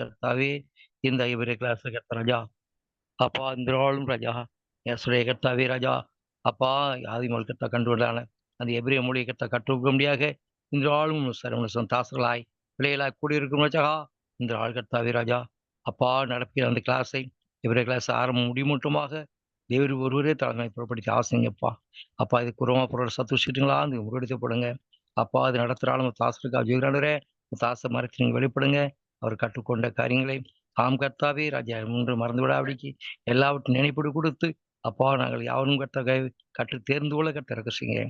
கர்த்தாவே இந்த இவரே கிளாஸ் கர்த்த ராஜா அப்பா இந்த நாளும் ராஜா எஸ்ரே கர்த்தாவே ராஜா அப்பா ஆதி முதல் கர்த்தா கண்டுவிடான அந்த எபிரே மொழியை கர்த்தா கற்றுக்கொள்ளும்படியாக இந்த நாளும் சரவண தாசர்களாய் பிள்ளைகளாய் கூடியிருக்கும் ராஜா இந்த ஆள் கர்த்தாவே ராஜா அப்பா நடப்பிற அந்த கிளாஸை இவரே கிளாஸ் ஆரம்பம் முடிமட்டுமாக தேவர் ஒருவரே தலைமை புறப்படுத்தி ஆசைங்கப்பா அப்பா இது குரமா பொருள் சத்து வச்சுக்கிட்டுங்களா அந்த முருகத்தை போடுங்க அப்பா அது நடத்துகிறாலும் தாசருக்கா ஜெயிக்கிறாண்டரே தாச மறைத்து நீங்கள் வெளிப்படுங்க அவர் கற்றுக்கொண்ட காரியங்களை ஆம் கர்த்தாவே ராஜா ஒன்று மறந்து விடாபடிக்கு எல்லாவற்றையும் நினைப்படு கொடுத்து அப்பா நாங்கள் யாவரும் கர்த்த கற்று தேர்ந்து கொள்ள கர்த்த செய்யுங்க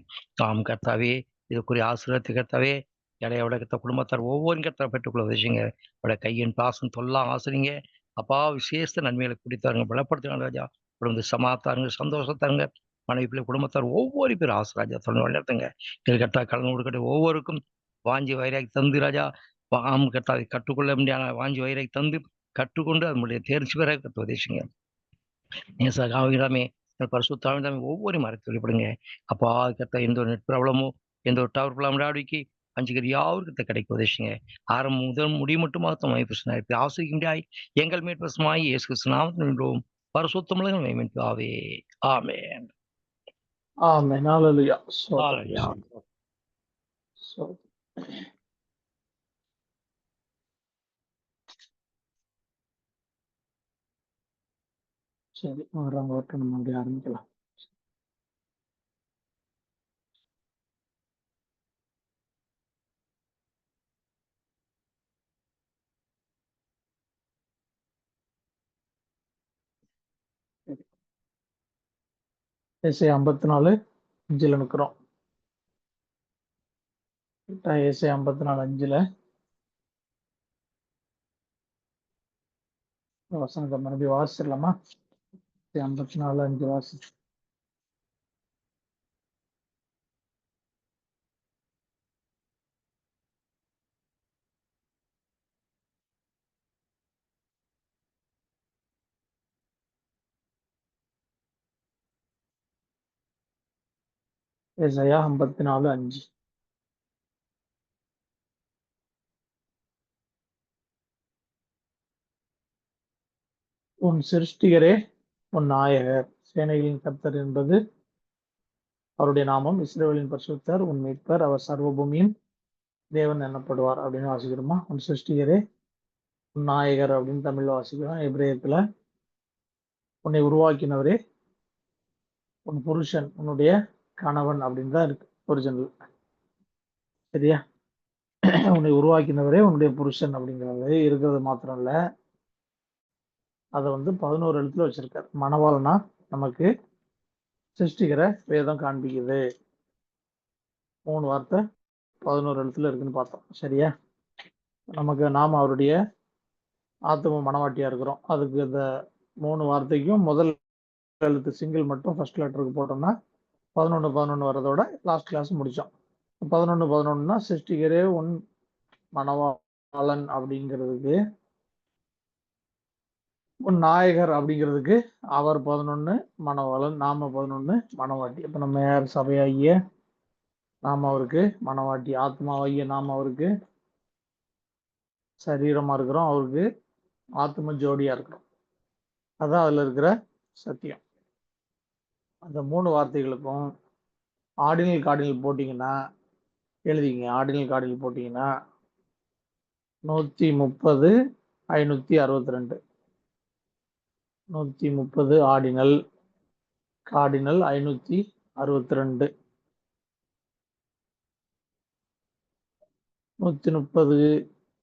ஆம் கர்த்தாவே இதுக்குரிய ஆசீர்வாதத்தை கர்த்தாவே இடையோட கர்த்த குடும்பத்தார் ஒவ்வொரு கர்த்த பெற்றுக்கொள்ள வச்சுங்க அவட கையின் பாசம் தொல்லாம் ஆசிரிங்க அப்பா விசேஷ நன்மைகளை குடித்தாருங்க பலப்படுத்துங்க ராஜா குடும்ப சமாத்தாருங்க சந்தோஷத்தாருங்க மனைவி பிள்ளை குடும்பத்தார் ஒவ்வொரு பேர் ஆசராஜா தொடர்ந்து வளர்த்துங்க கர்த்தா கலந்து கொடுக்கட்ட ஒவ்வொருக்கும் வாஞ்சி வைராகி தந்து ராஜா ஆம் கர்த்தா கற்றுக்கொள்ள முடியாத வாஞ்சி வைராகி தந்து கற்றுக்கொண்டு அதனுடைய தேர்ச்சி பெற கற்று உதவிச்சுங்க நேசாமே பரிசுத்தாமே ஒவ்வொரு மரத்தை வெளிப்படுங்க அப்பா கர்த்தா எந்த ஒரு நெட் ப்ராப்ளமோ எந்த ஒரு டவர் ப்ராப்ளம் ஆடிக்கு பஞ்சுகரி யாருக்கு கிடைக்க உதவிச்சுங்க ஆரம்பம் முதல் முடிவு மட்டுமாக பிரச்சனை ஆசிரிக்க முடியாய் எங்கள் மேற்பசமாய் இயேசு கிறிஸ்து நாமத்தில் நின்றோம் பரிசுத்தமுள்ள மேம்பட்டாவே ஆமென் ஆமென் ஹல்லேலூயா ஹல்லேலூயா சரி வர்றவங்க வரட்டும் நம்ம அப்படியே ஆரம்பிக்கலாம். ஏசாயா 54:5 நிற்கிறோம். ஏசாயா 54:5 வசனத்தை மறுபடியும் வாசிச்சிடலாமா? 54:5 வாசி. ஏசாயா 54:5 உன் சிருஷ்டிகரே உன் நாயகர், சேனைகளின் கர்த்தர் என்பது அவருடைய நாமம். இஸ்ரவேலின் பரிசுத்தர், உன் மீட்பர், அவர் சர்வபூமியின் தேவன் எனப்படுவார் அப்படின்னு வாசிக்கிறோமா? உன் சிருஷ்டிகரே உன் நாயகர் அப்படின்னு தமிழ்ல வாசிக்கிறோம். எபிரேயத்துல உன்னை உருவாக்கினவரே உன் புருஷன், உன்னுடைய கணவன் அப்படின்னு தான் இருக்கு ஒரிஜினல். சரியா? உன்னை உருவாக்கினவரே உன்னுடைய புருஷன் அப்படிங்கிறது இருக்கிறது மாத்திரம் இல்ல, அதை 11 எழுத்துல வச்சிருக்காரு. மணவாளனா நமக்கு சிருஷ்டிக்கிற வேதம் காண்பிக்குது. 3 வார்த்தை 11 எழுத்துல இருக்குன்னு பார்த்தோம். சரியா? நமக்கு நாம அவருடைய ஆத்ம மனவாட்டியா இருக்கிறோம். அதுக்கு இந்த 3 வார்த்தைக்கும் முதல் எழுத்து சிங்கிள் மட்டும் ஃபர்ஸ்ட் லெட்டருக்கு போட்டோம்னா 11 வர்றதோட லாஸ்ட் கிளாஸ் முடிச்சோம். 11 சிருஷ்டிகரே உன் மணவாளன் அப்படிங்கிறதுக்கு, உன் நாயகர் அப்படிங்கிறதுக்கு அவர் 11 மணவாளன், நாம 11 மணவாட்டி. இப்ப நம்ம யார்? சபையாகிய நாம அவருக்கு மணவாட்டி, ஆத்மாவாகிய நாம அவருக்கு சரீரமா இருக்கிறோம், அவருக்கு ஆத்ம ஜோடியா இருக்கிறோம். அதான் அதுல இருக்கிற சத்தியம். அந்த 3 வார்த்தைகளுக்கும் ஆர்டினல் கார்டினல் போட்டீங்கன்னா எழுதிங்க. ஆர்டினல் கார்டினல் போட்டீங்கன்னா 130 562 130 ஆர்டினல் கார்டினல் 562 130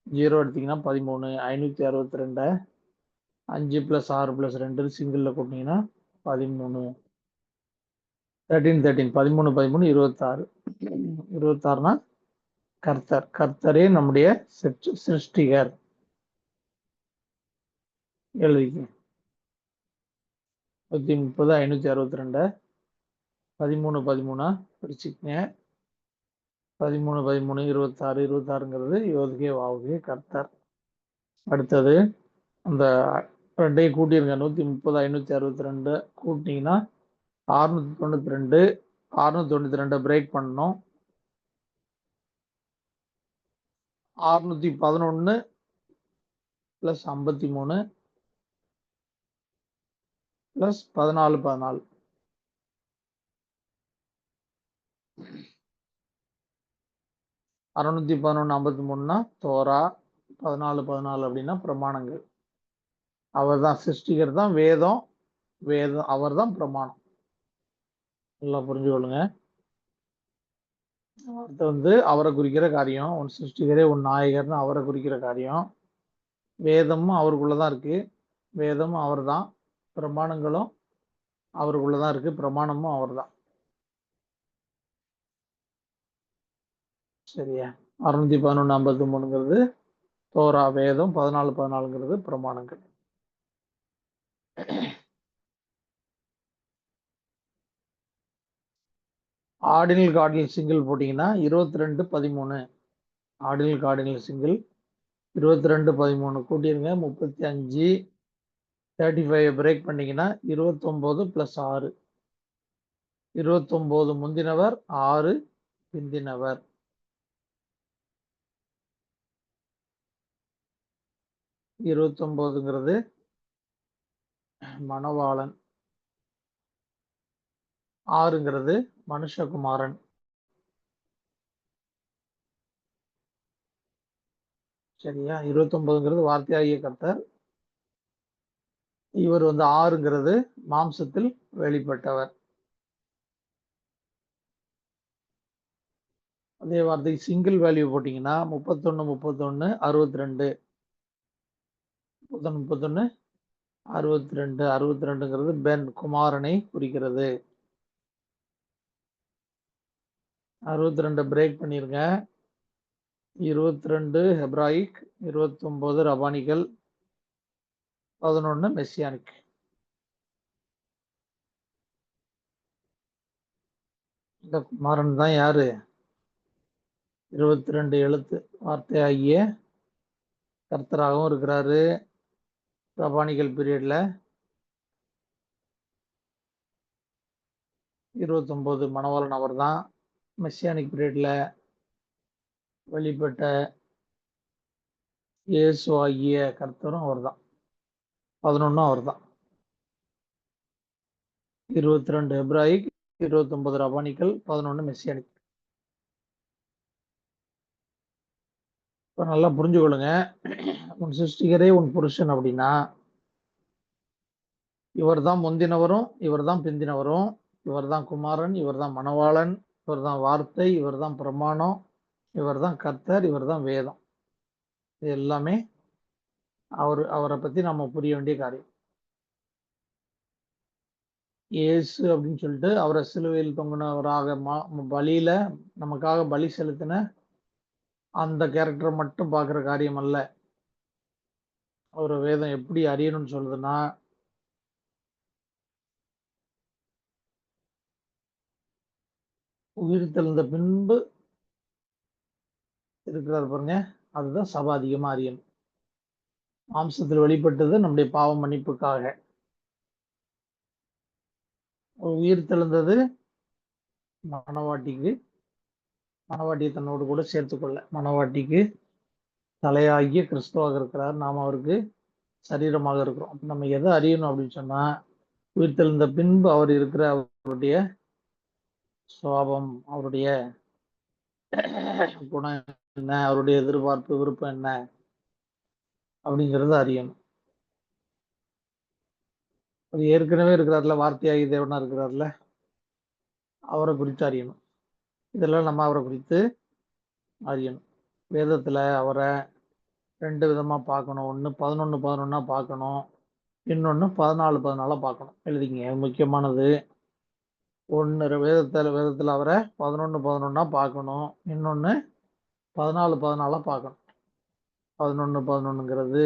0 எடுத்தீங்கன்னா 13, 562 5 + 6 + 2 சிங்கிள்ல கூட்டினீங்கன்னா 13 13 13 26 26னா கர்த்தர். கர்த்தரே நம்முடைய சிருஷ்டிகர். எழுதிக்க. 130 562 13 13 பிரிச்சுக்கங்க. 13 13 26 26ங்கிறது யோதுகே வாவுகே கர்த்தர். அடுத்தது அந்த ரெண்டையும் கூட்டிருங்க. 130 562 கூட்டினீங்கன்னா 692. 692 பிரேக் பண்ணணும். 611 பிளஸ் 53 பிளஸ் 14 611 53னா தோரா, 14 அப்படின்னா பிரமாணங்கள். அவர் தான் சிருஷ்டிகர் தான் வேதம், அவர் தான் பிரமாணம். நல்லா புரிஞ்சு கொள்ளுங்க. அடுத்து அவரை குறிக்கிற காரியம், உன் சிருஷ்டிகரே உன் நாயகர்னு அவரை குறிக்கிற காரியம். வேதமும் அவருக்குள்ளதான் இருக்கு, வேதமும் அவர் தான், பிரமாணங்களும் அவருக்குள்ளதான் இருக்கு, பிரமாணமும் அவர் தான். சரியா? 611 53ங்கிறது தோரா வேதம், 14 பிரமாணங்கள். ஆர்டினல் கார்டினல் சிங்கிள் போட்டீங்கன்னா 22 13. Ordinal cardinal single 22 13 கூட்டிருங்க 35. 35 பிரேக் பண்ணீங்கன்னா 29 பிளஸ் 6. 29 முந்தினவர், 6 பிந்தினவர். இருபத்தொன்பதுங்கிறது மணவாளன், 6ங்கிறது மனுஷகுமாரன். சரியா? 29ங்கிறது வார்த்தையாகிய கர்த்தர். இவர் 6ங்கிறது மாம்சத்தில் வெளிப்பட்டவர். அதே வார்த்தைக்கு சிங்கிள் வேல்யூ போட்டீங்கன்னா 31 32 62. 31 62. 62ங்கிறது பென் குமாரனை குறிக்கிறது. 62 பிரேக் பண்ணிருங்க. 22 ஹெப்ராயிக், 29 ரபானிகள், 11 மெசியானிக். இந்த குமாரன் தான் யாரு? 22 எழுத்து வார்த்தையாகிய கர்த்தராகவும் இருக்கிறாரு. ரபானிகள் பீரியட்ல 29 மணவாளன் அவர் தான். மெசியானிக் பீரியட்ல வெளிப்பட்ட இயேசு ஆகிய கர்த்தரும் அவர் தான். 11 அவர் தான். 22 ஹெப்ராயிக், 29 ரபானிகள், 11 மெசியானிக். இப்போ நல்லா புரிஞ்சு கொள்ளுங்க. உன் சிருஷ்டிகரே உன் புருஷன் அப்படின்னா இவர் தான் முந்தினவரும், இவர் தான் பிந்தினவரும், இவர் தான் குமாரன், இவர் தான் மணவாளன், இவர் தான் வார்த்தை, இவர் தான் பிரமாணம், இவர் தான் கர்த்தர், இவர் தான் வேதம். இது எல்லாமே அவரை பத்தி நம்ம புரிய வேண்டிய காரியம். இயேசு அப்படின்னு சொல்லிட்டு அவரை சிலுவையில் தொங்கினவராக பலியில நமக்காக பலி செலுத்தின அந்த கேரக்டரை மட்டும் பார்க்குற காரியம் அல்ல. ஒரு வேதம் எப்படி அறியணும்னு சொல்லுதுன்னா, உயிர் தெழுந்த பின்பு இருக்கிறார் பாருங்க, அதுதான் சபை அதிகமா அறியணும். மாம்சத்தில் வெளிப்பட்டது நம்முடைய பாவ மன்னிப்புக்காக. உயிர் தெழுந்தது மணவாட்டிக்கு, மணவாட்டியை தன்னோடு கூட சேர்த்துக்கொள்ள. மணவாட்டிக்கு தலையாகிய கிறிஸ்துவாக இருக்கிறார், நாம் அவருக்கு சரீரமாக இருக்கிறோம். அப்ப நம்ம எதை அறியணும் அப்படின்னு சொன்னா, உயிர் தெழுந்த பின்பு அவர் இருக்கிற அவருடைய சுவாபம், அவருடைய குணம் என்ன, அவருடைய எதிர்பார்ப்பு விருப்பம் என்ன அப்படிங்கிறத அறியணும். அது ஏற்கனவே இருக்கிறார்ல, வார்த்தையாகி தேவனா இருக்கிறார்ல, அவரை குறித்து அறியணும். இதெல்லாம் நம்ம அவரை குறித்து அறியணும். வேதத்துல அவரை 2 விதமா பார்க்கணும். ஒன்று 11 11 பார்க்கணும், இன்னொன்று 14 14 பார்க்கணும். எழுதிங்க, முக்கியமானது. ஒன்று வேதத்துல அவரை 11 11 பார்க்கணும், இன்னொன்று 14 14 பார்க்கணும். 11 11ங்கிறது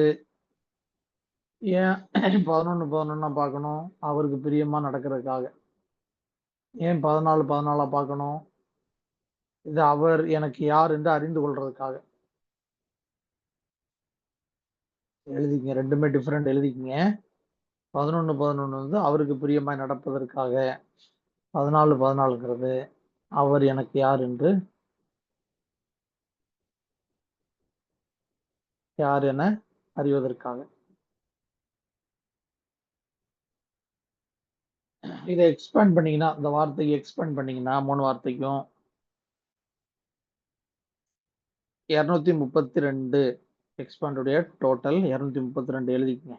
ஏன் 11 11 பார்க்கணும்? அவருக்கு பிரியமா நடக்கிறதுக்காக. ஏன் 14 14 பார்க்கணும்? இது அவர் எனக்கு யார் என்று அறிந்து கொள்றதுக்காக. எழுதிக்கங்க, ரெண்டுமே டிஃபரெண்ட். எழுதிக்கங்க. 11 11 அவருக்கு பிரியமாய் நடப்பதற்காக. 14 14ங்கிறது அவர் எனக்கு யார் என்று, யார் என அறிவதற்காக. இதை எக்ஸ்பேண்ட் பண்ணீங்கன்னா, இந்த வார்த்தைக்கு எக்ஸ்பேண்ட் பண்ணீங்கன்னா 3 வார்த்தைக்கும் 232 எக்ஸ்பேண்டுடைய டோட்டல் 232 எழுதிக்கங்க.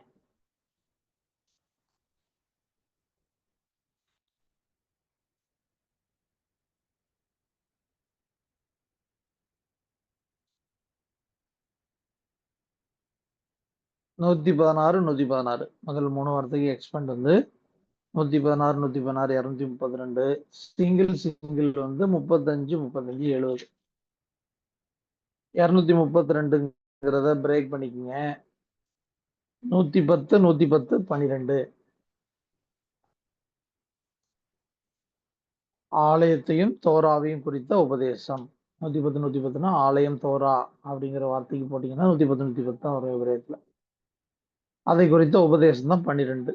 நூத்தி 116 முதல் 3 வார்த்தைக்கு எக்ஸ்பேண்ட் வந்து 116 232 சிங்கிள் வந்து 35 70 232ங்கிறத பிரேக் பண்ணிக்கங்க. 110 12 ஆலயத்தையும் தோராவையும் குறித்த உபதேசம். 110 ஆலயம் தோரா அப்படிங்கிற வார்த்தைக்கு போட்டீங்கன்னா 110 தான் வரும் விரயத்துல. அதை குறித்த உபதேசம் தான் 12.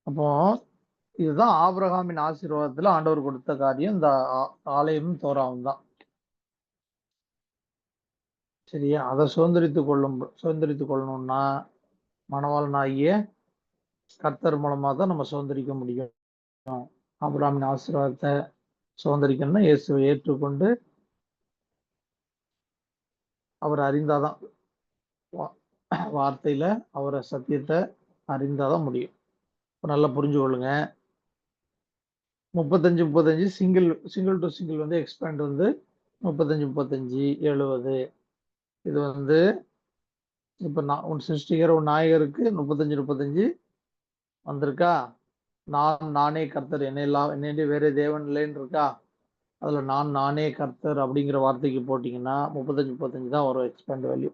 அப்போ இதுதான் ஆபிரகாமின் ஆசீர்வாதத்துல ஆண்டவர் கொடுத்த காரியம், இந்த ஆலயமும் தோராவும் தான். சரியா? அதை சுதந்திரித்துக் கொள்ளணும்னா மணவாளனாகிய கர்த்தர் மூலமா தான் நம்ம சுதந்திரிக்க முடியும். ஆபிரகாமின் ஆசீர்வாதத்தை சுதந்திரிக்கணும்னா இயேசுவை ஏற்றுக்கொண்டு அவர் அறிந்தாதான், வார்த்தையில அவரை சத்தியத்தை அறிந்தாதான் முடியும். நல்லா புரிஞ்சு கொள்ளுங்க. 35 சிங்கிள் டு சிங்கிள் வந்து எக்ஸ்பேண்ட் வந்து 35 70. இது வந்து இப்ப உன் சிருஷ்டிகர் உன் நாயகருக்கு 35 வந்திருக்கா. நானே கர்த்தர், என்னை வேற தேவன் இல்லைன்னு இருக்கா. அதுல நானே கர்த்தர் அப்படிங்கிற வார்த்தைக்கு போட்டீங்கன்னா 35 தான் வரும் எக்ஸ்பேண்ட் வேல்யூ.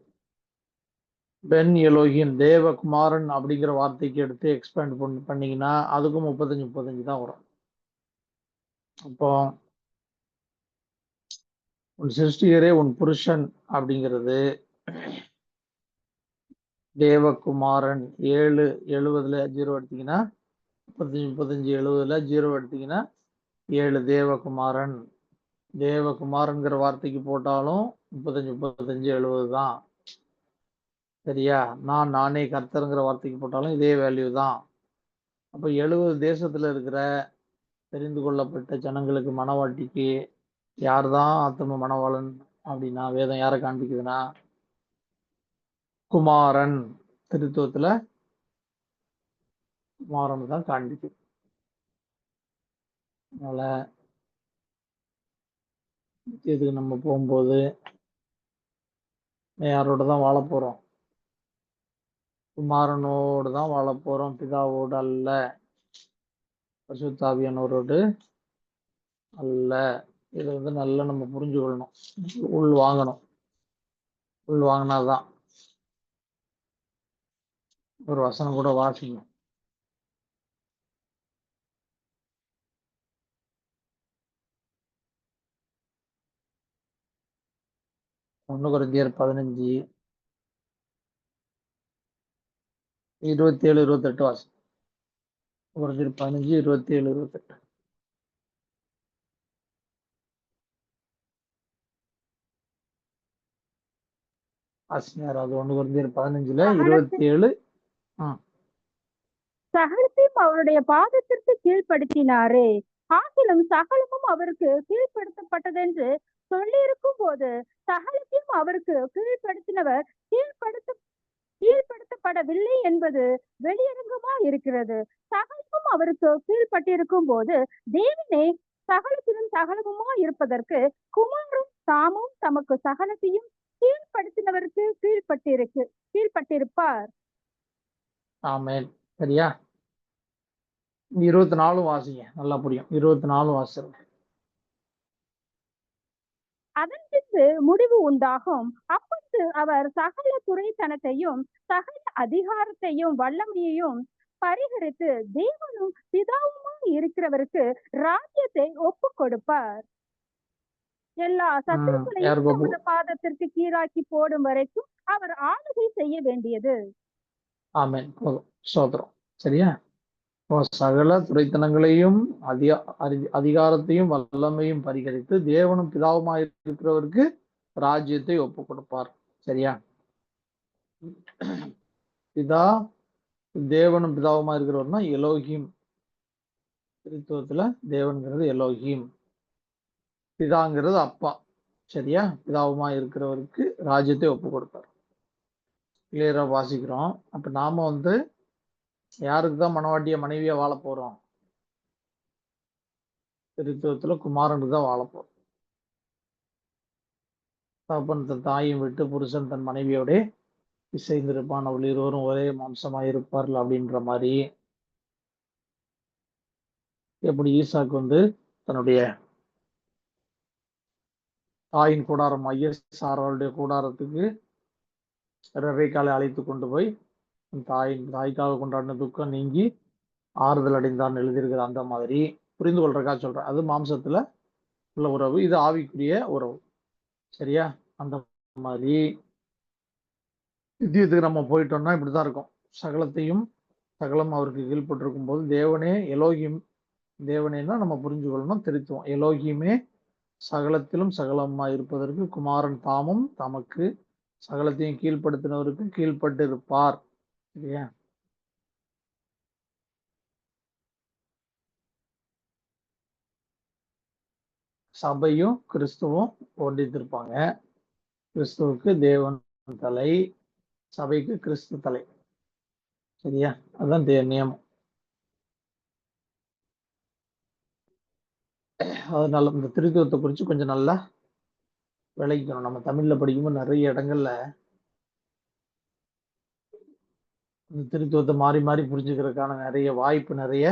பென் எலோகின் தேவகுமாரன் அப்படிங்கிற வார்த்தைக்கு எடுத்து எக்ஸ்பேண்ட் பண்ணீங்கன்னா அதுக்கும் 35 தான் வரும். அப்போ உன் சிருஷ்டிகரே உன் புருஷன் அப்படிங்கிறது தேவகுமாரன் 70 0 எடுத்தீங்கன்னா 35 70 0 எடுத்தீங்கன்னா 7 தேவகுமாரன்ங்கிற வார்த்தைக்கு போட்டாலும் 35 70 தான். சரியா? நானே கர்த்தருங்கிற வார்த்தைக்கு போட்டாலும் இதே வேல்யூ தான். அப்ப 70 தேசத்துல இருக்கிற தெரிந்து கொள்ளப்பட்ட ஜனங்களுக்கு மனவாட்டிக்கு யார்தான் ஆத்ம மணவாளன் அப்படின்னா வேதம் யாரை காண்பிக்குதுன்னா குமாரன், திருத்துவத்துல குமாரன் தான் காண்பிக்குது. அதனால இதுக்கு நம்ம போகும்போது யாரோட தான் வாழ போறோம்? குமாரனோடு தான் வாழ போறோம், பிதாவோடு அல்ல, பரிசுத்தாவியானவரோடு அல்ல. இதை வந்து நல்லா நம்ம புரிஞ்சுக்கொள்ளணும், உள் வாங்கினாதான். ஒரு வசனம் கூட வாசிக்கணும். 1 கொரிந்தியர் 15 27 28 வாசி. 1 கொரிந்தியர் 15 27 28 வாசினார். அது 1 கொரிந்தியர் 15 27. சகலத்தையும் அவருடைய பாதத்திற்கு கீழ்ப்படுத்தினாரே, ஆகிலும் சகலமும் அவருக்கு கீழ்ப்படுத்தப்பட்டதென்று சொல்லியிருக்கும் போது சகலத்தையும் அவருக்கு கீழ்ப்படுத்தினவர் கீழ்ப்படுத்தப்படவில்லை என்பது வெளியரங்கமா இருக்கிறது. சகலமும் அவருக்கு கீழ்ப்பட்டிருக்கும் போது தேவனே சகலத்திலும் சகலமுமா இருப்பதற்கு குமாரும் தாமும் தமக்கு சகலத்தையும் கீழ்ப்படுத்தினவருக்கு கீழ்ப்பட்டிருப்பார். ஆமென். சரியா? 24 வாசிங்க, நல்லா புரியும். 24 வாசிங்க. அதன் பின்பு முடிவு உண்டாகும். அப்பொழுது அவர் சகல துரைத்தனத்தையும் சகல அதிகாரத்தையும் வல்லமையையும் பரிகரித்து தேவனும் பிதாவுமாக இருக்கிறவருக்கு ராஜ்யத்தை ஒப்பு கொடுப்பார். எல்லா சத்துருக்களையும் பாதத்திற்கு கீழாக்கி போடும் வரைக்கும் அவர் ஆளுகை செய்ய வேண்டியது. ஆமென். சோதரம். சரியா? சகல துரைத்தனங்களையும் அதிகாரத்தையும் வல்லமையும் பரிகரித்து தேவனும் பிதாவுமாய் இருக்கிறவருக்கு ராஜ்யத்தை ஒப்பு கொடுப்பார். சரியா? பிதா தேவனும் பிதாவுமா இருக்கிறவர்னா எலோஹிம். திருத்துவத்துல தேவன்கிறது எலோஹிம், பிதாங்கிறது அப்பா. சரியா? பிதாவுமா இருக்கிறவருக்கு ராஜ்யத்தை ஒப்பு கொடுப்பார். கிளியரா வாசிக்கிறோம். அப்ப நாம யாருக்கு தான் மனவாட்டிய மனைவியா வாழ போறோம்? திருத்துவத்துல குமாரனுக்கு தான் வாழ போறோம். தகப்பன் தன் தாயும் விட்டு புருஷன் தன் மனைவியோட இசைந்திருப்பான், அவள் இருவரும் ஒரே மாம்சமா இருப்பார்கள் அப்படின்ற மாதிரி. எப்படி ஈசாக்கு தன்னுடைய தாயின் கூடாரம் சாராளுடைய கூடாரத்துக்கு ரெபேக்காளை அழைத்து கொண்டு போய் தாய்க்காக கொண்டாடின துக்கம் நீங்கி ஆறுதல் அடைந்தான் எழுதியிருக்கிற அந்த மாதிரி புரிந்து கொள்றக்கா சொல்றேன். அது மாம்சத்துல உள்ள உறவு, இது ஆவிக்குரிய உறவு. சரியா? அந்த மாதிரி நித்தியத்துக்கு நம்ம போயிட்டோம்னா இப்படிதான் இருக்கும். சகலம் அவருக்கு கீழ்பட்டிருக்கும் போது தேவனே எலோகிம், தேவனேன்னா நம்ம புரிஞ்சுக்கொள்ளணும், திருத்துவோம். எலோகிமே சகலத்திலும் சகலமா இருப்பதற்கு குமாரன் தாமும் தமக்கு சகலத்தையும் கீழ்ப்படுத்தினவருக்கு கீழ்பட்டு இருப்பார். சரியா? சபையும் கிறிஸ்துவும் ஒன்றித்திருப்பாங்க. கிறிஸ்துவுக்கு தேவன் தலை, சபைக்கு கிறிஸ்து தலை. சரியா? அதுதான் நியமம். அதனால இந்த திருத்துவத்தை குறித்து கொஞ்சம் நல்லா விளக்கிக்கணும். நம்ம தமிழ்ல படிக்கும்போது நிறைய இடங்கள்ல இந்த திருத்துவத்தை மாறி மாறி புரிஞ்சுக்கிறதுக்கான நிறைய வாய்ப்பு நிறைய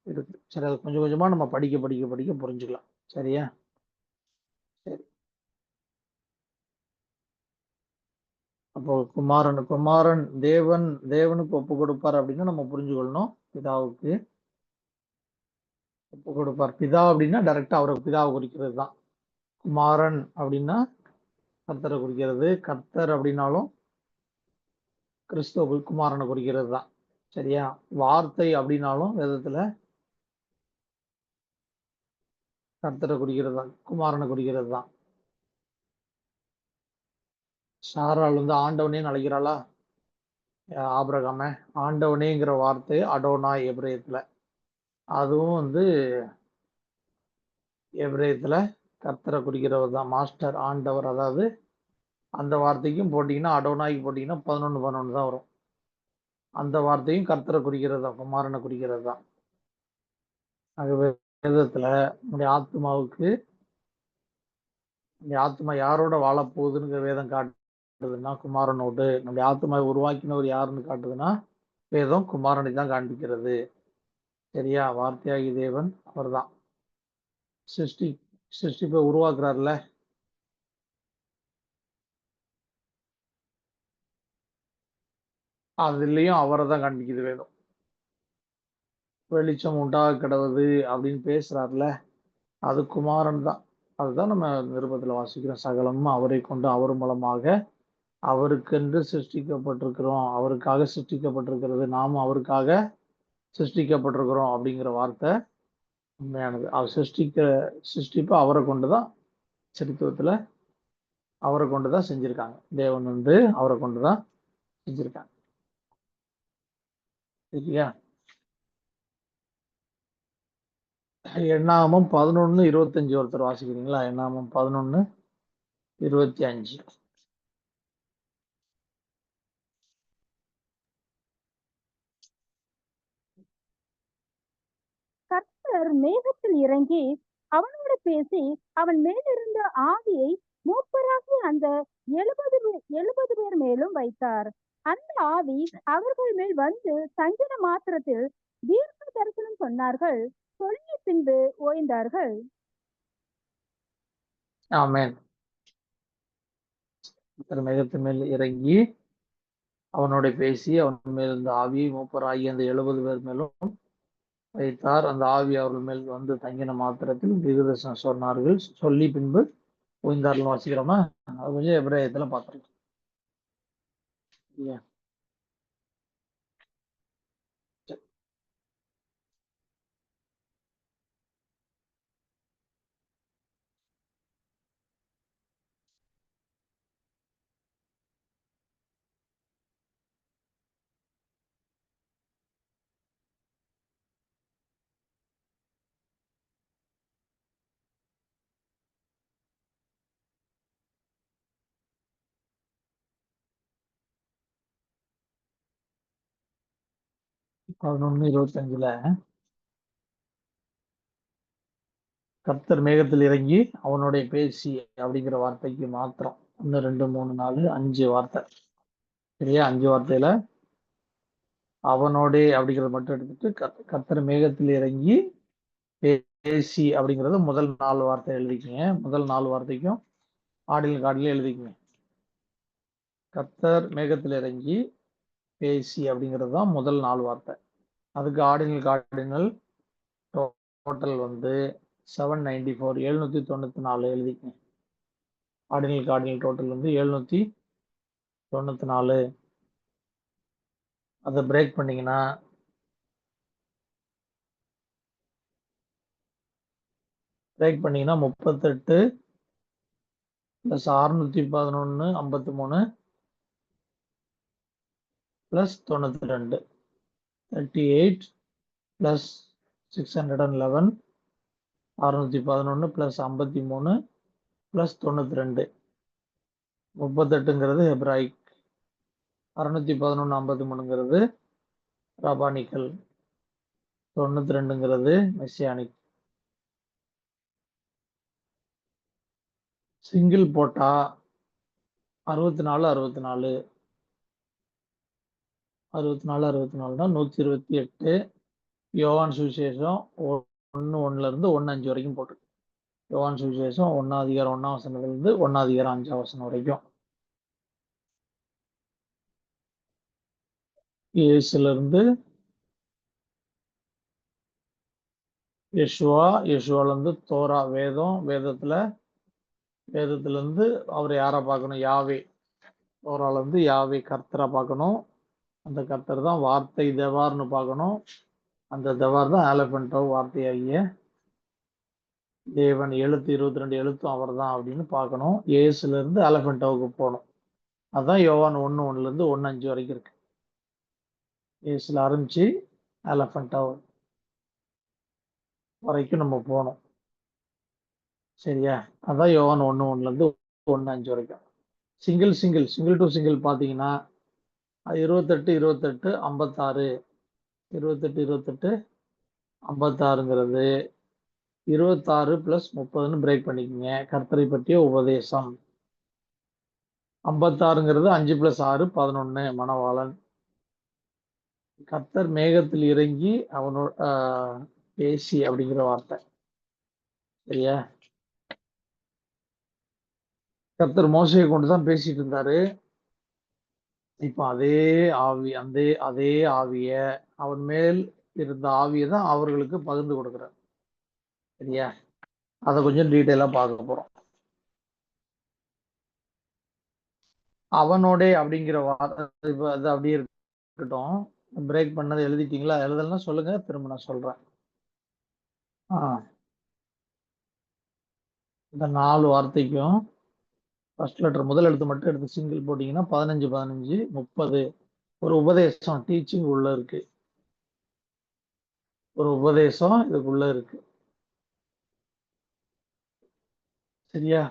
இருக்கு. சரி, அது கொஞ்சம் கொஞ்சமா நம்ம படிக்க படிக்க படிக்க புரிஞ்சுக்கலாம். சரியா? சரி. அப்போ குமாரன் தேவனுக்கு ஒப்பு கொடுப்பார் அப்படின்னா நம்ம புரிஞ்சுக்கொள்ளணும், பிதாவுக்கு ஒப்பு கொடுப்பார். பிதா அப்படின்னா டைரக்டா அவரை பிதாவை குறிக்கிறது தான். குமாரன் அப்படின்னா கர்த்தரை குறிக்கிறது. கர்த்தர் அப்படின்னாலும் கிறிஸ்துவ குமாரனை குறிக்கிறது தான். சரியா? வார்த்தை அப்படின்னாலும் வேதத்துல கர்த்தரை குறிக்கிறது தான், குமாரனை குறிக்கிறது தான். சாராள் ஆண்டவனே அழைக்கிறாளா ஆபிரகாம? ஆண்டவனேங்கிற வார்த்தை அடோனாய் எபிரேயத்துல, அதுவும் எபிரேயத்துல கர்த்தரை குறிக்கிறவர் தான், மாஸ்டர், ஆண்டவர். அதாவது அந்த வார்த்தைக்கும் போட்டீங்கன்னா, அடோனாய்க்கு போட்டீங்கன்னா 11 தான் வரும். அந்த வார்த்தையும் கர்த்தரை குறிக்கிறது தான், குமாரனை குறிக்கிறது தான். ஆகவே வேதத்துல நம்முடைய ஆத்மாவுக்கு, நம்முடைய ஆத்மா யாரோட வாழப்போகுதுன்னு வேதம் காட்டுதுன்னா குமாரனோடு. நம்முடைய ஆத்மாவை உருவாக்கினவர் யாருன்னு காட்டுதுன்னா வேதம் குமாரனை தான் காண்பிக்கிறது. சரியா? வார்த்தையாகி தேவன் அவர் தான் சிருஷ்டிப்பை உருவாக்குறாருல, அதுலயும் அவரை தான் காண்பிக்குது வேதம். வெளிச்சம் உண்டாக கிடவுது அப்படின்னு பேசுறாருல, அது குமாரன் தான். அதுதான் நம்ம நிருபத்துல வாசிக்கிறோம். சகலமும் அவரை கொண்டு அவர் மூலமாக அவருக்கென்று சிருஷ்டிக்கப்பட்டிருக்கிறோம், அவருக்காக சிருஷ்டிக்கப்பட்டிருக்கிறது, நாமும் அவருக்காக சிருஷ்டிக்கப்பட்டிருக்கிறோம் அப்படிங்கிற வார்த்தை உண்மையானது. அவர் சிருஷ்டிப்பு அவரை கொண்டுதான், சரித்துவத்துல அவரை கொண்டுதான் செஞ்சிருக்காங்க. தேவன் அவரை கொண்டுதான் செஞ்சிருக்காங்க. சரியா? எண்ணாகமம் 11:25 ஒருத்தர் வாசிக்கிறீங்களா? எண்ணாகமம் 11:25. கர்த்தர் மேகத்தில் இறங்கி அவனோடு பேசி அவன் மேலிருந்த ஆவியை மூப்பராகி அந்த 70 பேர் மேலும் வைத்தார். அந்த ஆவி அவர்கள் மேல் தங்கின மாத்திரத்தில் தீர்க்க தரிசனம் சொன்னார்கள், சொல்லி பின்பு ஓய்ந்தார்கள். ஆமென். மேகத்தின் மேல் இறங்கி அவனோட பேசி அவன் மேல் இருந்த ஆவியை மூப்பராகி அந்த 70 பேர் மேலும் வைத்தார். அந்த ஆவி அவர்கள் மேல் தங்கின மாத்திரத்தில் தீர்க்கதரிசனம் சொன்னார்கள், சொல்லி பின்பு ஓய்ந்தார்கள். வாசிக்கிறோமா? அது கொஞ்சம் எபிரேயத்துல பார்த்துருக்கோம். 11:25 கர்த்தர் மேகத்தில் இறங்கி அவனுடைய பேசி அப்படிங்கிற வார்த்தைக்கு மாத்திரம் 1 2 3 4 5 வார்த்தை. சரியா? 5 வார்த்தையில அவனோடே அப்படிங்கிறத மட்டும் எடுத்துட்டு கர்த்தர் மேகத்தில் இறங்கி பேசி அப்படிங்கிறது முதல் 4 வார்த்தை எழுதிக்கங்க. முதல் 4 வார்த்தைக்கும் ஆடில் கார்டில் எழுதிக்கங்க. கர்த்தர் மேகத்தில் இறங்கி பேசி அப்படிங்கிறது தான் முதல் 4 வார்த்தை. அதுக்கு ஆர்டினல் டோட்டல் வந்து 794 794 எழுதிக்கங்க. ஆர்டினல் டோட்டல் வந்து 794. அதை பிரேக் பண்ணீங்கன்னா 38 + 611 53 + 92 38 + 611 611 + 53 + 92 38ங்கிறது ஹெப்ராயிக், 611 53ங்கிறது ரபானிக்கல், 92ங்கிறது மெசியானிக். சிங்கிள் போட்டா 64 128. யோவான் சுவிசேஷம் 1:1 - 1:5 வரைக்கும் போட்டு. யோவான் சுவிசேஷம் 1ஆம் அதிகாரம் 1ஆம் வசனத்திலிருந்து 1ஆம் அதிகாரம் 5ஆம் வசனம் வரைக்கும். இயேசுலேருந்து யெஷுவாலேருந்து தோரா வேதம், வேதத்திலிருந்து அவர் யாரை பார்க்கணும்? யாவே. தோராலேருந்து யாவே கர்த்தரை பார்க்கணும். அந்த கர்த்தர் தான் வார்த்தை தெவார்னு பார்க்கணும். அந்த தெவார் தான் ஆலபென்டோ வார்த்தையாகிய தேவன். எழுத்து 22 எழுத்தும் அவர் தான் அப்படின்னு பார்க்கணும். இயேசுலேருந்து ஆலபென்டோவுக்கு போகணும். அதுதான் யோவான் 1:1 - 1:5 வரைக்கும் இருக்கு. இயேசுல ஆரம்பிச்சு ஆலபென்டோ வரைக்கும் நம்ம போகணும். சரியா? அதான் யோவான் 1:1 - 1:5 வரைக்கும். சிங்கிள் டு சிங்கிள் பார்த்தீங்கன்னா 28 58 56 28 28 56ங்கிறது 26 + 30ன்னு பிரேக் பண்ணிக்கோங்க. கர்த்தரை பற்றிய உபதேசம். 56ங்கிறது 5 + 6 11 மணவாளன். கர்த்தர் மேகத்தில் இறங்கி அவனோட பேசி அப்படிங்கிற வார்த்தை. சரியா? கர்த்தர் மோசையை கொண்டு தான் பேசிட்டு இருந்தாரு. இப்ப அதே ஆவிய அவன் மேல் இருந்த ஆவியை தான் அவர்களுக்கு பகிர்ந்து கொடுக்கிறார். சரியா? அதை கொஞ்சம் டீட்டெயிலா பார்க்க போறோம். அவனோட அப்படிங்கிற வார்த்தை அது அப்படியே இருக்கட்டும். பிரேக் பண்ணதை எழுதிட்டீங்களா? எழுதலாம் சொல்லுங்க, திரும்ப நான் சொல்றேன். இந்த 4 வார்த்தைக்கும் ஃபர்ஸ்ட் லெட்டர் முதல் எழுத்து மட்டும் எடுத்து சிங்கிள் போட்டீங்கன்னா 15 15 30. ஒரு உபதேசம், டீச்சிங் உள்ள இருக்கு. ஒரு உபதேசம் இதுக்குள்ள இருக்கு. சரியா?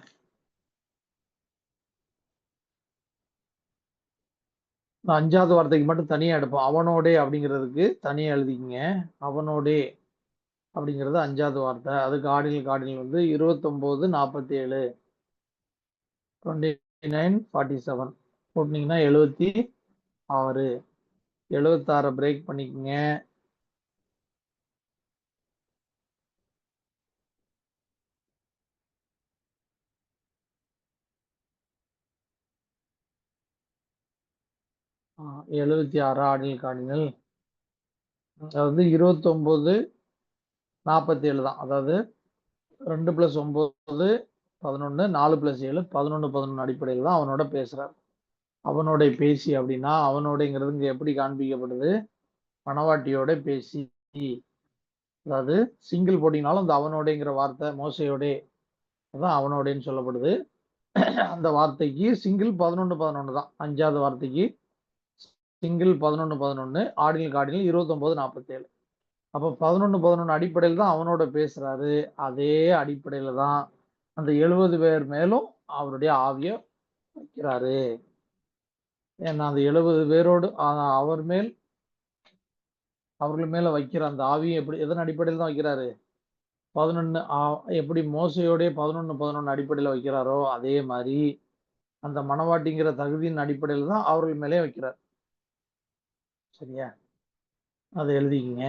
இந்த 5வது வார்த்தைக்கு மட்டும் தனியா எடுப்போம். அவனோடே அப்படிங்கிறதுக்கு தனியா எழுதிக்கங்க. அவனோடே அப்படிங்கிறது 5வது வார்த்தை. அதுக்கு ஆர்டினல் வந்து 29 47 29 47 போட்டீங்கன்னா 76. 76 பிரேக் பண்ணிக்கங்க. ஆ, 76 ஆர்டினல். அதாவது 29 47 தான். அதாவது 2 + 9 11 4 + 7 11 11 அடிப்படையில் தான் அவனோட பேசுறார். அவனோட பேசி அப்படின்னா அவனோடங்கிறது இங்க எப்படி காண்பிக்கப்படுது? மணவாட்டியோட பேசி. அதாவது சிங்கிள் போட்டிங்கனாலும் அந்த அவனோடங்கிற வார்த்தை மோசையோட அதான் அவனோடன்னு சொல்லப்படுது. அந்த வார்த்தைக்கு சிங்கிள் 11 11 தான். 5வது வார்த்தைக்கு சிங்கிள் 11 11 ஆர்டினல் 29 47. அப்போ 11 11 அடிப்படையில் தான் அவனோட பேசுறாரு. அதே அடிப்படையில தான் அந்த 70 பேர் மேலும் அவருடைய ஆவிய வைக்கிறாரு. ஏன்னா அந்த 70 பேரோடு அவர் மேல் அவர்கள் மேல வைக்கிற அந்த ஆவியை எப்படி எதன் அடிப்படையில் தான் வைக்கிறாரு? 11 எப்படி மோசையோடே 11 அடிப்படையில் வைக்கிறாரோ அதே மாதிரி அந்த மணவாட்டிங்கிற தகுதியின் அடிப்படையில் தான் அவர்கள் மேலே வைக்கிறார். சரியா? அதை எழுதிக்கிங்க.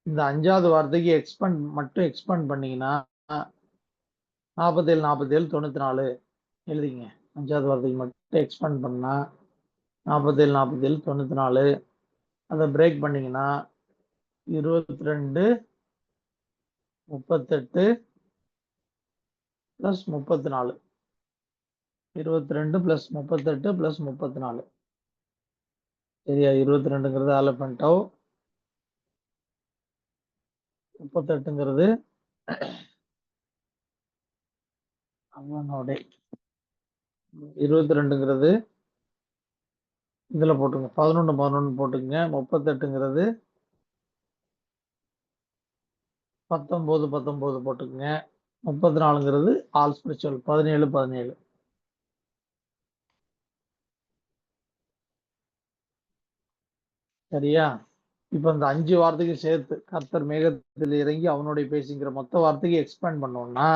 இந்த 5வது வார்த்தைக்கு எக்ஸ்பேண்ட் பண்ணீங்கன்னா 47 47 94 எழுதிங்க. 5வது வார்த்தைக்கு மட்டும் எக்ஸ்பேண்ட் பண்ணா 47 47 94 அதை பிரேக் பண்ணீங்கன்னா 22 38 + 34 22 + 38 + 34 சரியா? 22ங்கிறது ஆலபென்டோ, 38ங்கிறது அவனோட, 22ங்கிறது இதுல போட்டுங்க, 11 போட்டுங்க. 38ங்கிறது 19 போட்டுக்குங்க. 34ங்கிறது ஆல் ஸ்பிரிச்சுவல் 17 17. சரியா? இப்ப இந்த 5 வார்த்தைக்கு சேர்த்து கர்த்தர் மேகத்தில் இறங்கி அவனுடைய பேசுங்கிற மொத்த வார்த்தைக்கு எக்ஸ்பேண்ட் பண்ணோம்னா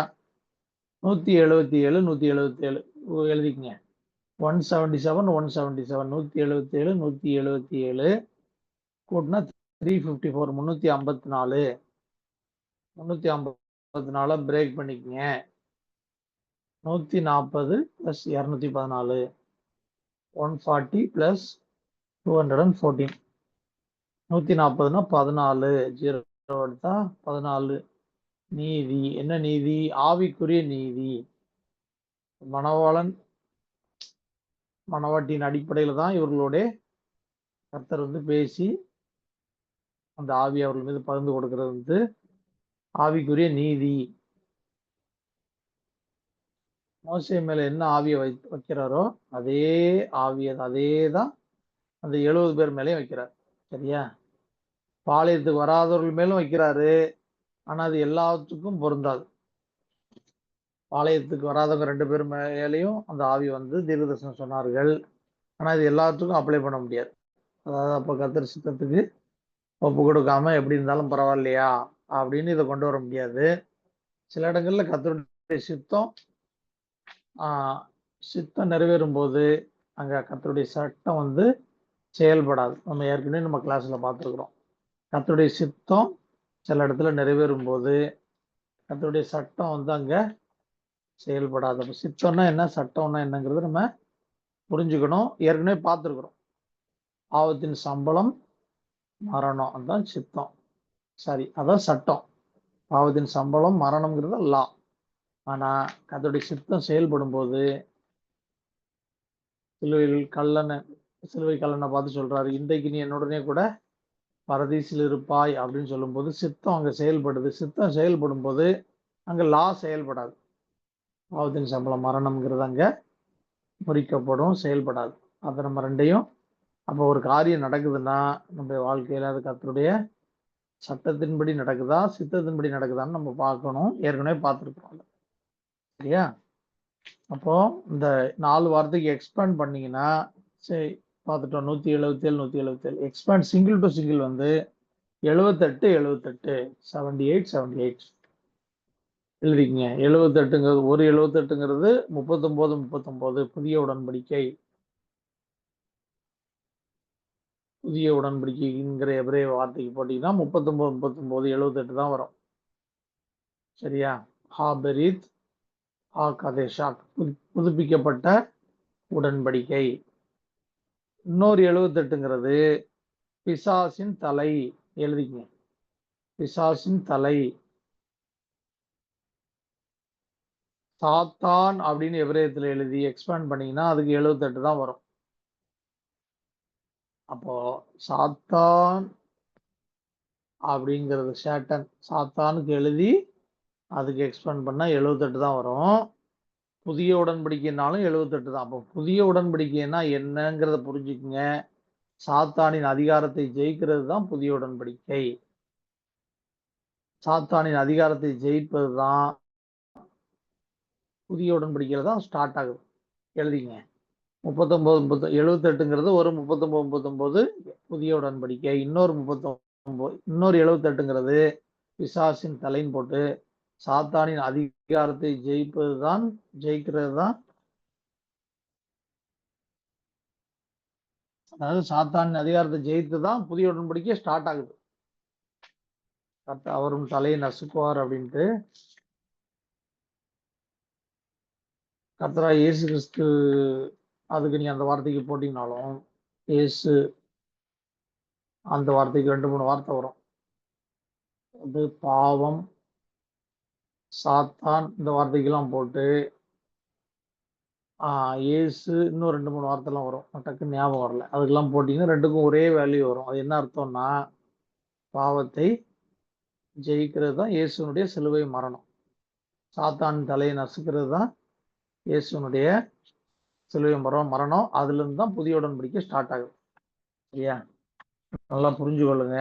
177 177 எழுதிக்கங்க. 177 177 177 177 கூட்டினா 354 354 354 பிரேக் பண்ணிக்கங்க. 140 + 214 140 + 214 140னா 14 0 எடுத்தா 14. நீதி என்ன நீதி? ஆவிக்குரிய நீதி. மணவாட்டியின் அடிப்படையில் தான் இவர்களோட கர்த்தர் பேசி அந்த ஆவி அவர்கள் மீது பகிர்ந்து கொடுக்கிறது ஆவிக்குரிய நீதி. மோசே மேல என்ன ஆவியை வைக்கிறாரோ அதே ஆவியை அதேதான் அந்த 70 பேர் மேலேயும் வைக்கிறார். சரியா? பாளையத்துக்கு வராதவர்கள் மேலும் வைக்கிறாரு. ஆனா அது எல்லாத்துக்கும் பொருந்தாது. பாளையத்துக்கு வராதவங்க 2 பேர் மேலேயும் அந்த ஆவி தீர்க்கதரிசனம் சொன்னார்கள். ஆனா இது எல்லாத்துக்கும் அப்ளை பண்ண முடியாது. அதாவது அப்ப கர்த்தர் சித்தத்துக்கு ஒப்பு கொடுக்காம எப்படி இருந்தாலும் பரவாயில்லையா அப்படின்னு இதை கொண்டு வர முடியாது. சில இடங்கள்ல கர்த்தருடைய சித்தம் நிறைவேறும் போது அங்க கர்த்தருடைய சட்டம் செயல்படாது. நம்ம ஏற்கனவே நம்ம கிளாஸ்ல பார்த்துருக்குறோம். கர்த்தருடைய சித்தம் சில இடத்துல நிறைவேறும் போது கர்த்தருடைய சட்டம் அங்க செயல்படாது. அப்ப சித்தம்னா என்ன, சட்டம்னா என்னங்கிறது நம்ம புரிஞ்சுக்கணும். ஏற்கனவே பார்த்துருக்குறோம். பாவத்தின் சம்பளம் மரணம், அதான் சித்தம். சரி, அதான் சட்டம். பாவத்தின் சம்பளம் மரணம்ங்கிறது லா. ஆனா கர்த்தருடைய சித்தம் செயல்படும் போது சிலுவை கல்லனை பார்த்து சொல்றாரு, இன்றைக்கு நீ என்னுடனே கூட பரதீசில் இருப்பாய் அப்படின்னு சொல்லும் போது சித்தம் அங்க செயல்படுது. சித்தம் செயல்படும் போது அங்க லா செயல்படாது. பாவத்தின் சம்பளம் மரணம்ங்கிறது அங்க முறிக்கப்படும், செயல்படாது. அதை நம்ம ரெண்டையும் அப்போ ஒரு காரியம் நடக்குதுன்னா நம்ம வாழ்க்கையில அது கர்த்தருடைய சட்டத்தின்படி நடக்குதா சித்தத்தின்படி நடக்குதான்னு நம்ம பார்க்கணும். ஏற்கனவே பார்த்துருக்கோம். சரியா? அப்போ இந்த 4 வார்த்தைக்கு எக்ஸ்பேண்ட் பண்ணீங்கன்னா சரி பார்த்துட்டோம். 177 177 எக்ஸ்பேண்ட் சிங்கிள் டு சிங்கிள் 78 78 78 78 எழுதிக்கங்க. 78ங்கிறது ஒரு 78ங்கிறது 39 39 புதிய உடன்படிக்கை. புதிய உடன்படிக்கைங்கிற எபிரேய வார்த்தைக்கு போட்டீங்கன்னா 39 39 78 தான் வரும். சரியா? ஹாபெரித் ஹாகதேஷாக் புதுப்பிக்கப்பட்ட உடன்படிக்கை. இன்னொரு 78ங்கிறது பிசாசின் தலை. எழுதிக்கங்க. பிசாசின் தலை சாத்தான் அப்படின்னு எபிரேயத்துல எழுதி எக்ஸ்பேண்ட் பண்ணீங்கன்னா அதுக்கு 78 தான் வரும். அப்போ சாத்தான் அப்படிங்கிறது சேட்டன், சாத்தானுக்கு எழுதி அதுக்கு எக்ஸ்பேண்ட் பண்ணா 78 தான் வரும். புதிய உடன்படிக்கைனாலும் 78 தான். அப்போ புதிய உடன்படிக்கைன்னா என்னங்கிறத புரிஞ்சுக்குங்க. சாத்தானின் அதிகாரத்தை ஜெயிக்கிறது தான் புதிய உடன்படிக்கை. சாத்தானின் அதிகாரத்தை ஜெயிப்பது தான் புதிய உடன்படிக்கையில தான் ஸ்டார்ட் ஆகுது. எழுதிங்க. 39 78ங்கிறது ஒரு 39 39 புதிய உடன்படிக்கை. இன்னொரு 39 இன்னொரு 78ங்கிறது பிசாசின் தலைன்னு போட்டு சாத்தானின் அதிகாரத்தை ஜெயிக்கிறது தான், அதாவது சாத்தானின் அதிகாரத்தை ஜெயித்து தான் புதிய உடன்படிக்கை ஸ்டார்ட் ஆகுது. அவரும் தலையை நசுக்குவார் அப்படின்ட்டு கர்த்தராகிய இயேசு கிறிஸ்து, அதுக்கு நீங்க அந்த வார்த்தைக்கு போட்டீங்கனாலும் இயேசு அந்த வார்த்தைக்கு 2-3 வார்த்தை வரும். அது பாவம், சாத்தான், இந்த வார்த்தைக்கெல்லாம் போட்டு இயேசு இன்னும் 2-3 வார்த்தைலாம் வரும், டக்குன்னு ஞாபகம் வரல. அதுக்கெல்லாம் போட்டீங்கன்னா ரெண்டுக்கும் ஒரே வேல்யூ வரும். அது என்ன அர்த்தம்னா, பாவத்தை ஜெயிக்கிறது தான் இயேசுனுடைய சிலுவை மரணம். சாத்தான் தலையை நசுக்கிறது தான் இயேசுனுடைய சிலுவை மரணம். அதுல இருந்து தான் புதிய உடன்படிக்கை ஸ்டார்ட் ஆகுது. சரியா? நல்லா புரிஞ்சு கொள்ளுங்க.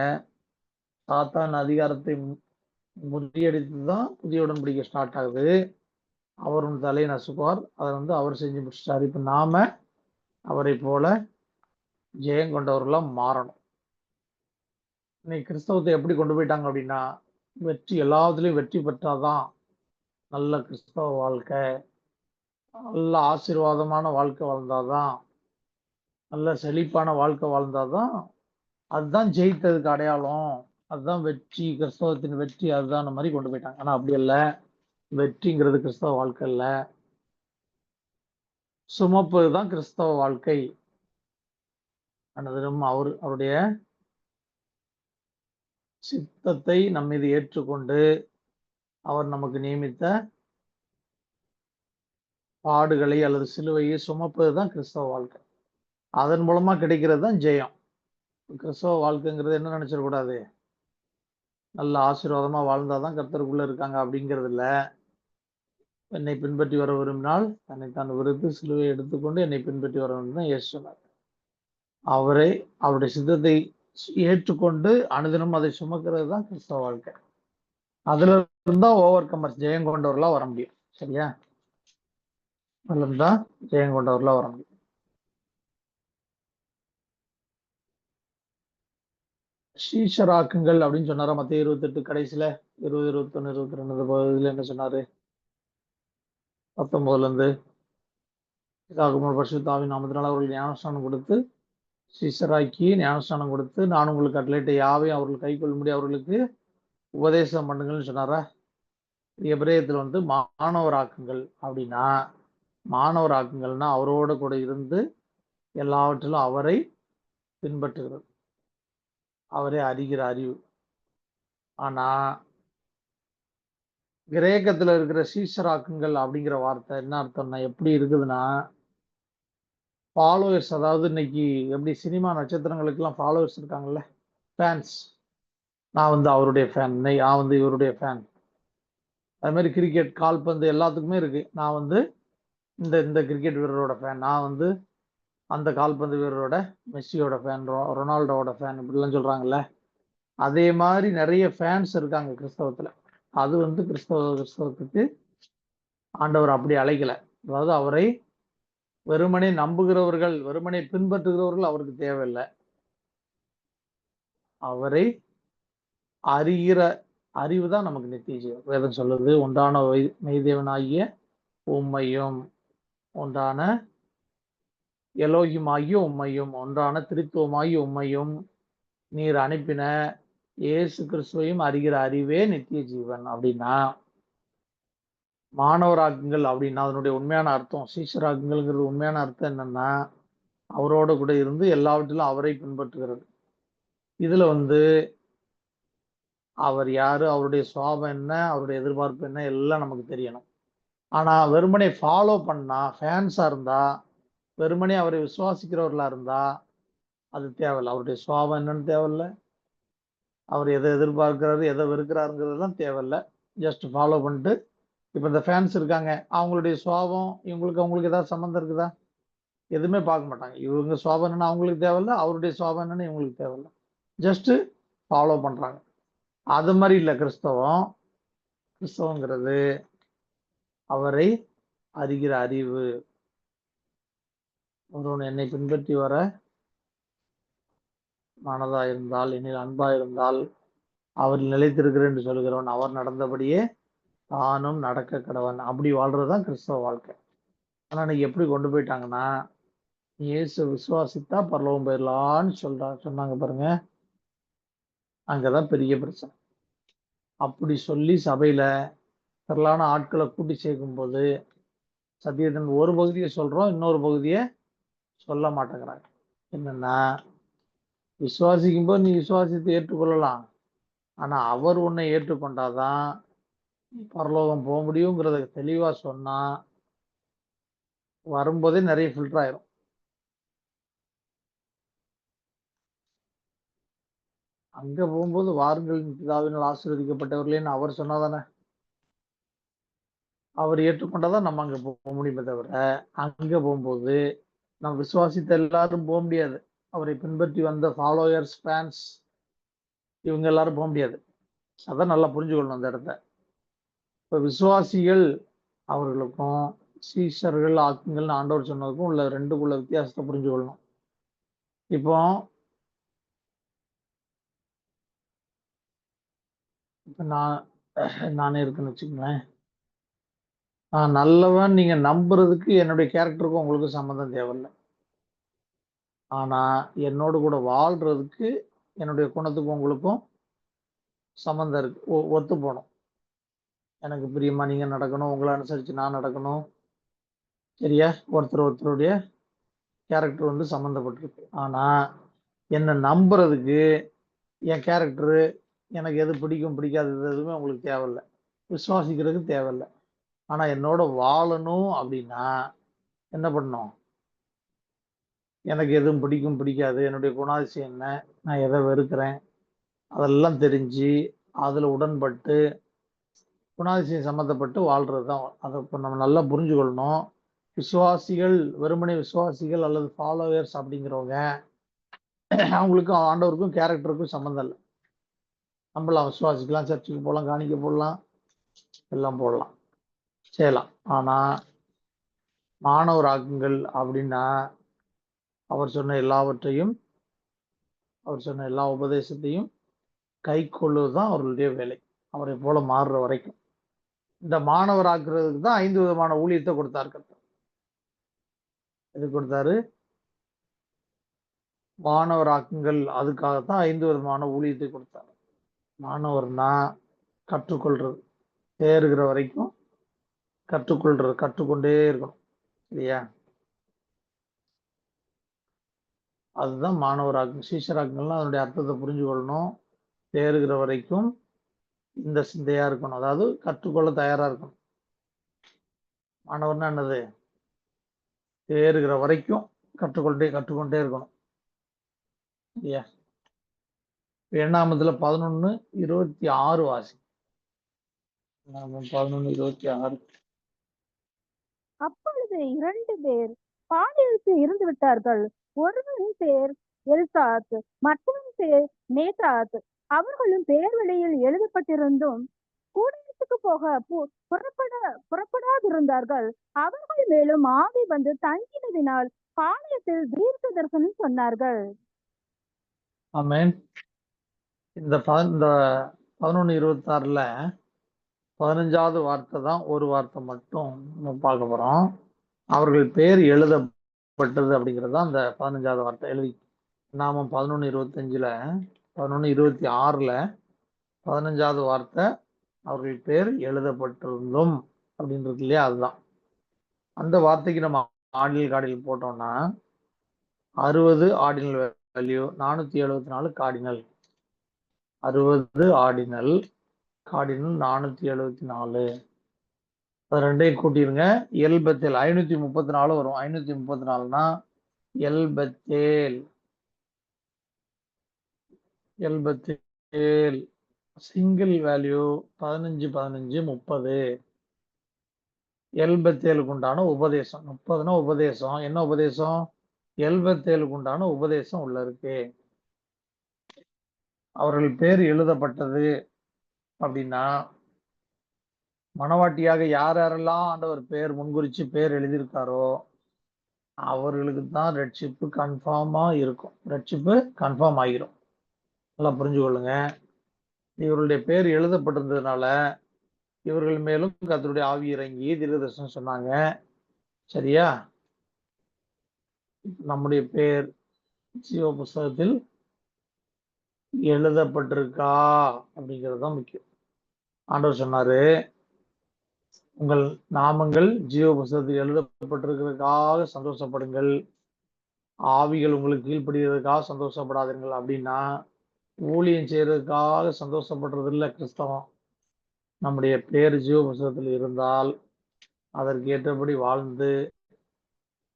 சாத்தான் அதிகாரத்தை முறியடித்து தான் புதிய உடன்படிக்கை ஸ்டார்ட் ஆகுது. அவரும் தலையை நசுக்குவார், அதை அவர் செஞ்சு முடிச்சிட்டாரு. இப்ப நாம அவரை போல ஜெயம் கொண்டவர்களா மாறணும். இன்னைக்கு கிறிஸ்தவத்தை எப்படி கொண்டு போயிட்டாங்க அப்படின்னா, வெற்றி, எல்லாத்துலயும் வெற்றி பெற்றாதான் நல்ல கிறிஸ்தவ வாழ்க்கை, நல்ல ஆசீர்வாதமான வாழ்க்கை வாழ்ந்தாதான், நல்ல செழிப்பான வாழ்க்கை வாழ்ந்தாதான் அதுதான் ஜெயித்ததுக்கு அடையாளம், அதுதான் வெற்றி, கிறிஸ்தவத்தின் வெற்றி, அதுதான் அந்த மாதிரி கொண்டு போயிட்டாங்க. ஆனா அப்படி இல்லை. வெற்றிங்கிறது கிறிஸ்தவ வாழ்க்கை இல்ல, சுமப்பதுதான் கிறிஸ்தவ வாழ்க்கை. அவருடைய சித்தத்தை நம் மீது ஏற்றுக்கொண்டு அவர் நமக்கு நியமித்த பாடுகளை அல்லது சிலுவையை சுமப்பதுதான் கிறிஸ்தவ வாழ்க்கை. அதன் மூலமா கிடைக்கிறது தான் ஜெயம். கிறிஸ்தவ வாழ்க்கைங்கிறது என்ன நினைச்சிடக்கூடாது, நல்ல ஆசீர்வாதமா வாழ்ந்தாதான் கர்த்தருக்குள்ள இருக்காங்க அப்படிங்கிறது இல்ல. என்னை பின்பற்றி வர விரும்பினால் தன்னைத்தான் வெறுத்து சிலுவை எடுத்துக்கொண்டு என்னை பின்பற்றி வர வேண்டும் தான் இயேசு சொன்னார். அவருடைய சித்தத்தை ஏற்றுக்கொண்டு அனுதினம் அதை சுமக்கிறது தான் கிறிஸ்தவ வாழ்க்கை. அதுல இருந்தா ஓவர் கமர்ஸ், ஜெயம் கொண்டவர்களா வர முடியும். சரியா? அதுல இருந்தா ஜெயம் கொண்டவர்களா வர முடியும். சீஷராக்குங்கள் அப்படின்னு சொன்னாரா மத்திய 28 கடைசியில 20, 21, 22 பகுதியில என்ன சொன்னாரு? 19ல இருந்து பரிசுத்தாவின் நாமத்தினால அவர்கள் ஞானஸ்தானம் கொடுத்து சீஷராக்கி ஞானஸ்தானம் கொடுத்து நான் உங்களுக்கு கட்டளையிட்ட யாவையும் அவர்கள் கை கொள்ளும்படி அவர்களுக்கு உபதேசம் பண்ணுங்கள்னு சொன்னாரா? எபிரேயத்துல மாணவராக்குங்கள் அப்படின்னா, மாணவராக்குங்கள்னா அவரோட கூட இருந்து எல்லாவற்றிலும் அவரை பின்பற்றுகிறது, அவரை அறிகிற அறிவு. ஆனா கிரேக்கத்துல இருக்கிற சீஷராக்குங்கள் அப்படிங்கிற வார்த்தை என்ன அர்த்தம்னா, எப்படி இருக்குதுன்னா, ஃபாலோவர்ஸ். அதாவது இன்னைக்கு எப்படி சினிமா நட்சத்திரங்களுக்கெல்லாம் ஃபாலோவர்ஸ் இருக்காங்கல்ல, ஃபேன்ஸ். நான் அவருடைய ஃபேன், நான் இவருடைய ஃபேன். அது மாதிரி கிரிக்கெட், கால்பந்து எல்லாத்துக்குமே இருக்கு. நான் இந்த இந்த கிரிக்கெட் வீரரோட ஃபேன், நான் அந்த கால்பந்து வீரரோட, மெஸ்ஸியோட ஃபேன், ரொனால்டோட ஃபேன், இப்படிலாம் சொல்றாங்கல்ல. அதே மாதிரி நிறைய ஃபேன்ஸ் இருக்காங்க கிறிஸ்தவத்துல. அது கிறிஸ்தவத்துக்கு ஆண்டவர் அப்படி அழைக்கல. அதாவது அவரை வெறுமனே நம்புகிறவர்கள், வெறுமனே பின்பற்றுகிறவர்கள் அவருக்கு தேவையில்லை. அவரை அறிகிற அறிவு தான் நமக்கு நித்திய ஜீவன். வேதம் சொல்லுது, ஒன்றான மெய்தேவனாகிய உம்மையும், ஒன்றான எலோகிமாகிய உம்மையும், ஒன்றான திரித்துவமாகிய உம்மையும் நீர் அனுப்பின இயேசு கிறிஸ்துவையும் அறிகிற அறிவே நித்திய ஜீவன். அப்படின்னா மாணவராக்குங்கள் அப்படின்னா அதனுடைய உண்மையான அர்த்தம், சீஷராக்குங்கள்ங்கிறது உண்மையான அர்த்தம் என்னன்னா, அவரோட கூட இருந்து எல்லாவற்றிலும் அவரை பின்பற்றுகிறது. இதுல அவர் யாரு, அவருடைய சுவாபம் என்ன, அவருடைய எதிர்பார்ப்பு என்ன, எல்லாம் நமக்கு தெரியணும். ஆனா வெறுமனே ஃபாலோ பண்ணா, ஃபேன்ஸா இருந்தா, வெறுமனே அவரை விசுவாசிக்கிறவர்களா இருந்தா அது தேவையில்லை. அவருடைய சுவாபம் என்னன்னு தேவையில்லை, அவர் எதை எதிர்பார்க்கிறாரு, எதை வெறுக்கிறாருங்கிறதுலாம் தேவையில்லை. ஜஸ்ட் ஃபாலோ பண்ணிட்டு, இப்ப இந்த ஃபேன்ஸ் இருக்காங்க, அவங்களுடைய சுவாபம் அவங்களுக்கு ஏதாவது சம்மந்தம் இருக்குதா? எதுவுமே பார்க்க மாட்டாங்க. இவங்க சுவாபம் என்னன்னு அவங்களுக்கு தேவையில்லை, அவருடைய சுவாபம் என்னன்னு இவங்களுக்கு தேவையில்லை, ஜஸ்ட் ஃபாலோ பண்றாங்க. அது மாதிரி இல்லை கிறிஸ்தவம். கிறிஸ்தவங்கிறது அவரை அறிகிற அறிவு. ஒருவன் என்னை பின்பற்றி வர மனதா இருந்தால், என்னில் அன்பா இருந்தால் அவர் நிலைத்திருக்கிறேன் என்று சொல்கிறவன் அவர் நடந்தபடியே தானும் நடக்க கடவன். அப்படி வாழ்றதுதான் கிறிஸ்தவ வாழ்க்கை. ஆனா இன்னைக்கு எப்படி கொண்டு போயிட்டாங்கன்னா, இயேசு விசுவாசித்தா பரலோகம் போயிடலான்னு சொன்னாங்க பாருங்க. அங்கதான் பெரிய பிரச்சனை. அப்படி சொல்லி சபையில திரளான ஆட்களை கூட்டி சேர்க்கும் போது சத்தியத்தின் ஒரு பகுதியை சொல்றோம், இன்னொரு பகுதியை சொல்ல மாட்டேங்கிறாங்க. என்னன்னா, விசுவாசிக்கும் போது நீ விசுவாசித்து ஏற்றுக்கொள்ளலாம். ஆனா அவர் உன்னை ஏற்றுக்கொண்டாதான் பரலோகம் போக முடியுங்கிறத தெளிவா சொன்னா வரும்போதே நிறைய ஃபில்டர் ஆயிரும். அங்க போகும்போது வாருங்கள் பிதாவினால் ஆசீர்வதிக்கப்பட்டவர்களேன்னு அவர் சொன்னாதானே, அவர் ஏற்றுக்கொண்டாதான் நம்ம அங்க போக முடியுமே தவிர, அங்க போகும்போது நம்ம விசுவாசித்த எல்லாரும் போக முடியாது. அவரை பின்பற்றி வந்த ஃபாலோயர்ஸ், ஃபேன்ஸ் இவங்க எல்லாரும் போக முடியாது. அதான் நல்லா புரிஞ்சுக்கொள்ளணும் அந்த இடத்த. இப்ப விசுவாசிகள் அவர்களுக்கும் சீஷர்கள் ஆக்குங்கள்னு ஆண்டவர் சொன்னதுக்கும் உள்ள ரெண்டுக்குள்ள வித்தியாசத்தை புரிஞ்சுக்கொள்ளணும். இப்போ இப்ப நானே இருக்குன்னு வச்சுக்கோங்களேன். நான் நல்லவன் நீங்க நம்புறதுக்கு என்னுடைய கேரக்டருக்கும் உங்களுக்கு சம்மந்தம் தேவையில்லை. ஆனா என்னோடு கூட வாழ்றதுக்கு என்னுடைய குணத்துக்கும் உங்களுக்கும் சம்மந்தம் இருக்கு. ஒத்து போகணும். எனக்கு பிரியமா நீங்க நடக்கணும், உங்களை அனுசரிச்சு நான் நடக்கணும். சரியா? ஒருத்தருடைய கேரக்டர் வந்து சம்மந்தப்பட்டிருக்கு. ஆனா என்னை நம்புறதுக்கு என் கேரக்டரு எனக்கு எது பிடிக்கும் பிடிக்காதது எதுவுமே உங்களுக்கு தேவையில்லை, விசுவாசிக்கிறதுக்கு தேவையில்லை. ஆனா என்னோட வாழணும் அப்படின்னா என்ன பண்ணணும்? எனக்கு எதுவும் பிடிக்கும் பிடிக்காது, என்னுடைய குணாதிசயம் என்ன, நான் எதை வெறுக்கிறேன், அதெல்லாம் தெரிஞ்சு அதுல உடன்பட்டு குணாதிசயம் சம்மந்தப்பட்டு வாழ்றது தான். அதை இப்போ நம்ம நல்லா புரிஞ்சுக்கொள்ளணும். விசுவாசிகள் வெறுமனே விசுவாசிகள் அல்லது ஃபாலோவர்ஸ் அப்படிங்கிறவங்க அவங்களுக்கும் ஆண்டவருக்கும் கேரக்டருக்கும் சம்மந்தம் இல்லை. நம்மளாம் விசுவாசிக்கலாம், சர்ச்சுக்கு போகலாம், காணிக்க போடலாம், எல்லாம் போடலாம், செய்யலாம். ஆனா மாணவர் ஆக்குங்கள் அப்படின்னா அவர் சொன்ன எல்லாவற்றையும், அவர் சொன்ன எல்லா உபதேசத்தையும் கை கொள்ளுவதுதான் அவர்களுடைய வேலை, அவரை போல மாறுற வரைக்கும். இந்த மாணவர் ஆக்குறதுக்கு தான் 5 விதமான ஊழியத்தை கொடுத்தாரு கர்த்தர். எது கொடுத்தாரு? மாணவர் ஆக்குங்கள். அதுக்காகத்தான் 5 விதமான ஊழியத்தை கொடுத்தாரு. மாணவர்னா கற்றுக்கொள்றது, தேறுகிற வரைக்கும் கற்றுக்கொள்றது, கற்றுக்கொண்டே இருக்கணும். சரியா? அதுதான் மாணவராக்குங்கள். சீஷராக்குங்கள்லாம் அதனுடைய அர்த்தத்தை புரிஞ்சு கொள்ளணும். தேறுகிற வரைக்கும் இந்த சிந்தையா இருக்கணும், அதாவது கற்றுக்கொள்ள தயாரா இருக்கணும். மாணவர்னா என்னது? தேறுகிற வரைக்கும் கற்றுக்கொண்டே இருக்கணும். சரியா? எண்ணாமத்துல 11:26 வாசி. 11:26. அப்பொழுது 2 பேர் பாளையத்தில் இருந்து விட்டார்கள். ஒருவன் பேர் எல்சாத், மற்றவன் பேர் மேதாத். அவர்களும் பேர் வெளியில் எழுதப்பட்டிருந்தும் கூடத்துக்கு போக புறப்படாதிருந்தார்கள். அவர்கள் மேலும் ஆவி வந்து தங்கினதினால் பாளையத்தில் தீர்க்க தரிசனம் சொன்னார்கள். ஆமென். இந்த 11:26ல 15வது வார்த்தை தான், ஒரு வார்த்தை மட்டும் நம்ம பார்க்க போறோம். அவர்கள் பேர் எழுதப்பட்டது அப்படிங்கிறது தான் அந்த 15வது வார்த்தை. எழுதி நாம 11:25ல 11:26ல 15வது வார்த்தை அவர்கள் பேர் எழுதப்பட்டிருந்தும் அப்படின்றது இல்லையா? அதுதான் அந்த வார்த்தைக்கு நம்ம ஆர்டினல் கார்டில் போட்டோம்னா 60 ordinal value, 474 cardinal. 60 ordinal, cardinal 474. அது ரெண்டையும் கூட்டிருங்க. எல்பத்தேல் 534 வரும். 534னா எல்பத்தேல் சிங்கிள் வேல்யூ 15 15 30. எல்பத்தேலுக்கு உண்டான உபதேசம் 30னா உபதேசம். என்ன உபதேசம்? எல்பத்தேலுக்கு உண்டான உபதேசம் உள்ள இருக்கு. அவர்கள் பேர் எழுதப்பட்டது அப்படின்னா மனவாட்டியாக யாரெல்லாம் ஆண்டவர் பேர் முன்குறிச்சு பேர் எழுதியிருக்காரோ அவர்களுக்கு தான் ரட்சிப்பு கன்ஃபார்மா இருக்கும். ரட்சிப்பு கன்ஃபார்ம் ஆகிரும். நல்லா புரிஞ்சு கொள்ளுங்க. இவர்களுடைய பேர் எழுதப்பட்டிருந்ததுனால இவர்கள் மேலும் கர்த்தருடைய ஆவி இறங்கி தீர்க்கதரிசனம் சொன்னாங்க. சரியா? நம்முடைய பேர் ஜீவ புஸ்தகத்தில் எழுதப்பட்டிருக்கா அப்படிங்கிறது தான் முக்கியம். ஆண்டவர் சொன்னாரு, உங்கள் நாமங்கள் ஜீவ புஸ்தகத்தில் எழுதப்பட்டிருக்கிறதுக்காக சந்தோஷப்படுங்கள், ஆவிகள் உங்களுக்கு கீழ்ப்படுகிறதுக்காக சந்தோஷப்படாதீர்கள். அப்படின்னா ஊழியம் செய்யறதுக்காக சந்தோஷப்படுறது இல்லை கிறிஸ்தவம். நம்முடைய பேர் ஜீவ புஸ்தகத்தில் இருந்தால் அதற்கு ஏற்றபடி வாழ்ந்து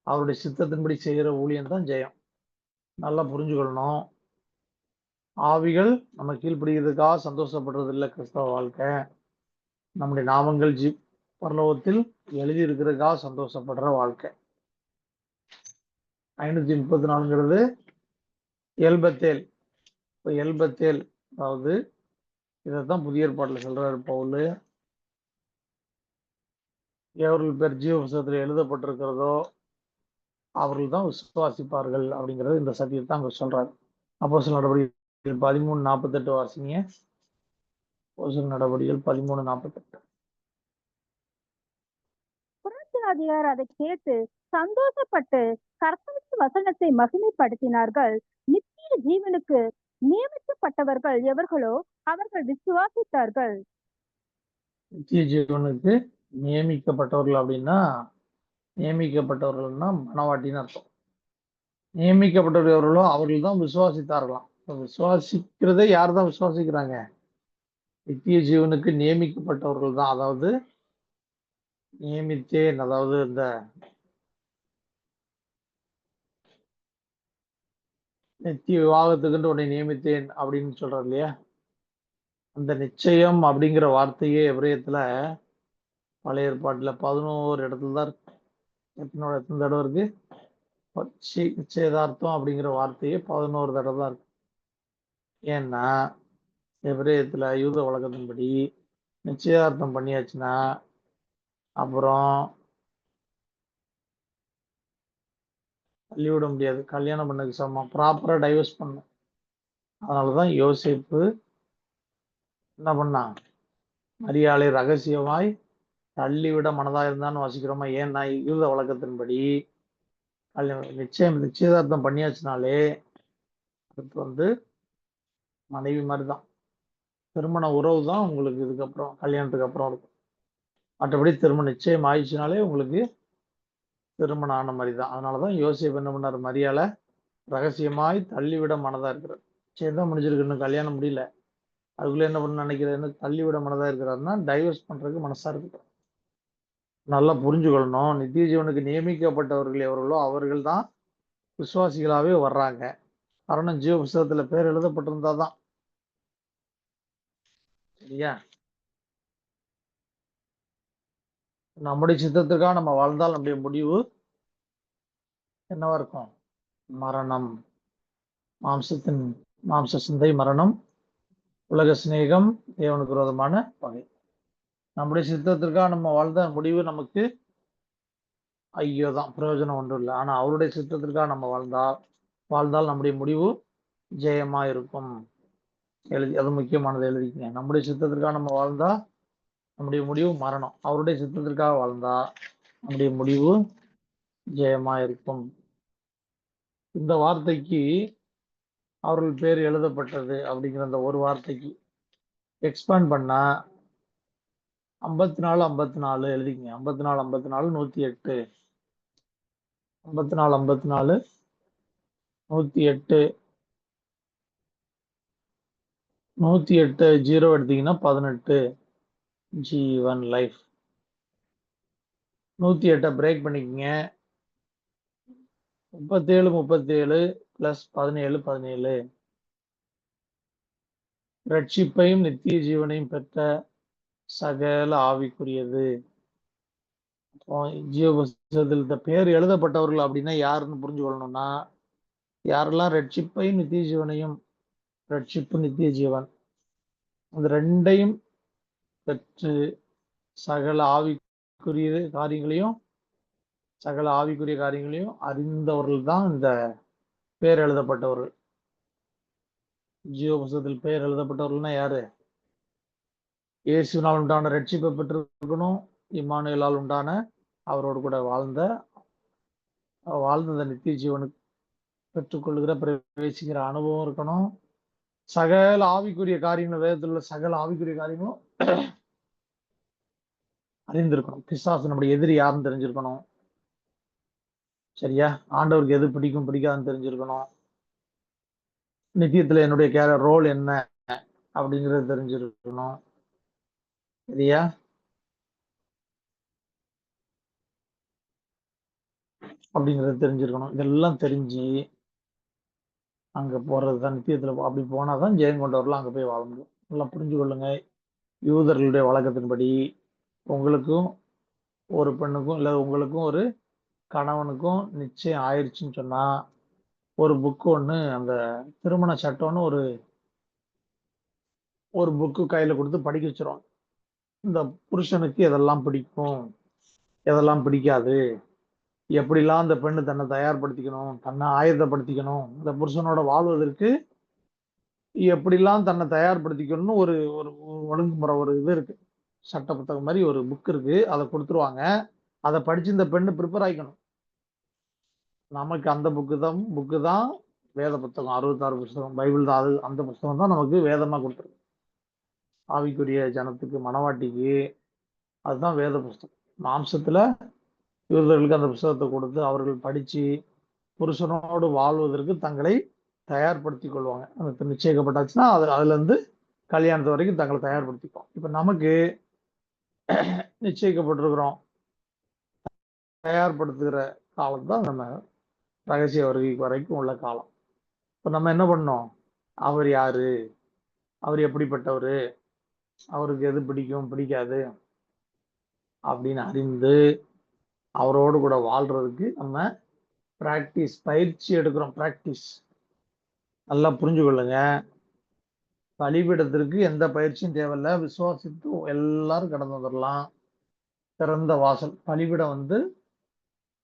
அவருடைய சித்தத்தின்படி செய்கிற ஊழியம் தான் ஜெயம். நல்லா புரிஞ்சுக்கொள்ளணும். ஆவிகள் நம்ம கீழ்ப்படுகிறதுக்காக சந்தோஷப்படுறது இல்லை கிறிஸ்தவ வாழ்க்கை. நம்முடைய நாமங்கள் பரலோகத்தில் எழுதி இருக்கிறதுக்காக சந்தோஷப்படுற வாழ்க்கை. 534ங்கிறது எல்பத்தேல். இப்போ எல்பத்தேல், அதாவது இதைத்தான் புதிய ஏற்பாட்டில் சொல்றாரு பவுல். எவர்கள் பேர் ஜீவ புஸ்தகத்தில் எழுதப்பட்டிருக்கிறதோ அவர்கள் தான் விசுவாசிப்பார்கள் அப்படிங்கிறது இந்த சத்தியத்தை அங்க சொல்றாரு. அப்போஸ்தலர் நடவடிக்கைகள் 13:48 வாசிங்க. அப்போஸ்தலர் நடவடிக்கைகள் 13:48. புறஜாதியார் அதை கேட்டு சந்தோஷப்பட்டு கர்த்தருடைய வசனத்தை மகிமைப்படுத்தினார்கள். நித்திய ஜீவனுக்கு நியமிக்கப்பட்டவர்கள் எவர்களோ அவர்கள் விசுவாசித்தார்கள். நித்திய ஜீவனுக்கு நியமிக்கப்பட்டவர்கள் அப்படின்னா, நியமிக்கப்பட்டவர்கள்னா மனவாட்டின்னு அர்த்தம். நியமிக்கப்பட்டவர்கள் எவர்களோ அவர்கள் தான் விசுவாசித்தார்களாம். விசுவாசிக்கிறதை யார் தான் விசுவாசிக்கிறாங்க? நித்திய ஜீவனுக்கு நியமிக்கப்பட்டவர்கள் தான். அதாவது நியமித்தேன், அதாவது இந்த நித்திய விவாகத்துக்குன்னு உன்னை நியமித்தேன் அப்படின்னு சொல்றாரு இல்லையா? அந்த நிச்சயம் அப்படிங்கிற வார்த்தையே எபிரேயத்துல பழைய ஏற்பாட்டுல 11 இடத்துல தான் இருக்கு. எத்தனை தடவை இருக்கு? நிச்சயதார்த்தம் அப்படிங்கிற வார்த்தையே 11 தடவை தான் இருக்கு. ஏன்னா எபிரேயத்துல யூத வழக்கத்தின்படி நிச்சயதார்த்தம் பண்ணியாச்சுன்னா அப்புறம் தள்ளிவிட முடியாது. கல்யாணம் பண்ணதுக்கு சமம். ப்ராப்பரா டைவர்ஸ் பண்ணும். அதனாலதான் யோசேப்பு என்ன பண்ணான்? மரியாளை ரகசியமாய் தள்ளிவிட மனதா இருந்தான்னு வாசிக்கிறோமா? ஏன்னா யூத வழக்கத்தின்படி நிச்சயதார்த்தம் பண்ணியாச்சுனாலே அதுக்கு மனைவி மாதிரிதான். திருமண உறவு தான் உங்களுக்கு இதுக்கப்புறம் கல்யாணத்துக்கு அப்புறம் இருக்கும். மற்றபடி திருமணம் நிச்சயம் ஆயிடுச்சுனாலே உங்களுக்கு திருமணம் ஆன மாதிரி தான். அதனாலதான் யோசேப்பு என்ன பண்ணாரு? மரியாளை ரகசியமாய் தள்ளிவிட மனதா இருக்கிறார். நிச்சயம் முடிஞ்சிருக்கு, இன்னும் கல்யாணம் முடியல, அதுக்குள்ள என்ன பண்ண நினைக்கிறேன்னு தள்ளிவிட மனதா இருக்கிறாருன்னா டைவர்ஸ் பண்றதுக்கு மனசா இருக்கு. நல்லா புரிஞ்சுக்கொள்ளணும். நித்திய ஜீவனுக்கு நியமிக்கப்பட்டவர்கள் எவர்களோ அவர்கள் தான் விசுவாசிகளாவே வர்றாங்க. காரணம் ஜீவ புஸ்தகத்துல பேர் எழுதப்பட்டிருந்தாதான். சரியா? நம்முடைய சித்தத்துக்காக நம்ம வாழ்ந்தால் நம்முடைய முடிவு என்னவா இருக்கும்? மரணம். மாம்ச சிந்தை மரணம், உலக சிநேகம், தேவனுக்கு விரோதமான பகை. நம்முடைய சித்தத்திற்காக நம்ம வாழ்ந்த முடிவு நமக்கு ஐயோ தான், பிரயோஜனம் ஒன்றும் இல்லை. ஆனா அவருடைய சித்தத்திற்காக நம்ம வாழ்ந்தால் நம்முடைய முடிவு ஜெயமா இருக்கும். அது முக்கியமானது, எழுதிக்கங்க. நம்முடைய சித்தத்திற்காக நம்ம வாழ்ந்தா நம்முடைய முடிவு மரணம். அவருடைய சித்தத்திற்காக வாழ்ந்தா நம்முடைய முடிவு ஜெயமா இருக்கும். இந்த வார்த்தைக்கு அவர்கள் பேர் எழுதப்பட்டது அப்படிங்கிற அந்த ஒரு வார்த்தைக்கு எக்ஸ்பேண்ட் பண்ணா 54 எழுதிக்கங்க. 54 108. 54 108 108 0 எடுத்தீங்கன்னா 18 G1 லைஃப். 108 பிரேக் பண்ணிக்கங்க. 37 பிளஸ் 17 ரட்சிப்பையும் நித்திய ஜீவனையும் பெற்ற சகல ஆவிக்குரியது. ஜீவ புஸ்தகத்தில் இந்த பேர் எழுதப்பட்டவர்கள் அப்படின்னா யாருன்னு புரிஞ்சு கொள்ளணும்னா, யாரெல்லாம் ரட்சிப்பையும் நித்திய ஜீவனையும், ரட்சிப்பு நித்திய ஜீவன் அந்த ரெண்டையும் பெற்று சகல ஆவிக்குரிய காரியங்களையும் சகல ஆவிக்குரிய காரியங்களையும் அறிந்தவர்கள் தான் இந்த பேர் எழுதப்பட்டவர்கள். ஜீவ புஸ்தகத்தில் பெயர் எழுதப்பட்டவர்கள்னா யாரு? இயேசுவினால் உண்டான ரட்சிப்பை பெற்றிருக்கணும், இம்மானுவேலால் உண்டான அவரோடு கூட வாழ்ந்த நித்திய ஜீவனுக்கு பெற்றுக்கொள்கிற பிரவேசிக்கிற அனுபவம் இருக்கணும். சகல ஆவிக்குரிய காரியங்கள், வேதத்தில் உள்ள சகல ஆவிக்குரிய காரியங்களும் அறிந்திருக்கணும். பிசாசு நம்முடைய எதிரி யாருன்னு தெரிஞ்சிருக்கணும். சரியா? ஆண்டவருக்கு எது பிடிக்கும் பிடிக்காதுன்னு தெரிஞ்சிருக்கணும். நித்தியத்துல என்னுடைய ரோல் என்ன அப்படிங்கறது தெரிஞ்சிருக்கணும். சரியா? அப்படிங்கறது தெரிஞ்சிருக்கணும். இதெல்லாம் தெரிஞ்சு அங்க போறதுதான் நித்தியத்துல. அப்படி போனாதான் ஜெயம் கொண்டவர்கள் அங்க போய் வாழ முடியும். நல்லா புரிஞ்சு கொள்ளுங்க. யூதர்களுடைய வழக்கத்தின்படி உங்களுக்கும் ஒரு பெண்ணுக்கும் இல்ல உங்களுக்கும் ஒரு கணவனுக்கும் நிச்சயம் ஆயிடுச்சுன்னு சொன்னா ஒரு புக்கு ஒண்ணு, அந்த திருமண சட்டம்னு ஒரு புக்கு கையில கொடுத்து படிக்க வச்சிரும். இந்த புருஷனுக்கு எதெல்லாம் பிடிக்கும், எதெல்லாம் பிடிக்காது, எப்படிலாம் அந்த பெண்ணு தன்னை தயார்படுத்திக்கணும், தன்னை ஆயத்தப்படுத்திக்கணும், இந்த புருஷனோட வாழ்வதற்கு எப்படிலாம் தன்னை தயார்படுத்திக்கணும்னு ஒரு ஒரு ஒழுங்குமுறை, ஒரு இது இருக்கு. சட்ட புத்தகம் மாதிரி ஒரு புக் இருக்கு. அதை கொடுத்துருவாங்க. அதை படிச்சு இந்த பெண்ணு ப்ரிப்பேர் ஆகிக்கணும். நமக்கு அந்த புக்கு தான் வேத புத்தகம். 66 புத்தகம் பைபிள் தான். அது அந்த புத்தகம் தான் நமக்கு வேதமா கொடுத்துருக்கு. ஆவிக்குரிய ஜனத்துக்கு, மனவாட்டிக்கு அதுதான் வேத புஸ்தகம். மாம்சத்துல யூதர்களுக்கு அந்த புத்தகத்தை கொடுத்து அவர்கள் படிச்சு புருஷனோடு வாழ்வதற்கு தங்களை தயார்படுத்திக் கொள்வாங்க. அந்த நிச்சயிக்கப்பட்டாச்சுன்னா அதுல இருந்து கல்யாணத்து வரைக்கும் தங்களை தயார்படுத்திக்குவோம். இப்ப நமக்கு நிச்சயிக்கப்பட்டிருக்கிறோம். தயார்படுத்துகிற காலம் தான் நம்ம ரகசிய வருகைக்கு வரைக்கும் உள்ள காலம். இப்ப நம்ம என்ன பண்ணோம்? அவர் யாரு, அவர் எப்படிப்பட்டவரு, அவருக்கு எது பிடிக்கும் பிடிக்காது அப்படின்னு அறிந்து அவரோடு கூட வாழ்றதுக்கு நம்ம பயிற்சி எடுக்கிறோம். நல்லா புரிஞ்சு கொள்ளுங்க. பலிபீடத்திற்கு எந்த பயிற்சியும் தேவையில்லை. விசுவாசித்து எல்லாரும் கடந்து வந்துடலாம். திறந்த வாசல். பலிபீடம்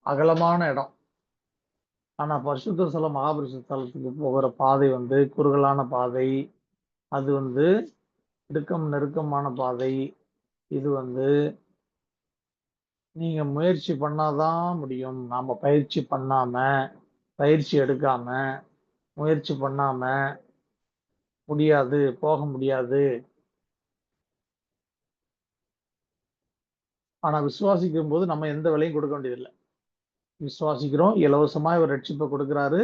அகலமான இடம். ஆனா பரிசுத்த ஸ்தலம், மகாபரிசுத்த ஸ்தலத்துக்கு போகிற பாதை குறுகலான பாதை. அது நெருக்கமான பாதை. இது நீங்க முயற்சி பண்ணாதான் முடியும். நாம பயிற்சி எடுக்காம முயற்சி பண்ணாம முடியாது, போக முடியாது. ஆனா விசுவாசிக்கும் போது நம்ம எந்த விலையும் கொடுக்க வேண்டியதில்லை. விசுவாசிக்கிறோம், இலவசமா இவர் ரட்சிப்பை கொடுக்கிறாரு.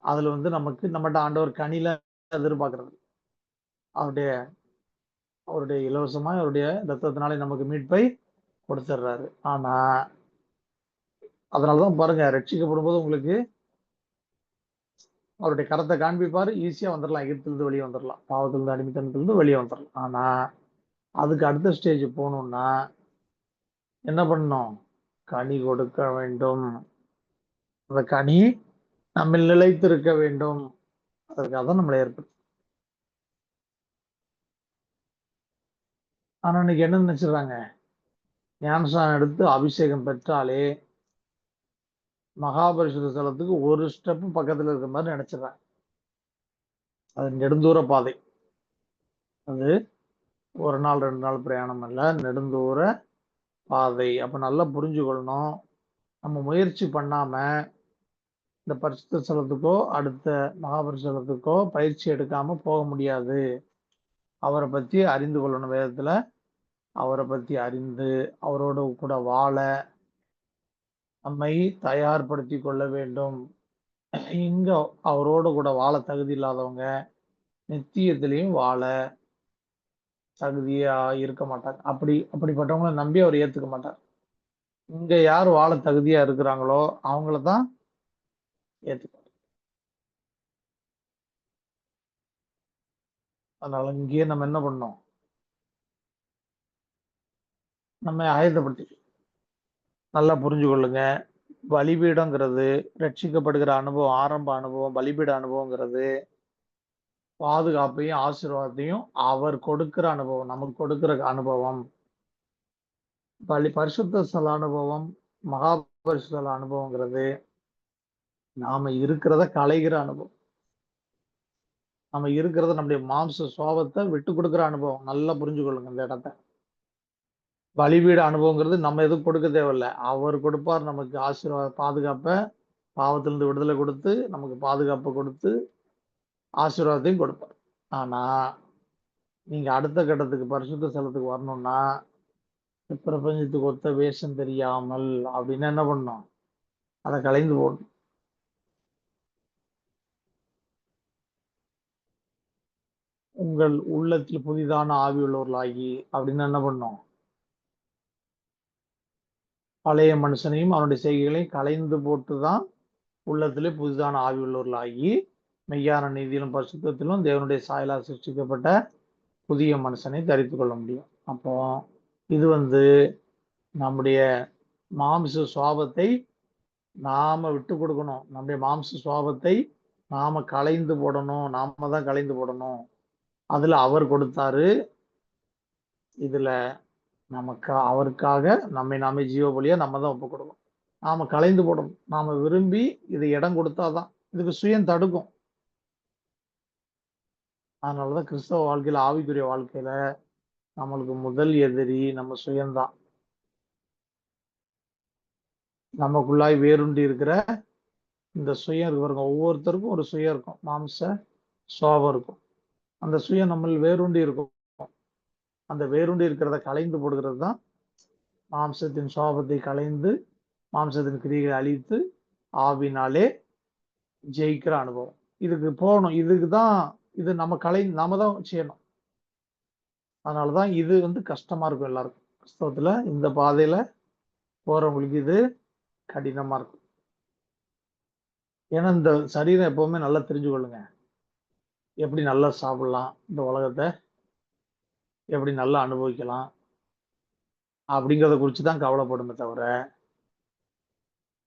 அதுல நமக்கு நம்மகிட்ட ஆண்டவர் கனில எதிர்பார்க்கறது. அவருடைய இலவசமா அவருடைய ரத்தத்தினாலே நமக்கு மீட்பை கொடுத்துடுறாரு. ஆனா அதனாலதான் பாருங்க, ரட்சிக்கப்படும் போது உங்களுக்கு அவருடைய கரத்தை காண்பிப்பாரு. ஈஸியா வந்துடலாம், எகிப்திலிருந்து வெளியே வந்துடலாம், பாவத்திலிருந்து அடிமைத்தனத்திலிருந்து வெளியே வந்துடலாம். ஆனா அதுக்கு அடுத்த ஸ்டேஜ் போகணும்னா என்ன பண்ணணும்? கனி கொடுக்க வேண்டும். அந்த கனி நம்ம நிலைத்திருக்க வேண்டும். அதற்காக தான் நம்மளை ஏற்படும். ஆனா இன்னைக்கு என்ன நினைச்சிடறாங்க? ஞானஸ்நானம் எடுத்து அபிஷேகம் பெற்றாலே மகாபரிசுத்த ஸ்தலத்துக்கு ஒரு ஸ்டெப் பக்கத்துல இருக்கிற மாதிரி நினைச்சிடறாங்க. அது நெடுந்தூர பாதை. அது ஒரு நாள் 2 நாள் பிரயாணம் அல்ல, நெடுந்தூர பாதை. அப்ப நல்லா புரிஞ்சு கொள்ளணும். நம்ம முயற்சி பண்ணாம இந்த பரிசுத்த ஸ்தலத்துக்கோ அடுத்த மகாபரிசுத்தலத்துக்கோ பயிற்சி எடுக்காம போக முடியாது. அவரை பத்தி அறிந்து கொள்ளணும். வேதத்துல அவரை பத்தி அறிந்து அவரோடு கூட வாழ நம்மை தயார்படுத்தி கொள்ள வேண்டும். இங்க அவரோடு கூட வாழ தகுதி இல்லாதவங்க நித்தியத்திலையும் வாழ தகுதியா இருக்க மாட்டாங்க. அப்படிப்பட்டவங்களை நம்பி அவர் ஏத்துக்க மாட்டார். இங்க யார் வாழ தகுதியா இருக்கிறாங்களோ அவங்களதான் ஏத்துக்க. அதனால இங்கேயே நம்ம என்ன பண்ணோம்? நம்ம ஆயத்தப்படுத்தி நல்லா புரிஞ்சு கொள்ளுங்க. பலிபீடங்கிறது ரட்சிக்கப்படுகிற அனுபவம், ஆரம்ப அனுபவம். பலிபீட அனுபவங்கிறது பாதுகாப்பையும் ஆசீர்வாதத்தையும் அவர் கொடுக்கிற அனுபவம், நமக்கு கொடுக்கிற அனுபவம். பரிசுத்த ஸ்தல அனுபவம், மகா பரிசுத்த அனுபவங்கிறது நாம இருக்கிறத களைகிற அனுபவம். நம்ம இருக்கிறத நம்முடைய மாம்ச சுவாபத்தை விட்டு கொடுக்குற அனுபவம். நல்லா புரிஞ்சுக்கொள்ளுங்க இந்த இடத்த. பலிபீட அனுபவங்கிறது நம்ம எதுவும் கொடுக்க தேவையில்லை. அவர் கொடுப்பார் நமக்கு ஆசீர்வாத பாதுகாப்பை, பாவத்திலிருந்து விடுதலை கொடுத்து நமக்கு பாதுகாப்பை கொடுத்து ஆசீர்வாதத்தையும் கொடுப்பார். ஆனா நீங்க அடுத்த கட்டத்துக்கு பரிசுத்த ஸ்தலத்துக்கு வரணும்னா பிரபஞ்சத்துக்கு ஒத்த வேஷம் தெரியாமல் அப்படின்னு என்ன பண்ணணும்? அதை கலைந்து போடணும். உங்கள் உள்ளத்தில் புதிதான ஆவி உள்ளவர்களாகி அப்படின்னு என்ன பண்ணணும்? பழைய மனுஷனையும் அவனுடைய செய்கைகளையும் கலைந்து போட்டுதான் உள்ளத்திலே புதிதான ஆவி உள்ளவர்களாகி மெய்யான நீதியிலும் பரிசுத்தத்திலும் தேவனுடைய சாயலால் சிருஷ்டிக்கப்பட்ட புதிய மனுஷனை தரித்து கொள்ள முடியும். அப்போ இது நம்முடைய மாம்ச சுவாபத்தை நாம விட்டு கொடுக்கணும். நம்முடைய மாம்ச சுவாபத்தை நாம கலைந்து போடணும். நாம தான் கலைந்து போடணும். அதுல அவர் கொடுத்தாரு. இதுல நமக்கு அவருக்காக நம்மை நாமே ஜீவ பலியா நம்ம தான் ஒப்பு கொடுக்கணும். நாம கலைந்து போடணும். நாம விரும்பி இது இடம் கொடுத்தாதான். இதுக்கு சுயம் தடுக்கும். அதனாலதான் கிறிஸ்தவ வாழ்க்கையில, ஆவிக்குரிய வாழ்க்கையில நம்மளுக்கு முதல் எதிரி நம்ம சுயம்தான். நமக்குள்ளாய் வேறுண்டி இருக்கிற இந்த சுயம் இருக்கு பாருங்க. ஒவ்வொருத்தருக்கும் ஒரு சுயம் இருக்கும். மாம்ச சுவாபம் இருக்கும். அந்த சுயம் நம்ம வேறுண்டி இருக்கும். அந்த வேறுண்டி இருக்கிறத கலைந்து போடுகிறது தான் மாம்சத்தின் சுவாபத்தை கலைந்து மாம்சத்தின் கிரியைகளை அழித்து ஆவினாலே ஜெயிக்கிற அனுபவம். இதுக்கு போகணும். இதுக்கு தான் இது நாம தான் செய்யணும். அதனாலதான் இது கஷ்டமா இருக்கும் எல்லாருக்கும். கிறிஸ்தவத்துல இந்த பாதையில போறவங்களுக்கு இது கடினமா இருக்கும். ஏன்னா இந்த சரீரம் எப்பவுமே நல்லா தெரிஞ்சு கொள்ளுங்க. எப்படி நல்லா சாப்பிடலாம், இந்த உலகத்தை எப்படி நல்லா அனுபவிக்கலாம் அப்படிங்கிறத குறிச்சுதான் கவலைப்படுமே தவிர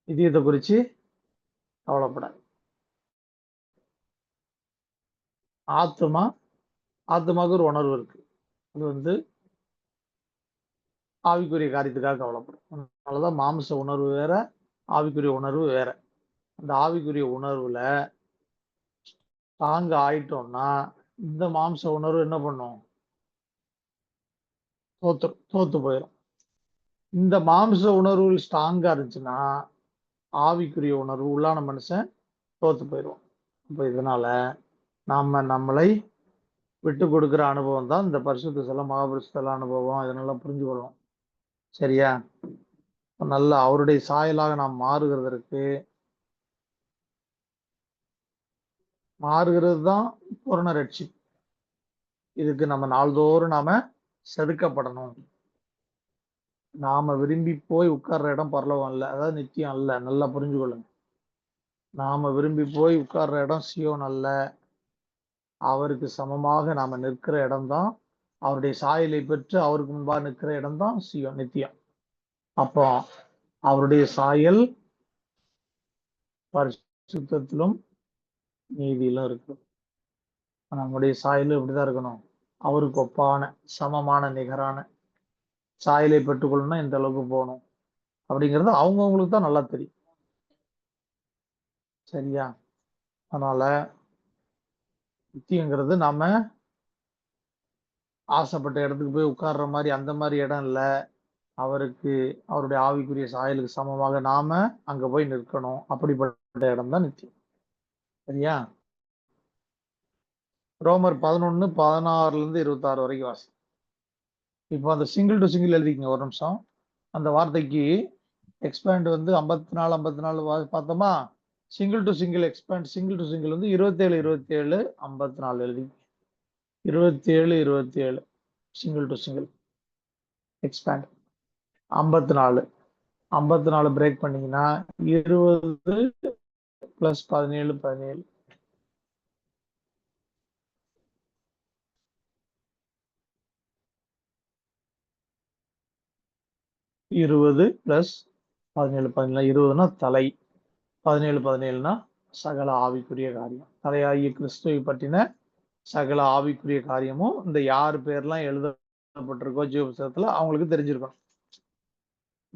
இதயத்தை குறிச்சு கவலைப்படாது. ஆத்மாவுக்கு ஒரு உணர்வு இருக்கு. அது ஆவிக்குரிய காரியத்துக்காக கவலைப்படும். அதனாலதான் மாம்ச உணர்வு வேற, ஆவிக்குரிய உணர்வு வேற. அந்த ஆவிக்குரிய உணர்வுல தாங்க ஆயிட்டோம்னா இந்த மாம்ச உணர்வு என்ன பண்ணும்? தோத்து போயிடும். இந்த மாம்ச உணர்வு ஸ்ட்ராங்கா இருந்துச்சுன்னா ஆவிக்குரிய உணர்வு உள்ளான மனுஷன் தோத்து போயிடுவோம். அப்ப இதனால நாம நம்மளை விட்டு கொடுக்கிற அனுபவம் தான் இந்த பரிசுத்த ஸ்தலம், மகாபரிசுத்த அனுபவம். இதனால புரிஞ்சுக்கொள்ளும். சரியா? நல்ல அவருடைய சாயலாக நாம் மாறுகிறது தான் பூரண ரட்சி. இதுக்கு நம்ம நாள்தோறும் நாம செதுக்கப்படணும். நாம விரும்பி போய் உட்கார்ற இடம் பரலோகம் அல்ல, அதாவது நித்தியம் அல்ல. நல்லா புரிஞ்சுக்கொள்ளுங்க. நாம விரும்பி போய் உட்கார்ற இடம் சியோன் அல்ல. அவருக்கு சமமாக நாம நிற்கிற இடம்தான், அவருடைய சாயலை பெற்று அவருக்கு முன்பாக நிற்கிற இடம்தான் சியோன், நித்தியம். அப்போ அவருடைய சாயல் பரிசுத்தத்திலும் நீதியிலும் இருக்கு. நம்முடைய சாயலும் இப்படிதான் இருக்கணும். அவருக்கு ஒப்பான, சமமான, நிகரான சாயலை பெற்றுக்கொள்ளணும்னா இந்த அளவுக்கு போகணும் அப்படிங்கிறது அவங்கவுங்களுக்கு தான் நல்லா தெரியும். சரியா? அதனால நித்தியங்கிறது நாம ஆசைப்பட்ட இடத்துக்கு போய் உட்கார்ற மாதிரி அந்த மாதிரி இடம் இல்ல. அவருடைய ஆவிக்குரிய சாயலுக்கு சமமாக நாம அங்க போய் நிற்கணும். அப்படிப்பட்ட இடம் தான் நித்தியம். சரியா? ரோமர் 11:16-26 வரைக்கும் வாசி. இப்போ அந்த சிங்கிள் டு சிங்கிள் எழுதிக்கங்க ஒரு நிமிஷம். அந்த வார்த்தைக்கு எக்ஸ்பேண்ட் 54 பார்த்தோமா? Single to single expand, single to single 27 54 எழுதி 27 single to single expand 54 break பண்ணீங்கன்னா 20 + 17 20 + 17 20னா தலை, 17 சகல ஆவிக்குரிய காரியம். தலையாகிய கிறிஸ்துவை பற்றின சகல ஆவிக்குரிய காரியமும் இந்த யார் பேர்லாம் எழுதப்பட்டிருக்கோ ஜீவ புத்தகத்துல அவங்களுக்கு தெரிஞ்சிருக்கணும்.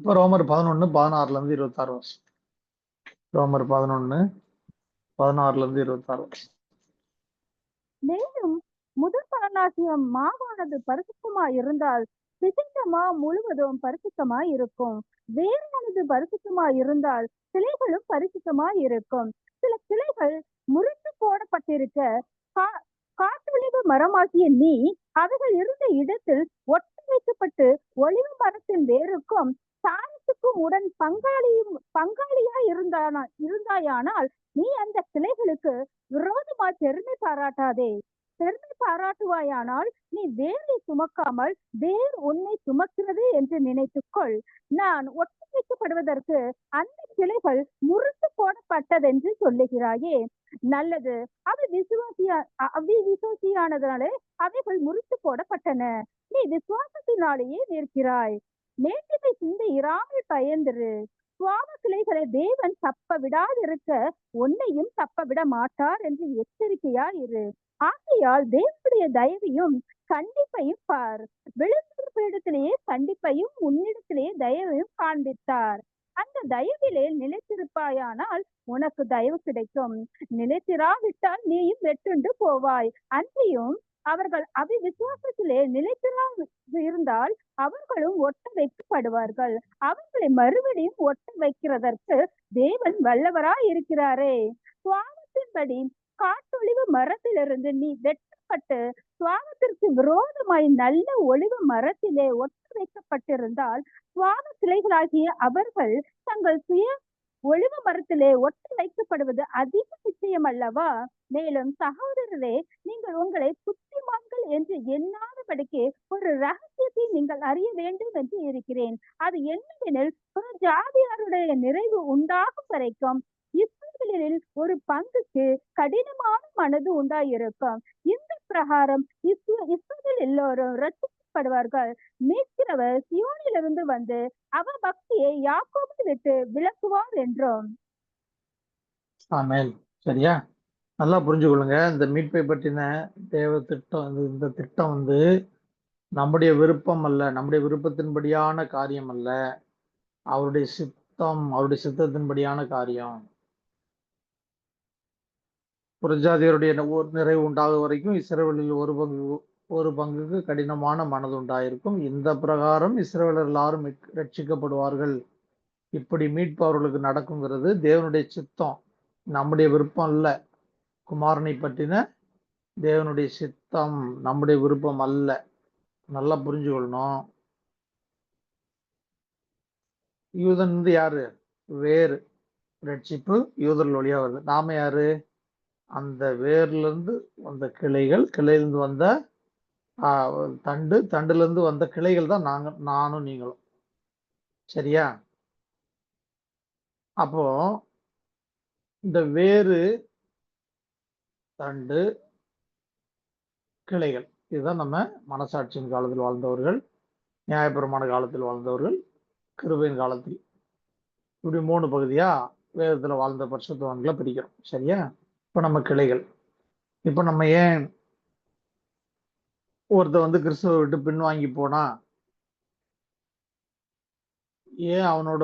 இப்போ ரோமர் 11:16-26 வருஷம். ரோமர் 11:16-26 வருஷம். மேலும் முதற் பலனாகிய மாவானது பரிசுத்தமாய் இருந்தால் பிசைந்த மா முழுவதும் பரிசுத்தமாய் இருக்கும். வேறானது பரிசுத்தமாய் இருந்தால் கிளைகளும் பரிசுத்தமாய் இருக்கும். சில கிளைகள் முறித்து போடப்பட்டிருக்க காட்டொலிவு மரமாகிய நீ அவைகள் இருந்த இடத்தில் ஒட்டி வைக்கப்பட்டு ஒளிவு மரத்தின் வேருக்கும் சாரத்துக்கும் உடன் பங்காளியாய் இருந்தாயானால் நீ அந்த கிளைகளுக்கு விரோதமாய் பெருமை பாராட்டாதே. பெருமை பாராட்டுவாயானால் நீ வேரை சுமக்காமல் வேர் உன்னை சுமக்கிறது என்று நினைத்துக்கொள். நான் ஒட்டி வைக்கப்படுவதற்கு அந்த கிளைகள் முறித்து போடப்பட்டதென்று சொல்லுகிறாயே. நல்லது, அவை விசுவாசியானதாலே அவைகள் முறித்து போடப்பட்டன. நீ விசுவாசத்தினாலேயே நிற்கிறாய். மேட்டிமை சிந்தை இராமல் பயந்திரு. சுவாம கிளைகளை தேவன் தப்ப விடாதிருக்க உன்னையும் தப்ப விட மாட்டார் என்று எச்சரிக்கையா இரு. ஆகையால் தேவனுடைய தயவையும் கண்டிப்பையும் பார். விழுந்திடத்திலேயே கண்டிப்பையும் உன்னிடத்திலேயே தயவையும் காண்பித்தார். அந்த தயவிலே நிலைத்திருப்பாயானால் உனக்கு தயவு கிடைக்கும். நிலைத்திராவிட்டால் நீயும் வெட்டுண்டு போவாய். அன்றியும் அவர்கள் விசுவாசத்திலே நிலைத்திரா இருந்தால் அவர்களும் ஒட்ட வைக்கப்படுவார்கள். அவர்களை மறுபடியும் ஒட்ட வைக்கிறதற்கு தேவன் வல்லவராய் இருக்கிறாரே. சுவாமத்தின்படி காட்டொலிவு மரத்திலிருந்து நீ வெட்டப்பட்டு சுவாமத்திற்கு விரோதமாய் நல்ல ஒளிவு மரத்திலே ஒட்ட வைக்கப்பட்டிருந்தால் சுவாம கிளைகளாகிய அவர்கள் தங்கள் சுய ஒளிவு மரத்திலே ஒட்ட வைக்கப்படுவது அதிக நிச்சயம் அல்லவா? மேலும் சகோதரரே, நீங்கள் உங்களை புத்திமான்கள் என்று எண்ணாதபடிக்கு ஒரு ரகசியத்தை நீங்கள் அறிய வேண்டும் என்று இருக்கிறேன். அது என்னவெனில், ஜாதியாருடைய நிறைவு உண்டாகும் வரைக்கும் இஸ்ரவேலில் ஒரு பங்குக்கு கடினமான மனது உண்டாயிருக்கும். இந்த பிரகாரம் இஸ்ரவேல் எல்லோரும் ரட்சிக்கப்படுவார்கள். மீட்கிறவர் சியோனிலிருந்து வந்து அவர் பக்தியை யாக்கோபை விட்டு விலக்குவார் என்றும். ஆமென். சரியா? நல்லா புரிஞ்சுக்கொள்ளுங்க. இந்த மீட்பை பற்றின தேவ திட்டம், இந்த திட்டம் நம்முடைய விருப்பம் அல்ல, நம்முடைய விருப்பத்தின்படியான காரியம் அல்ல. அவருடைய சித்தம், அவருடைய சித்தத்தின்படியான காரியம். புறஜாதியருடைய நிறைவு உண்டாகும் வரைக்கும் இஸ்ரவேலில் ஒரு பங்குக்கு கடினமான மனது உண்டாயிருக்கும். இந்த பிரகாரம் இஸ்ரவேலர் எல்லாரும் ரட்சிக்கப்படுவார்கள். இப்படி மீட்பு அவர்களுக்கு நடக்குங்கிறது தேவனுடைய சித்தம், நம்முடைய விருப்பம் இல்ல. குமாரனை பற்றின தேவனுடைய சித்தம், நம்முடைய விருப்பம் அல்ல. நல்லா புரிஞ்சுக்கொள்ளணும். யூதன் யாரு? வேறு. ரட்சிப்பு யூதர்கள் வழியா வருது. நாம யாரு? அந்த வேர்ல இருந்து வந்த கிளைகள், கிளையிலிருந்து வந்த தண்டு, தண்டுல இருந்து வந்த கிளைகள் தான் நானும் நீங்களும். சரியா? அப்போ இந்த வேறு, தண்டு, கிளைகள், இதுதான் நம்ம மனசாட்சியின் காலத்தில் வாழ்ந்தவர்கள், நியாயப்பிரமாண காலத்தில் வாழ்ந்தவர்கள், கிருபையின் காலத்தில், இப்படி 3 பகுதியா வேதத்துல வாழ்ந்த பரிசுத்தவான்களை பிரிக்கிறோம். சரியா? இப்ப நம்ம கிளைகள். இப்ப நம்ம ஏன் ஒருத்த கிறிஸ்துவ விட்டு பின்வாங்கி போனா ஏன் அவனோட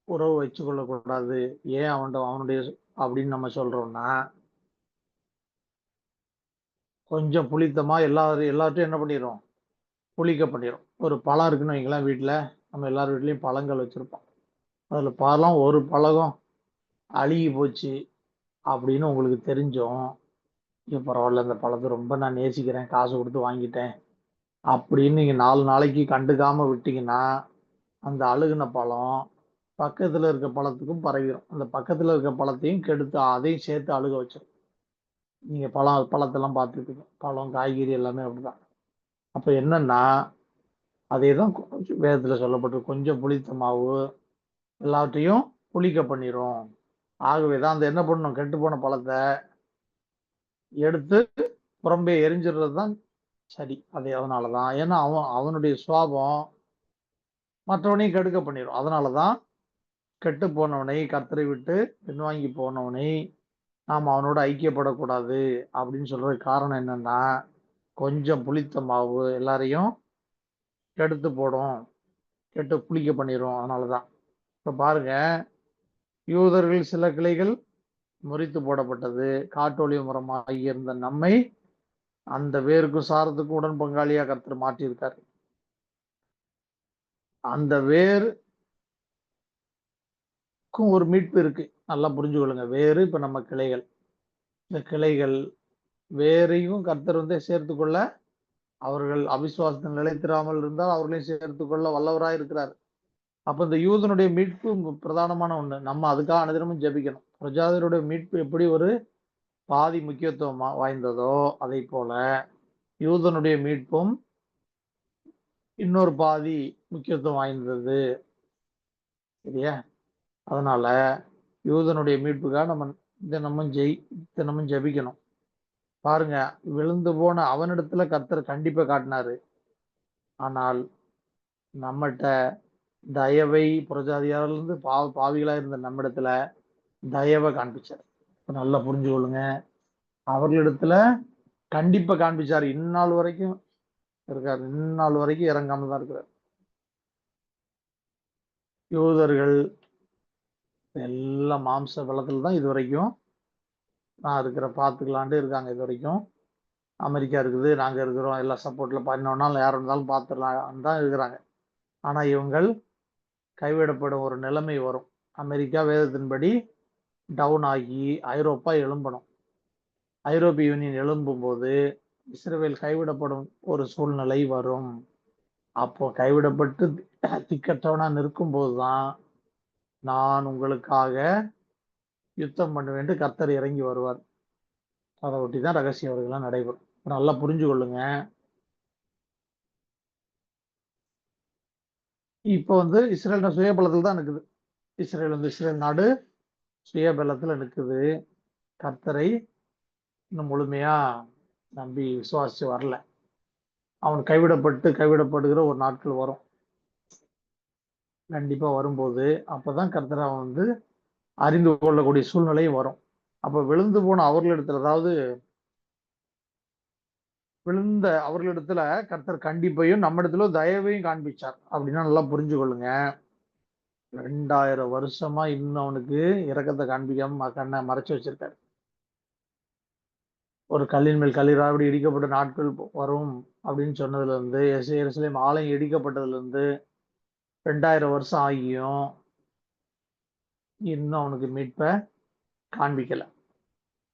உறவு வச்சு கொள்ளக்கூடாது, ஏன் அவனுடைய அப்படின்னு நம்ம சொல்றோம்னா, கொஞ்சம் புளித்தமா எல்லாத்தையும் என்ன பண்ணிடும்? புளிக்க பண்ணிடும். ஒரு பழம் இருக்குன்னு வைங்களேன், வீட்டுல நம்ம எல்லார் வீட்லயும் பழங்கள் வச்சிருப்போம். அதுல பழம் ஒரு பழகம் அழுகி போச்சு அப்படின்னு உங்களுக்கு தெரிஞ்சோம், பரவாயில்ல, இந்த பழத்தை ரொம்ப நான் நேசிக்கிறேன், காசு கொடுத்து வாங்கிட்டேன் அப்படின்னு நீங்க 4 நாளைக்கு கண்டுக்காம விட்டீங்கன்னா, அந்த அழுகுன பழம் பக்கத்துல இருக்க பழத்துக்கும் பரவிடும். அந்த பக்கத்துல இருக்க பழத்தையும் கெடுத்து அதையும் சேர்த்து அழுக வச்சிடும். நீங்க பழத்தெல்லாம் பார்த்துருப்பீங்க, பழம், காய்கறி எல்லாமே அப்படிதான். அப்ப என்னன்னா, அதேதான் வேதத்துல சொல்லப்பட்டு, கொஞ்சம் புளித்த மாவு எல்லாத்தையும் புளிக்க பண்ணிரும். ஆகவேதான் அந்த என்ன பண்ணணும், கெட்டு போன பழத்தை எடுத்து புறம்பே எரிஞ்சிடுறது தான் சரி. அதனாலதான், ஏன்னா அவனுடைய சுவாபம் மற்றவனையும் கெடுக்க பண்ணிடும். அதனாலதான் கெட்டு போனவனை, கர்த்தரை விட்டு பின்வாங்கி போனவனை நாம் அவனோட ஐக்கியப்படக்கூடாது அப்படின்னு சொல்றது காரணம் என்னன்னா, கொஞ்சம் புளித்த மாவு எல்லாரையும் கெடுத்து போடும். கெட்டு புளிக்க பண்ணிடும். அதனாலதான் இப்ப பாருங்க, யூதர்கள் சில கிளைகள் முறித்து போடப்பட்டது. காட்டொளி மரமாகி இருந்த நம்மை அந்த வேருக்கும் சாரத்துக்கும் உடன் பங்காளியா கர்த்தர் மாற்றியிருக்காரு. அந்த வேருக்கும் ஒரு மீட்பு இருக்கு. நல்லா புரிஞ்சுக்கொள்ளுங்க. வேறு இப்ப நம்ம கிளைகள். இந்த கிளைகள் வேரையும் கர்த்தர் சேர்த்து கொள்ள, அவர்கள் அவிசுவாசத்தில் நிலைத்திராமல் இருந்தால் அவர்களையும் சேர்த்து கொள்ள வல்லவராய் இருக்கிறார். அப்ப இந்த யூதனுடைய மீட்பு பிரதானமான ஒண்ணு. நம்ம அதுக்காக அனுதினமும் ஜெபிக்கணும். பிரஜாதிகளுடைய மீட்பு எப்படி ஒரு பாதி முக்கியத்துவம் வாய்ந்ததோ, அதை போல யூதனுடைய மீட்பும் இன்னொரு பாதி முக்கியத்துவம் வாய்ந்தது. சரியா? அதனால யூதனுடைய மீட்புக்காக நம்ம தினமும் ஜெபிக்கணும். பாருங்க, விழுந்து போன அவனிடத்துல கர்த்தர் கண்டிப்பா காட்டினாரு. ஆனால் நம்மகிட்ட தயவை, புறஜாதியாரிலிருந்து பாவிகளா இருந்த நம்மிடத்துல தயவை காண்பிச்சார். நல்லா புரிஞ்சு கொள்ளுங்க. அவர்களிடத்துல கண்டிப்பா காண்பிச்சாரு. இந்நாள் வரைக்கும் இருக்காரு. இந்நாள் வரைக்கும் இறங்காம தான் இருக்கிறார். யூதர்கள் எல்லாம் மாம்ச பலத்துல தான் இது வரைக்கும் நான் இருக்கிற பார்த்துக்கலான்ட்டு இருக்காங்க. இது வரைக்கும் அமெரிக்கா இருக்குது, நாங்க இருக்கிறோம், எல்லா சப்போர்ட்ல பண்ணோம்னாலும் யார் இருந்தாலும் பார்த்துடலாம் தான் இருக்கிறாங்க. ஆனா இவங்கள் கைவிடப்படும் ஒரு நிலைமை வரும். அமெரிக்கா வேதத்தின்படி டவுன் ஆகி ஐரோப்பா எழும்பணும். ஐரோப்பிய யூனியன் எழும்பும் போது இஸ்ரேல் கைவிடப்படும் ஒரு சூழ்நிலை வரும். அப்போ கைவிடப்பட்டு திக்கற்றவனா நிற்கும் போதுதான் நான் உங்களுக்காக யுத்தம் பண்ணுவேன் கர்த்தர் இறங்கி வருவார். அதை ஒட்டிதான் ரகசிய வருகெல்லாம் நடைபெறும். நல்லா புரிஞ்சு கொள்ளுங்க. இப்போ இஸ்ரேல் சுயபலத்தில் தான் நிற்குது. இஸ்ரேல் நாடு சுயபலத்துல நிற்குது. கர்த்தரை இன்னும் முழுமையா நம்பி விசுவாசிச்சு வரல. அவன் கைவிடப்படுகிற ஒரு நாட்கள் வரும். கண்டிப்பா வரும்போது அப்பதான் கர்த்தர் அவன் அறிந்து கொள்ளக்கூடிய சூழ்நிலை வரும். அப்ப விழுந்து போன அவர்களிடத்துல, அதாவது விழுந்த அவர்களிடத்துல கர்த்தர் கண்டிப்பையும் நம்மிடத்துல தயவையும் காண்பிச்சார். அப்படின்னா நல்லா புரிஞ்சு கொள்ளுங்க. 2000 வருஷமா இன்னும் அவனுக்கு இரக்கத்தை காண்பிக்காம கண்ணை மறைச்சு வச்சிருக்காரு. ஒரு கல்லின் மேல் கல்லீராவிடி இடிக்கப்பட்ட நாட்கள் வரும் அப்படின்னு சொன்னதுல இருந்து, எருசலேம் ஆலயம் இடிக்கப்பட்டதுல இருந்து 2000 வருஷம் ஆகியும் இன்னும் அவனுக்கு மீட்பை காண்பிக்கல.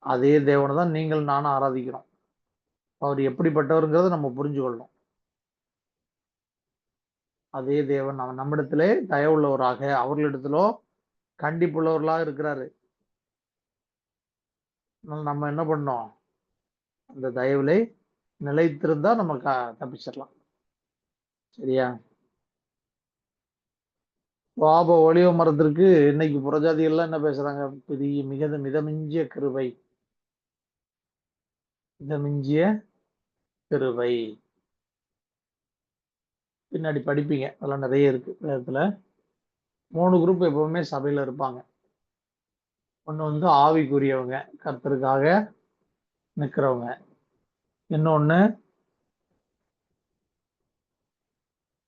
அதே தேவனை தான் நீங்கள் நானும் ஆராதிக்கிறோம். அவர் எப்படிப்பட்டவருங்கிறத நம்ம புரிஞ்சு கொள்ளணும். அதே தேவன் நம்மிடத்திலே தயவுள்ளவராக, அவர்களிடத்திலோ கண்டிப்புள்ளவர்களாக இருக்கிறாரு. நம்ம என்ன பண்ணோம்? அந்த தயவுலே நிலைத்திருந்தா நம்ம தப்பிச்சிடலாம். சரியா? பாப ஒளிவ மரத்திற்கு இன்னைக்கு புறஜாதிகள்லாம் என்ன பேசுறாங்க? பெரிய மிதமிஞ்சிய கிருபை, மிதமிஞ்சிய கிருபை. பின்னாடி படிப்பீங்க, அதெல்லாம் நிறைய இருக்கு வேதத்துல. 3 குரூப் எப்பவுமே சபையில இருப்பாங்க. ஒண்ணு ஆவிக்குரியவங்க, கர்த்தருக்காக நிக்கிறவங்க. இன்னொன்னு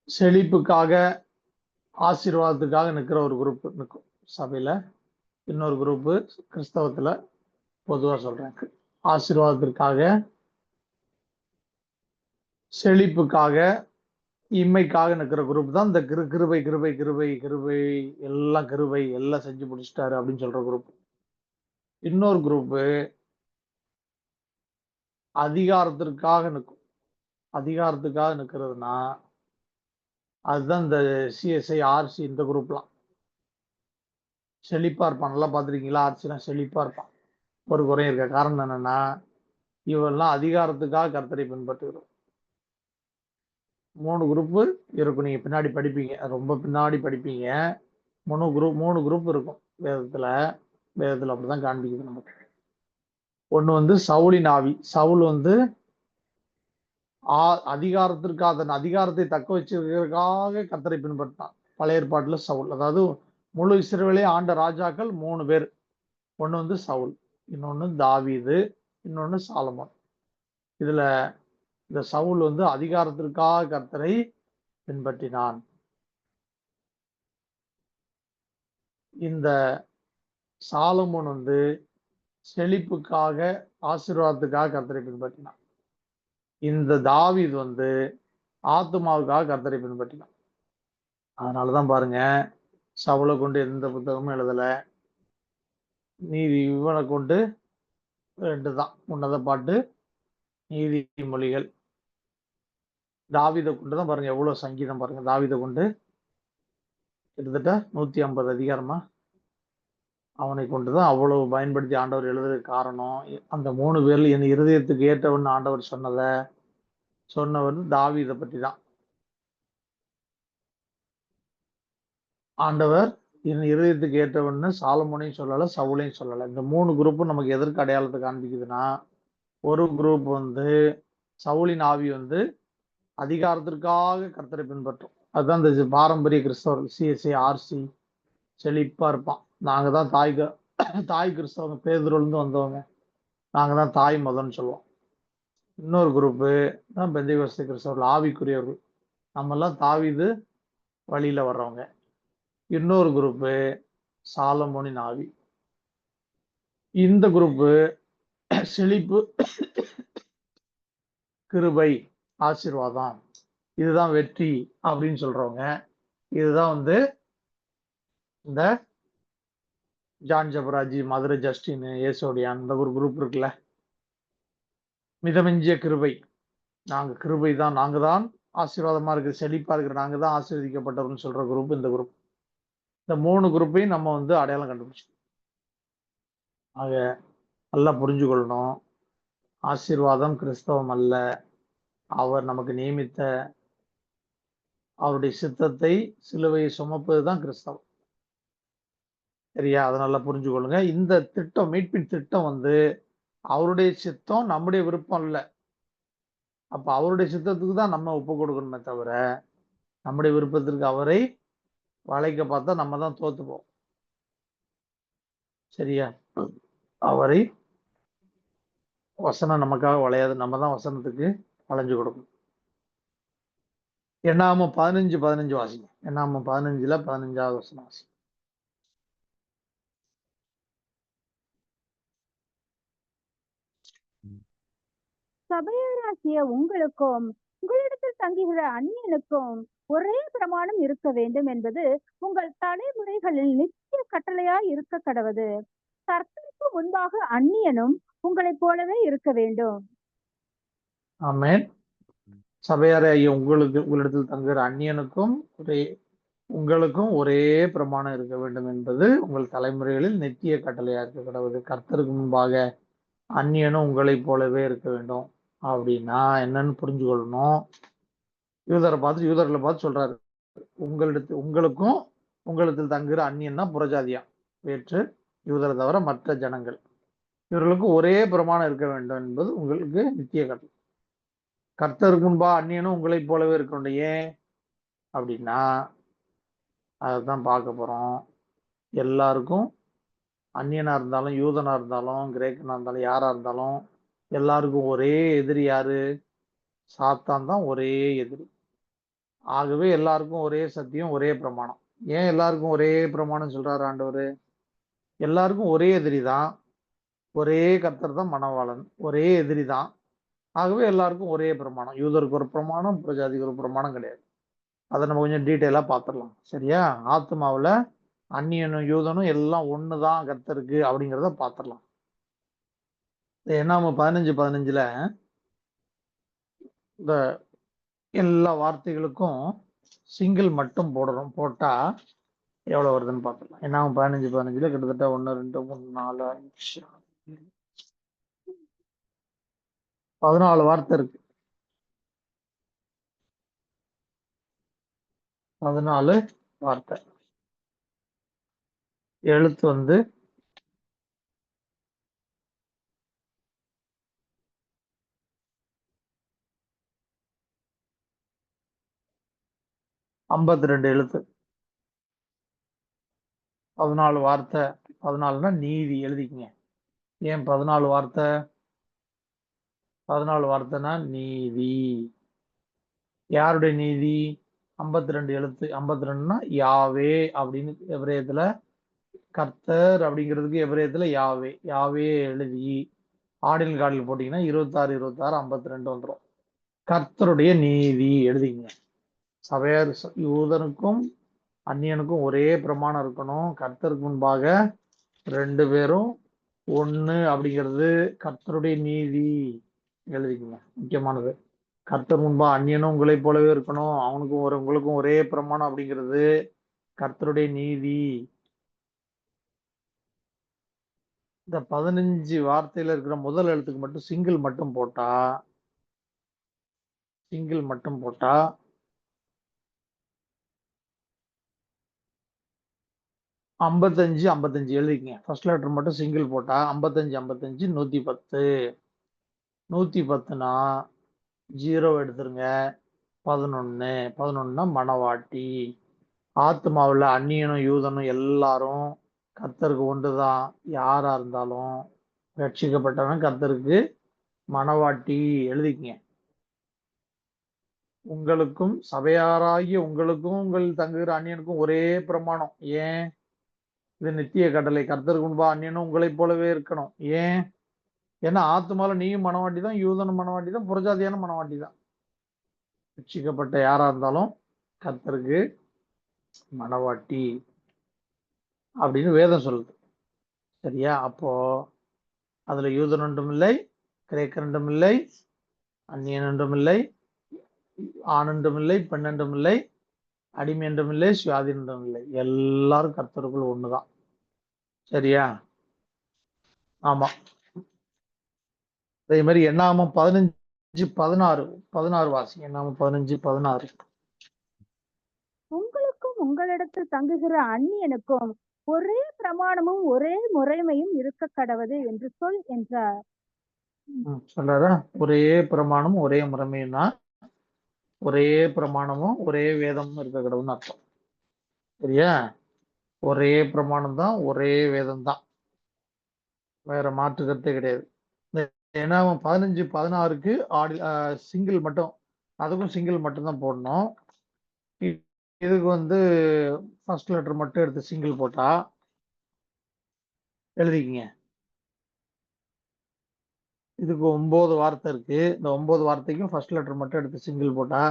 செழிப்புக்காக, ஆசீர்வாதத்துக்காக நிக்கிற ஒரு குரூப் நிற்கும் சபையில. இன்னொரு குரூப் கிறிஸ்தவத்துல பொதுவா சொல்றேன், ஆசீர்வாதத்திற்காக, செழிப்புக்காக, இம்மைக்காக நிற்கிற குரூப் தான் இந்த கிருபை கிருபை கிருபை கிருபை எல்லாம் செஞ்சு முடிச்சிட்டாரு அப்படின்னு சொல்ற குரூப். இன்னொரு குரூப் அதிகாரத்திற்காக நிற்கும். அதிகாரத்துக்காக நிற்கிறதுனா அதுதான் இந்த சிஎஸ்ஐ, ஆர்சி, இந்த குரூப்லாம். செழிப்பா இருப்பான். நல்லா பார்த்துருக்கீங்களா? ஆர்சிலாம் செழிப்பா இருப்பான், ஒரு குறையும் இருக்க. காரணம் என்னன்னா, இவெல்லாம் அதிகாரத்துக்காக கர்த்தரை பின்பற்றுகிறோம். 3 குரூப் இருக்கும். நீங்க பின்னாடி படிப்பீங்க, ரொம்ப பின்னாடி படிப்பீங்க. 3 குரூப் இருக்கும் வேதத்துல அப்படிதான் காண்பிக்குது நமக்கு. ஒண்ணு சவுலின் ஆவி. சவுல் அதிகாரத்திற்காக, தன் அதிகாரத்தை தக்க வச்சிருக்கிறதுக்காக கர்த்தரை பின்பற்றினான். பழைய ஏற்பாட்டுல சவுல், அதாவது முழு இஸ்ரவேலை ஆண்ட ராஜாக்கள் 3 பேர். ஒண்ணு சவுல், இன்னொன்னு தாவீது, இன்னொன்னு சாலமோன். இதுல இந்த சவுல் அதிகாரத்திற்காக கர்த்தரை பின்பற்றினான். இந்த சாலமோன் வந்து செழிப்புக்காக, ஆசீர்வாதத்துக்காக கர்த்தரை பின்பற்றினான். இந்த தாவீது வந்து ஆத்துமாவுக்காக கர்த்தரை பின்பற்றினான். அதனாலதான் பாருங்க, சவுலை கொண்டு எந்த புத்தகமும் எழுதல. நீதி இவனை கொண்டு 2 தான், உன்னத பாட்டு, நீதிமொழிகள். தாவீதை கொண்டு தான் பாருங்க எவ்வளவு சங்கீதம் பாருங்க. தாவீதை கொண்டு கிட்டத்தட்ட 150 அதிகாரமா அவனை கொண்டுதான் அவ்வளவு பயன்படுத்தி ஆண்டவர் எழுதுறதுக்கு காரணம். அந்த 3 பேர்ல என் இருதயத்துக்கு ஏற்றவன் ஆண்டவர் சொன்னவர் தாவீதை பற்றி தான். ஆண்டவர் என் இருதயத்துக்கு ஏற்றவன்னு சாலமோனையும் சொல்லல, சவுலையும் சொல்லல. இந்த 3 குரூப்பும் நமக்கு எதற்கு அடையாளத்தை காண்பிக்குதுன்னா, ஒரு குரூப் வந்து சவுலின் ஆவி வந்து அதிகாரத்திற்காக கர்த்தரை பின்பற்றும். அதுதான் இந்த பாரம்பரிய கிறிஸ்தவர்கள், சிஎஸ்ஐ, ஆர்சி, செழிப்பா இருப்பான். நாங்க தான் தாய் கிறிஸ்தவங்க, பேதுருவிலிருந்து வந்தவங்க, நாங்க தான் தாய் மதம்னு சொல்லுவோம். இன்னொரு குரூப்பு தான் பெந்தைகோஸ்தே கிறிஸ்தவர்கள், ஆவிக்குரியவர்கள், நம்ம எல்லாம் தாவீது வழியில வர்றவங்க. இன்னொரு குரூப்பு சாலமோனின் ஆவி. இந்த குரூப்பு செழிப்பு, கிருபை, ஆசீர்வாதம், இதுதான் வெற்றி அப்படின்னு சொல்றவங்க. இதுதான் வந்து இந்த ஜான் ஜபராஜி, மதுரை ஜஸ்டின், ஏசோடியான், இந்த ஒரு குரூப் இருக்குல்ல, மிதமெஞ்சிய கிருபை, நாங்க கிருபை தான், நாங்க தான் ஆசீர்வாதமா இருக்கு, செழிப்பா இருக்கிற நாங்க தான் ஆசீர்வதிக்கப்பட்டவர்னு சொல்ற குரூப் இந்த குரூப். இந்த 3 குரூப்பையும் நம்ம வந்து அடையாளம் கண்டுபிடிச்சோம். ஆக நல்லா புரிஞ்சுக்கொள்ளணும், ஆசீர்வாதம் கிறிஸ்தவம் அல்ல. அவர் நமக்கு நியமித்த அவருடைய சித்தத்தை, சிலுவையை சுமப்பதுதான் கிறிஸ்தவம். சரியா? அதை நல்லா புரிஞ்சுக்கொள்ளுங்க. இந்த திட்டம், மீட்பின் திட்டம் வந்து அவருடைய சித்தம், நம்முடைய விருப்பம் இல்ல. அப்ப அவருடைய சித்தத்துக்கு தான் நம்ம ஒப்பு கொடுக்கணுமே தவிர, நம்முடைய விருப்பத்திற்கு அவரை வளைக்க பார்த்தா நம்ம தான் தோத்துப்போம். சரியா? அவரை வசனம் நமக்காக வளையாது, நம்ம தான் வசனத்துக்கு வளைஞ்சு கொடுக்கணும். என்னாமம் 15:15 வாசிங்க. என்னாமம் 15ல 15வது வசனம் வாசிங்க. சபையாராகிய உங்களுக்கும் உங்களிடத்தில் தங்குகிற அந்நியனுக்கும் ஒரே பிரமாணம் இருக்க வேண்டும் என்பது உங்கள் தலைமுறைகளில் நித்திய கட்டளையாய் இருக்க கடவது. கர்த்தருக்கு முன்பாக அந்நியனும் உங்களைப் போலவே இருக்க வேண்டும். ஆமென். சபையாராகிய உங்களிடத்தில் தங்குகிற அந்நியனுக்கும் உங்களுக்கும் ஒரே பிரமாணம் இருக்க வேண்டும் என்பது உங்கள் தலைமுறைகளில் நித்திய கட்டளையா இருக்க கடவுது. கர்த்தருக்கு முன்பாக அந்நியனும் உங்களைப் போலவே இருக்க வேண்டும். அப்படின்னா என்னன்னு புரிஞ்சுக்கொள்ளணும். யூதர்களை பார்த்து சொல்றாரு, உங்களுக்கும் உங்களிடத்தில் தங்குகிற அந்நியன் தான் புறஜாதியா, வேற்று யூதரை தவிர மற்ற ஜனங்கள், இவர்களுக்கு ஒரே பிரமாணம் இருக்க வேண்டும் என்பது உங்களுக்கு நித்திய கட்டளை. கர்த்தருக்கு முன்பா அந்நியனும் உங்களைப் போலவே இருக்க வேண்டும். ஏன் அப்படின்னா அதைத்தான் பார்க்க போறோம். எல்லாருக்கும், அந்நியனா இருந்தாலும், யூதனா இருந்தாலும், கிரேக்கனா இருந்தாலும், யாரா இருந்தாலும் எல்லாருக்கும் ஒரே எதிரி யாரு? சாத்தான் தான் ஒரே எதிரி. ஆகவே எல்லாருக்கும் ஒரே சத்தியம், ஒரே பிரமாணம். ஏன் எல்லாருக்கும் ஒரே பிரமாணம் சொல்றாரு ஆண்டவர்? எல்லாருக்கும் ஒரே எதிரி தான், ஒரே கர்த்தர் தான் மணவாளன், ஒரே எதிரி தான். ஆகவே எல்லாருக்கும் ஒரே பிரமாணம். யூதருக்கு ஒரு பிரமாணம், பிரஜாதிக்கு ஒரு பிரமாணம் கிடையாது. அதை நம்ம கொஞ்சம் டீட்டெயிலா பார்த்துடலாம். சரியா? ஆத்மாவுல அந்நியனும் யூதனும் எல்லாம் ஒண்ணுதான் கர்த்தருக்கு அப்படிங்கிறத பார்த்துடலாம். என்னாம 15:15ல இந்த எல்லா வார்த்தைகளுக்கும் சிங்கிள் மட்டும் போட்டா எவ்வளவு வருதுன்னு பார்த்துடலாம். என்னாம 15:15ல கிட்டத்தட்ட 1, 2, 3, 4, 5, 14 வார்த்தை இருக்கு. 14 வார்த்தை. எழுத்து வந்து 52 எழுத்து. 14 வார்த்தை. 14னா நீதி எழுதிக்கங்க. ஏன் 14 வார்த்தை? 14 வார்த்தைனா நீதி. யாருடைய நீதி? 52 எழுத்து. 52னா யாவே அப்படின்னு எபிரேயத்துல கர்த்தர் அப்படிங்கிறதுக்கு எபிரேயத்துல யாவே யாவே எழுதி ஆடில் கார்டில் போட்டீங்கன்னா 26 26 52 வந்துடும். கர்த்தருடைய நீதி எழுதிங்க. சபையார் யூதனுக்கும் அந்நியனுக்கும் ஒரே பிரமாணம் இருக்கணும். கர்த்தருக்கு முன்பாக 2 பேரும் ஒண்ணு அப்படிங்கிறது கர்த்தருடைய நீதி எழுதிக்கங்க. முக்கியமானது. கர்த்தர் முன்பா அந்நியனும் உங்களைப் போலவே இருக்கணும், அவனுக்கும் உங்களுக்கும் ஒரே பிரமாணம் அப்படிங்கிறது கர்த்தருடைய நீதி. இந்த 15 வார்த்தையில இருக்கிற முதல் எழுத்துக்கு மட்டும் சிங்கிள் மட்டும் போட்டா 55 55 எழுதிக்கங்க. ஃபர்ஸ்ட் லெட்டர் மட்டும் சிங்கிள் போட்டா 55 55 110. 110னா 0 எடுத்துருங்க. 11 11னா மணவாட்டி. ஆத்மாவில் அந்நியனும் யூதனும் எல்லாரும் கர்த்தருக்கு ஒன்றுதான். யாரா இருந்தாலும் ரட்சிக்கப்பட்டவன் கர்த்தருக்கு மணவாட்டி எழுதிக்கங்க. உங்களுக்கும் சபையாராகிய உங்களுக்கும் உங்கள் தங்குகிற அந்நியனுக்கும் ஒரே பிரமாணம். ஏன்? இது நித்திய கட்டளை. கர்த்தருக்கு முன்பா அந்நியனும் உங்களைப் போலவே இருக்கணும். ஏன்? ஏன்னா ஆத்துமால நீயும் மனவாட்டி தான், யூதனும் மனவாட்டி தான், புறஜாதியான மனவாட்டி தான். ரட்சிக்கப்பட்ட யாரா இருந்தாலும் கர்த்தருக்கு மனவாட்டி அப்படின்னு வேதம் சொல்லுது. சரியா? அப்போ அதுல யூதன் ஒன்றும் இல்லை, கிரேக்கன் ஒன்றும் இல்லை, அந்நியன் ஒன்றும் இல்லை, ஆண் ஒன்றும் இல்லை, பெண் ஒன்றும் இல்லை, அடிமை என்றும் இல்லை, சுயாதி என்றும் இல்லை. எல்லாரும் கர்த்தருக்குள் ஒண்ணுதான். சரியா? ஆமா. அதே மாதிரி எண்ணாமம் 15 16 வாசி. எண்ணாமம் 15 16. உங்களுக்கும் உங்களிடத்தில் தங்குகிற அந்நியனுக்கும் ஒரே பிரமாணமும் ஒரே முறைமையும் இருக்க கடவது என்று சொல் என்றார். சொல்றாரா? ஒரே பிரமாணமும் ஒரே முறைமையும்னா ஒரே பிரமாணமும் ஒரே வேதமும் இருக்க கடவுள்னு அர்த்தம். சரியா? ஒரே பிரமாணம் தான், ஒரே வேதம் தான், வேற மாற்று கருத்தே கிடையாது. ஏன்னா அவன் 15 16க்கு சிங்கிள் மட்டும், அதுக்கும் சிங்கிள் மட்டும் தான் போடணும். இதுக்கு ஃபர்ஸ்ட் லெட்டர் மட்டும் எடுத்து சிங்கிள் போட்டா எழுதிக்கிங்க. இதுக்கு 9 வார்த்தை இருக்கு. இந்த 9 வார்த்தைக்கும் ஃபர்ஸ்ட் லெட்டர் மட்டும் எடுத்து சிங்கிள் போட்டா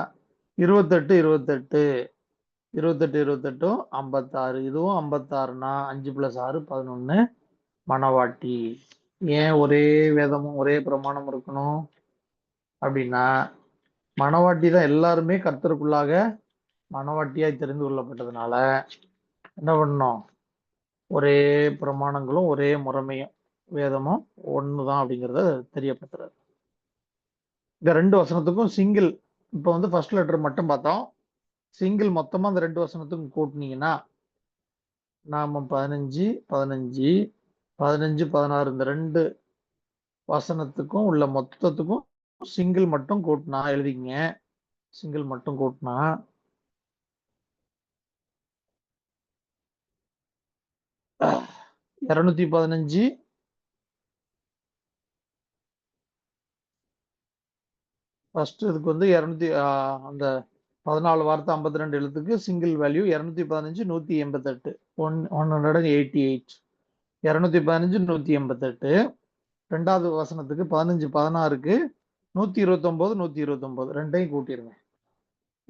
28 28 28 28 56. இதுவும் 56னா 5 + 6 11 மணவாட்டி. ஏன் ஒரே வேதமும் ஒரே பிரமாணம் இருக்கணும் அப்படின்னா, மணவாட்டி தான் எல்லாருமே கர்த்தருக்குள்ளாக மணவாட்டியாய் தெரிந்து கொள்ளப்பட்டதுனால என்ன பண்ணணும்? ஒரே பிரமாணங்களும் ஒரே முறைமையும் வேதமும் ஒண்ணுதான் அப்படிங்கிறத தெரியப்படுத்துறாரு. இந்த 2 வசனத்துக்கும் சிங்கிள். இப்போ ஃபர்ஸ்ட் லெட்டர் மட்டும் பார்த்தோம். சிங்கிள் மொத்தமா அந்த 2 வசனத்துக்கும் கூட்டினீங்கன்னா நாம 15 15 15 16 இந்த 2 வசனத்துக்கும் உள்ள மொத்தத்துக்கும் சிங்கிள் மட்டும் கூட்டினா எழுதிங்க. சிங்கிள் மட்டும் கூட்டினா 215 ஃபர்ஸ்ட் இதுக்கு 200 அந்த 14 வார்த்தை 52 எழுத்துக்கு சிங்கிள் வேல்யூ 215 188 188 215 188. ரெண்டாவது வசனத்துக்கு 15 16க்கு 129 129 ரெண்டையும் கூட்டிருங்க.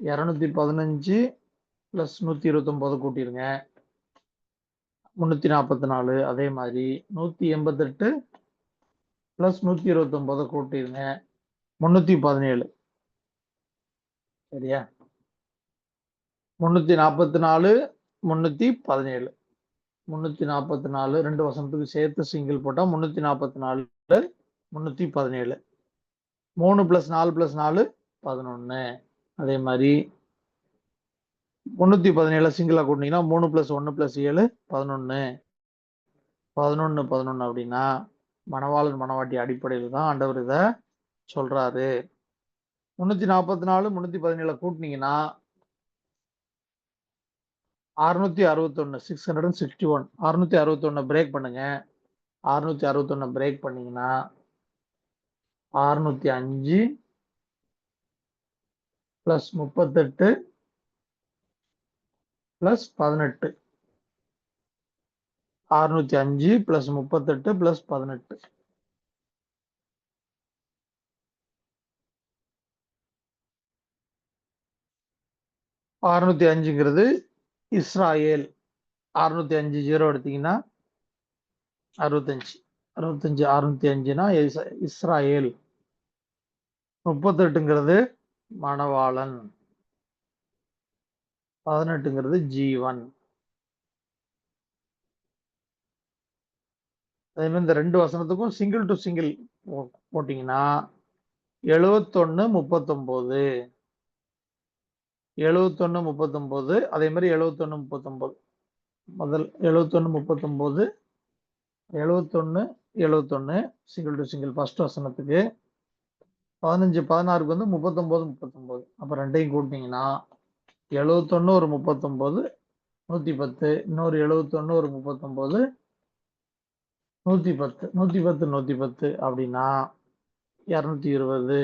215 + 129 கூட்டிருங்க 344. அதே மாதிரி 188 + 129 கூட்டிருங்க 317. சரியா? 344 317 344 2 வசனத்துக்கு சேர்த்து சிங்கிள் போட்டா 344 317. 3 + 4 + 4 11. அதே மாதிரி 317 சிங்கிளா கூட்டினீங்கன்னா 3 + 1 + 7 11 11 11 அப்படின்னா மணவாளன் மணவாட்டி அடிப்படையில் தான் ஆண்டவர் இதை சொல்றாரு. 344 317 கூட்டினீங்கன்னா 661 661 661 பிரேக் பண்ணுங்க. 661 பிரேக் பண்ணீங்கன்னா 605 + 38 + 18 605 பிளஸ் 38 பிளஸ் 18. அறுநூத்தி அஞ்சுங்கிறது இஸ்ராயேல். 605 0 எடுத்தீங்கன்னா 65. 605னா இஸ்ராயேல். 38ங்கிறது மணவாளன். 18ங்கிறது ஜீவன். அதே மாதிரி இந்த 2 வசனத்துக்கும் சிங்கிள் டு சிங்கிள் போட்டீங்கன்னா 71 39. 71 39. அதே மாதிரி 71 39. முதல் 71 39 71 71 சிங்கிள் டு சிங்கிள் ஃபர்ஸ்ட் வசனத்துக்கு. 15 16க்கு வந்து 39 39. அப்ப ரெண்டையும் கூட்டினீங்கன்னா 71 ஒரு 39 110. இன்னொரு 71 ஒரு 39 110. 110 110 அப்படின்னா 220.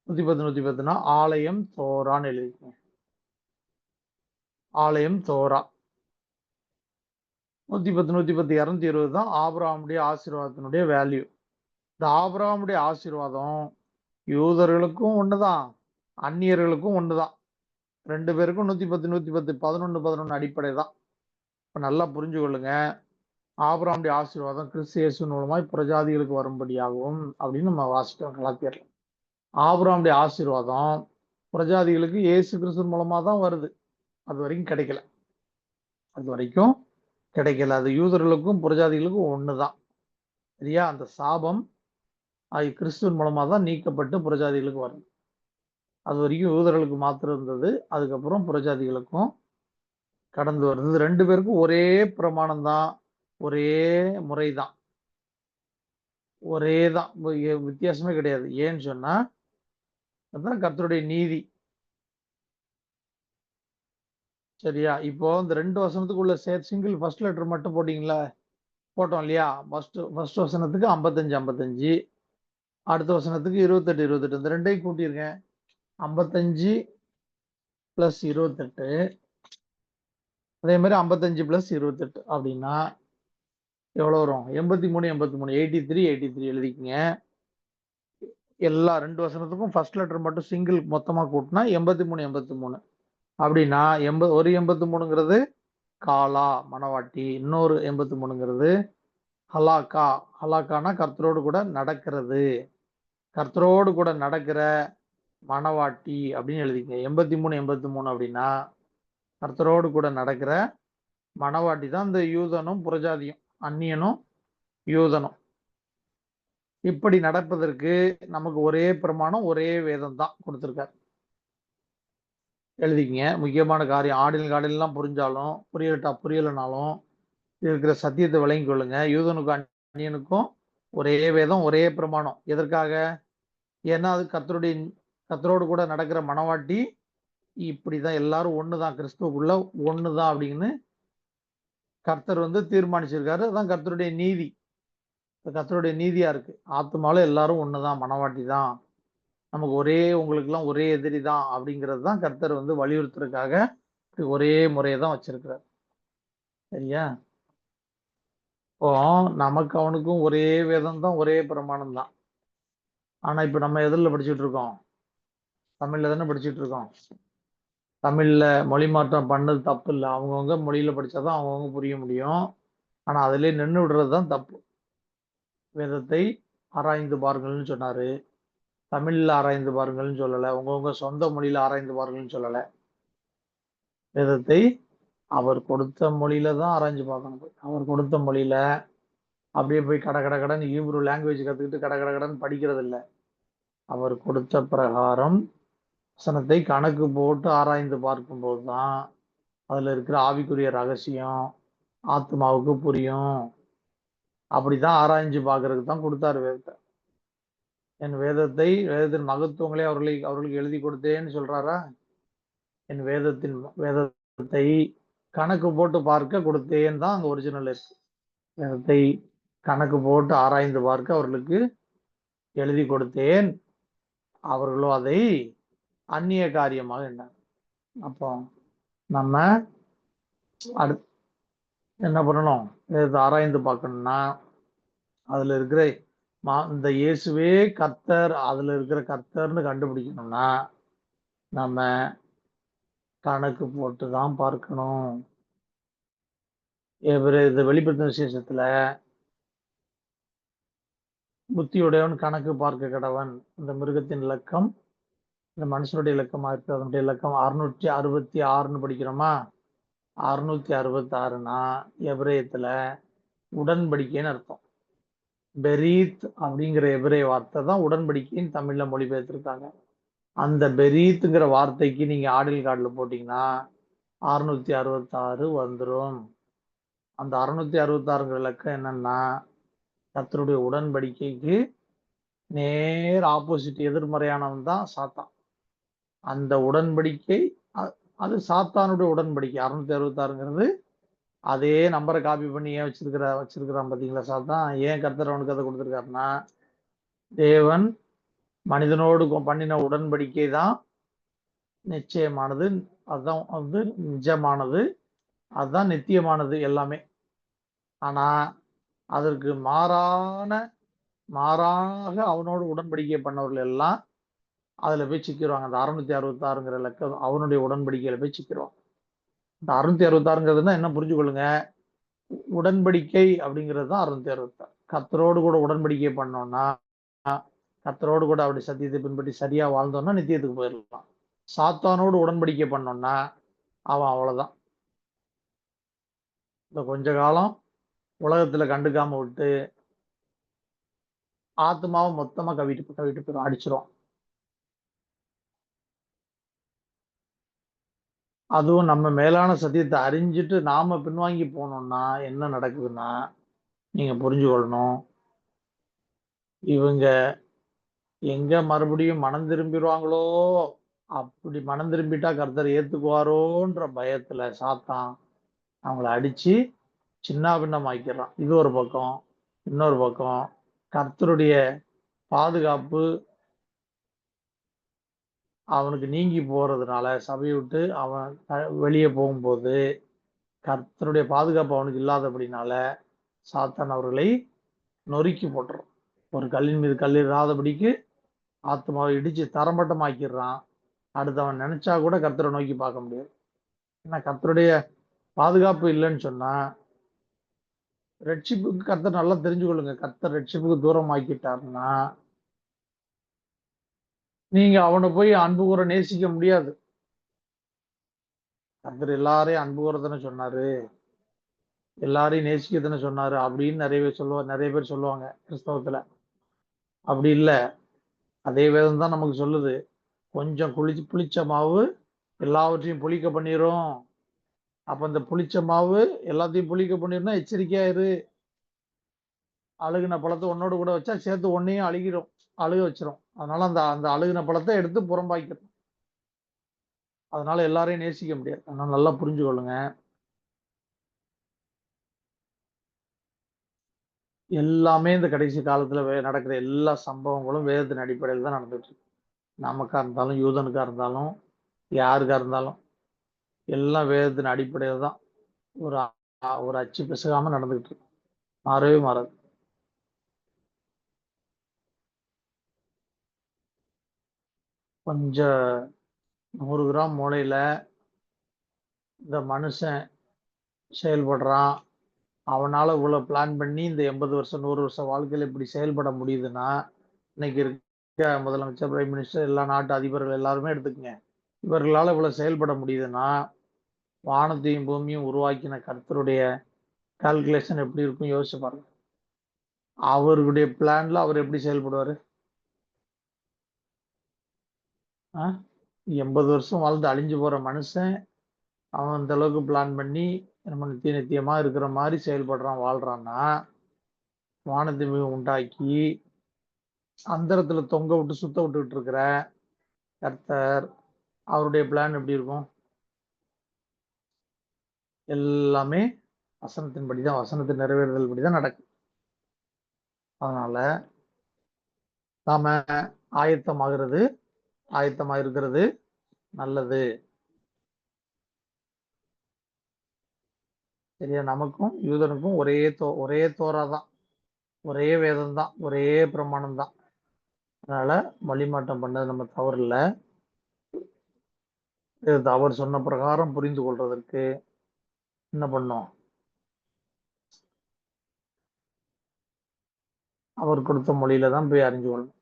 110 110னா ஆலயம் தோரான்னு எழுதிக்கோங்க. ஆலயம் தோரா. 110 110 220 தான் ஆபிரகாமுடைய ஆசீர்வாதத்தினுடைய வேல்யூ. இந்த ஆபிரகாமுடைய ஆசீர்வாதம் யூதர்களுக்கும் ஒண்ணுதான், அந்நியர்களுக்கும் ஒண்ணுதான். 2 பேருக்கும் 110 110 11 11 அடிப்படை தான். இப்ப நல்லா புரிஞ்சு கொள்ளுங்க. ஆபிரகாமுடைய ஆசீர்வாதம் கிறிஸ்து இயேசு மூலமாய் புறஜாதிகளுக்கு வரும்படியாகவும் அப்படின்னு நம்ம வாசிட்டோம் கலாத்தியர். ஆபிரகாமுடைய ஆசீர்வாதம் புறஜாதிகளுக்கு இயேசு கிறிஸ்து மூலமா தான் வருது. அது வரைக்கும் கிடைக்கல. அது யூதர்களுக்கும் புறஜாதிகளுக்கும் ஒண்ணுதான். சரியா? அந்த சாபம் கிறிஸ்துவின் மூலமா தான் நீக்கப்பட்டு புறஜாதிகளுக்கு வரும். அது வரைக்கும் யூதர்களுக்கு மாத்திரம் இருந்தது. அதுக்கப்புறம் புறஜாதிகளுக்கும் கடந்து வருது. 2 பேருக்கும் ஒரே பிரமாணம் தான், ஒரே முறை தான், ஒரே தான், வித்தியாசமே கிடையாது. ஏன்னு சொன்னா அதுதான் கர்த்தருடைய நீதி. சரியா? இப்போ இந்த 2 வசனத்துக்குள்ள சிங்கிள் ஃபர்ஸ்ட் லெட்டர் மட்டும் போட்டீங்களா? போட்டோம் இல்லையா? ஃபர்ஸ்ட் வசனத்துக்கு 55 55, அடுத்த வசனத்துக்கு 28 28. இந்த ரெண்டையும் கூட்டியிருக்கேன். 55 பிளஸ் 28, அதே மாதிரி 55 பிளஸ் 28 அப்படின்னா எவ்வளவு வரும்? 83 83. 83 83 எழுதிக்கங்க. எல்லா 2 வசனத்துக்கும் ஃபர்ஸ்ட் லெட்டர் மட்டும் சிங்கிள் மொத்தமா கூட்டினா 83 83. அப்படின்னா ஒரு 83ங்கிறது காலா மணவாட்டி, இன்னொரு 83ங்கிறது ஹலாக்கா. ஹலாக்கானா கர்த்தரோடு கூட நடக்கிறது, கர்த்தரோடு கூட நடக்கிற மணவாட்டி அப்படின்னு எழுதிங்க. 83 83 அப்படின்னா கர்த்தரோடு கூட நடக்கிற மணவாட்டி தான் இந்த யூதனும் புறஜாதியும், அந்நியனும் யூதனும். இப்படி நடப்பதற்கு நமக்கு ஒரே பிரமாணம், ஒரே வேதம் தான் கொடுத்திருக்காரு. எழுதிக்கங்க. முக்கியமான காரியம். ஆடில் புரிஞ்சாலும் புரியலனாலும் இருக்கிற சத்தியத்தை விளங்கி கொள்ளுங்க. யூதனுக்கும் அந்நியனுக்கும் ஒரே வேதம், ஒரே பிரமாணம். எதற்காக? ஏன்னா அது கர்த்தரோடு கூட நடக்கிற மணவாட்டி இப்படிதான், எல்லாரும் ஒண்ணுதான், கிறிஸ்துவுக்குள்ள ஒண்ணுதான் அப்படின்னு கர்த்தர் தீர்மானிச்சிருக்காரு. அதான் கர்த்தருடைய நீதி. கர்த்தருடைய நீதியா இருக்கு. ஆத்துமால எல்லாரும் ஒண்ணுதான், மணவாட்டி தான், நமக்கு உங்களுக்கு எல்லாம் ஒரே எதிரி தான் அப்படிங்கிறது தான் கர்த்தர் வலியுறுத்துறதுக்காக ஒரே முறையை தான் வச்சிருக்கிறார். சரியா? இப்போ நமக்கு அவனுக்கும் ஒரே வேதம் தான், ஒரே பிரமாணம் தான். ஆனா இப்ப நம்ம எதிரில் படிச்சுட்டு இருக்கோம்? தமிழ்ல தானே படிச்சுட்டு இருக்கோம். தமிழ்ல மொழி மாற்றம் பண்ணது தப்பு இல்லை. அவங்கவுங்க மொழியில படிச்சாதான் அவங்கவுங்க புரிய முடியும். ஆனா அதுலயே நின்று விடுறதுதான் தப்பு. வேதத்தை ஆராய்ந்து பாருங்கள்னு சொன்னாரு. தமிழ்ல ஆராய்ந்து பாருங்கள்னு சொல்லல. உங்கவுங்க சொந்த மொழியில ஆராய்ந்து பாருங்கள்னு சொல்லல. வேதத்தை அவர் கொடுத்த மொழியில தான் ஆராய்ஞ்சு பார்க்கணும். அவர் கொடுத்த மொழியில அப்படியே போய் கடன் ஹீப்ரு லாங்குவேஜ் கத்துக்கிட்டு கடன் படிக்கிறது இல்லை. அவர் கொடுத்த பிரகாரம் வசனத்தை கணக்கு போட்டு ஆராய்ந்து பார்க்கும்போது தான் அதுல இருக்கிற ஆவிக்குரிய ரகசியம் ஆத்மாவுக்கு புரியும். அப்படிதான் ஆராய்ஞ்சு பார்க்கறதுக்கு தான் கொடுத்தாரு வேதத்தை. என் வேதத்தின் மகத்துவங்களே அவர்களுக்கு எழுதி கொடுத்தேன்னு சொல்றாரா? என் வேதத்தை கணக்கு போட்டு பார்க்க கொடுத்தேன்னு தான் அங்க ஒரிஜினல் இருக்கு. வேதத்தை கணக்கு போட்டு ஆராய்ந்து பார்க்க அவர்களுக்கு எழுதி கொடுத்தேன், அவர்களோ அதை அந்நிய காரியமாக என்ன. அப்போ நம்ம என்ன பண்ணணும்? இதை ஆராய்ந்து பார்க்கணும்னா அதுல இருக்கிற இந்த இயேசுவே கர்த்தர், அதுல இருக்கிற கர்த்தர்னு கண்டுபிடிக்கணும்னா நம்ம கணக்கு போட்டு தான் பார்க்கணும். இந்த வெளிப்படுத்தின விசேஷத்துல புத்தியுடையவன் கணக்கு பார்க்க கடவன். இந்த மிருகத்தின் இலக்கம் இந்த மனுஷனுடைய இலக்கமா இருக்கு. அதனுடைய இலக்கம் 666ன்னு படிக்கிறோமா? 666னா எபிரேயத்துல உடன்படிக்கைன்னு அர்த்தம். பெரீத் அப்படிங்கிற எபிரேய வார்த்தை தான் உடன்படிக்கைன்னு தமிழ்ல மொழிபெயர்த்திருக்காங்க. அந்த பெரீத்துங்கிற வார்த்தைக்கு நீங்க ஆடில் கார்டுல போட்டீங்கன்னா 666 வந்துரும். அந்த 666ங்கிற இலக்கம் என்னன்னா கர்த்தருடைய உடன்படிக்கைக்கு நேர் ஆப்போசிட், எதிர்மறையானவன் தான் சாத்தான். அந்த உடன்படிக்கை அது சாத்தானுடைய உடன்படிக்கை. 666ங்கிறது அதே நம்பரை காப்பி பண்ணி ஏன் வச்சிருக்கிறான் பாத்தீங்களா சாத்தான்? ஏன் கர்த்தர் அவனுக்கு அதை கொடுத்துருக்காருன்னா, தேவன் மனிதனோடு பண்ணின உடன்படிக்கை தான் நிச்சயமானது, அதுதான் வந்து நிஜமானது, அதுதான் நித்தியமானது எல்லாமே. ஆனா அதற்கு மாறாக அவனோடு உடன்படிக்கை பண்ணவர்கள் எல்லாம் அதுல போய் சிக்கிடுவாங்க. அந்த 666ங்கிற இலக்கம் அவனுடைய உடன்படிக்கையில போய் சிக்கிடுவாங்க. இந்த 666ங்கிறதுனா என்ன புரிஞ்சுக்கொள்ளுங்க, உடன்படிக்கை அப்படிங்கிறது தான் 666. கர்த்தரோடு கூட உடன்படிக்கை பண்ணோம்னா, கர்த்தரோடு கூட அவருடைய சத்தியத்தை பின்பற்றி சரியா வாழ்ந்தோம்னா நித்தியத்துக்கு போயிடலாம். சாத்தானோடு உடன்படிக்கை பண்ணோம்னா அவன் அவ்வளவுதான். இந்த கொஞ்ச காலம் உலகத்துல கண்டுக்காம விட்டு ஆத்மாவை மொத்தமா கவிட்டு போயிடும், அடிச்சிரும். அதுவும் நம்ம மேலான சத்தியத்தை அறிஞ்சிட்டு நாம பின்வாங்கி போனோம்னா என்ன நடக்குதுன்னா, நீங்க புரிஞ்சு கொள்ளணும், இவங்க எங்க மறுபடியும் மனம் திரும்பிடுவாங்களோ, அப்படி மனம் திரும்பிட்டா கர்த்தர் ஏத்துக்குவாரோன்ற பயத்துல சாத்தான் அவங்கள அடிச்சு சின்ன பின்னம் ஆக்கிடுறான். இது ஒரு பக்கம். இன்னொரு பக்கம் கர்த்தருடைய பாதுகாப்பு அவனுக்கு நீங்கி போறதுனால, சபையை விட்டு அவன் வெளியே போகும்போது கர்த்தருடைய பாதுகாப்பு அவனுக்கு இல்லாதபடினால சாத்தான் அவர்களை நொறுக்கி போட்டுறான். ஒரு கல்லின் மீது கல்லிடாதபடிக்கு ஆத்மாவை இடிச்சு தரமட்டமாக்கிடுறான். அடுத்தவன் நினைச்சா கூட கர்த்தரை நோக்கி பார்க்க முடியாது. ஏன்னா கர்த்தருடைய பாதுகாப்பு இல்லைன்னு சொன்னா, ரட்சிப்புக்கு கர்த்தர் நல்லா தெரிஞ்சுக்கொள்ளுங்க, கர்த்தர் ரட்சிப்புக்கு தூரம் ஆக்கிட்டாருன்னா நீங்க அவனை போய் அன்பு கூற நேசிக்க முடியாது. கர்த்தர் எல்லாரையும் அன்பு கூறதானே சொன்னாரு, எல்லாரையும் நேசிக்கதானே சொன்னாரு அப்படின்னு நிறைய பேர் சொல்லுவாங்க கிறிஸ்தவத்துல. அப்படி இல்லை. அதே வேதம் தான் நமக்கு சொல்லுது, கொஞ்சம் புளிச்ச மாவு எல்லாவற்றையும் புளிக்க பண்ணிரும். அப்ப இந்த புளிச்ச மாவு எல்லாத்தையும் புளிக்க பண்ணிருந்தா எச்சரிக்கையா இரு. அழுகின பழத்தை ஒன்னோடு கூட வச்சா சேர்த்து ஒன்னையும் அழுக வச்சிரும். அதனால அந்த அந்த அழுகின பழத்தை எடுத்து புறம்பாக்கிடும். அதனால எல்லாரையும் நேசிக்க முடியாது. அதனால நல்லா புரிஞ்சு கொள்ளுங்க, எல்லாமே இந்த கடைசி காலத்துல நடக்கிற எல்லா சம்பவங்களும் வேதத்தின் அடிப்படையில் தான் நடந்துட்டு இருக்கு. நமக்கா இருந்தாலும் யூதனுக்கா இருந்தாலும் யாருக்கா இருந்தாலும் எல்லாம் வேதத்தின் அடிப்படையில் தான் ஒரு அச்சு பிசகாம நடந்துகிட்டு இருக்கு. மாறவே மாறாது. கொஞ்சம் 100 கிராம் மூளையில இந்த மனுஷன் செயல்படுறான், அவனால இவ்வளவு பிளான் பண்ணி இந்த 80 வருஷம் 100 வருஷம் வாழ்க்கையில இப்படி செயல்பட முடியுதுன்னா, இன்னைக்கு இருக்க முதலமைச்சர், பிரைம் மினிஸ்டர், எல்லா நாட்டு அதிபர்கள் எல்லாருமே எடுத்துக்கங்க, இவர்களால இவ்வளவு செயல்பட முடியுதுன்னா வானத்தையும் பூமியும் உருவாக்கின கர்த்தருடைய கால்குலேஷன் எப்படி இருக்கும் யோசிச்சு பாருங்க. அவருடைய பிளான்ல அவர் எப்படி செயல்படுவாரு? 80 வருஷம் வாழ்ந்து அழிஞ்சு போற மனுஷன் அவன் அந்த அளவுக்கு பிளான் பண்ணி நம்ம நித்தியமா இருக்கிற மாதிரி செயல்படுறான், வாழ்றான்னா, வானத்தை உண்டாக்கி அந்தரத்துல தொங்க விட்டு சுத்த விட்டுக்கிட்டு இருக்கிற கர்த்தர், அவருடைய பிளான் எப்படி இருக்கும்? எல்லாமே வசனத்தின்படிதான், வசனத்தின் நிறைவேறுதல் படிதான் நடக்கும். அதனால நாம ஆயத்தமா இருக்கிறது நல்லது. சரியா? நமக்கும் யூதனுக்கும் ஒரே தோரா தான், ஒரே வேதம் தான், ஒரே பிரமாணம் தான். அதனால வழிமாற்றம் பண்ணது நம்ம தவறு இல்ல. அவர் சொன்ன பிரகாரம் புரிந்து கொள்றதற்கு என்ன பண்ணோம்? அவர் கொடுத்த மொழியில தான் போய் அறிஞ்சு கொள்ளணும்.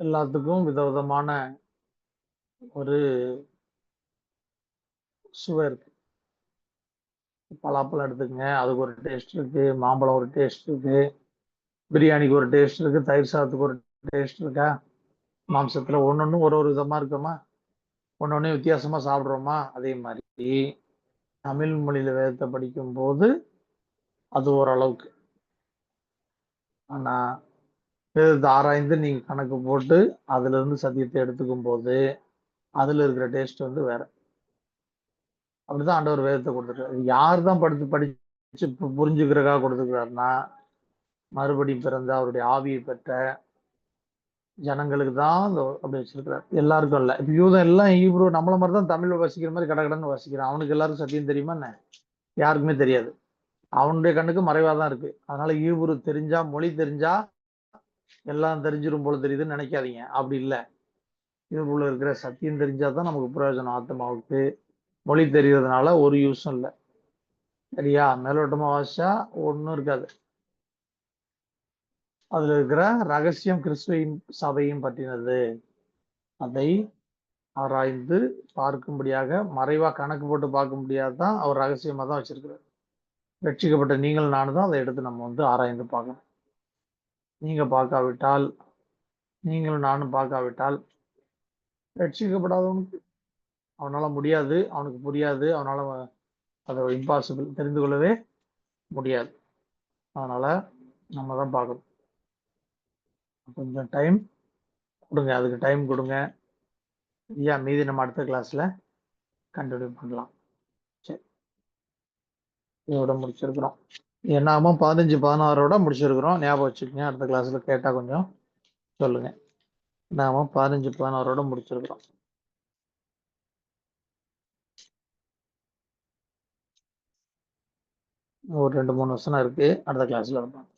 எல்லாத்துக்கும் விதவிதமான ஒரு சுவை இருக்கு. பலாப்பழம் எடுத்துக்கங்க, அதுக்கு ஒரு டேஸ்ட் இருக்கு. மாம்பழம் ஒரு டேஸ்ட் இருக்கு. பிரியாணிக்கு ஒரு டேஸ்ட் இருக்கு. தயிர் சாதத்துக்கு ஒரு டேஸ்ட் இருக்கா? மாம்சத்துல ஒன்னொன்னு ஒரு விதமா இருக்குமா? ஒன்னொன்னு வித்தியாசமா சாப்பிடுறோமா? அதே மாதிரி தமிழ் மொழியில வேதத்தை படிக்கும் போது அது ஓரளவுக்கு. ஆனா வேதத்தை ஆராய்ந்து நீங்க கணக்கு போட்டு அதுல இருந்து சத்தியத்தை எடுத்துக்கும் போது அதுல இருக்கிற டேஸ்ட் வேற. அப்படிதான் ஆண்டவர் வேதத்தை கொடுத்துருக்காரு. யார் தான் படிச்சு புரிஞ்சுக்கிறக்காக கொடுத்துருக்காருன்னா, மறுபடி பிறந்த அவருடைய ஆவியை பெற்ற ஜனங்களுக்கு தான் அப்படி வச்சிருக்கிறார். எல்லாருக்கும் இல்ல. இப்ப யூதம் எல்லாம் ஹீப்ரு நம்மள மாதிரி தான் தமிழ் வாசிக்கிற மாதிரி கடகடன்னு வாசிக்கிறான். அவனுக்கு எல்லாருக்கும் சத்தியம் தெரியுமா என்ன? யாருக்குமே தெரியாது. அவனுடைய கண்ணுக்கு மறைவா தான் இருக்கு. அதனால ஹீப்ரு தெரிஞ்சா, மொழி தெரிஞ்சா எல்லாம் தெரிஞ்சிரும் போல தெரியுதுன்னு நினைக்காதீங்க. அப்படி இல்லை. ஹீப்ருல இருக்கிற சத்தியம் தெரிஞ்சாதான் நமக்கு பிரயோஜனம். ஆத்மாவுக்கு மொழி தெரியறதுனால ஒரு யூஸும் இல்லை. சரியா? மேலோட்டமா வாசிச்சா ஒன்றும் இருக்காது. அதுல இருக்கிற ரகசியம் கிறிஸ்துவையும் சபையும் பற்றினது. அதை ஆராய்ந்து பார்க்கும்படியாக, மறைவா கணக்கு போட்டு பார்க்க முடியாதுதான் அவர் ரகசியமா தான் வச்சிருக்கிறார். ரட்சிக்கப்பட்ட நீங்கள் நானும் தான் அதை எடுத்து நம்ம ஆராய்ந்து பார்க்கணும். நீங்க பார்க்காவிட்டால், நீங்களும் நானும் பார்க்காவிட்டால், ரட்சிக்கப்படாதவனுக்கு அவனால முடியாது, அவனுக்கு புரியாது, அவனால அதை இம்பாசிபிள், தெரிந்து கொள்ளவே முடியாது. அதனால நம்ம தான் பார்க்கணும். கொஞ்சம் டைம் கொடுங்க, அதுக்கு டைம் கொடுங்க. மீதி நம்ம அடுத்த கிளாஸ்ல கண்டினியூ பண்ணலாம். சரி, இதோட முடிச்சிருக்கிறோம். என்னாமோ 15-16 முடிச்சிருக்கிறோம். ஞாபகம் வச்சுக்கோங்க. அடுத்த கிளாஸ்ல கேட்டா கொஞ்சம் சொல்லுங்க. நாம 15-16 முடிச்சிருக்கிறோம். ஒரு 2-3 வருஷம் இருக்கு. அடுத்த கிளாஸ்ல இருப்போம்.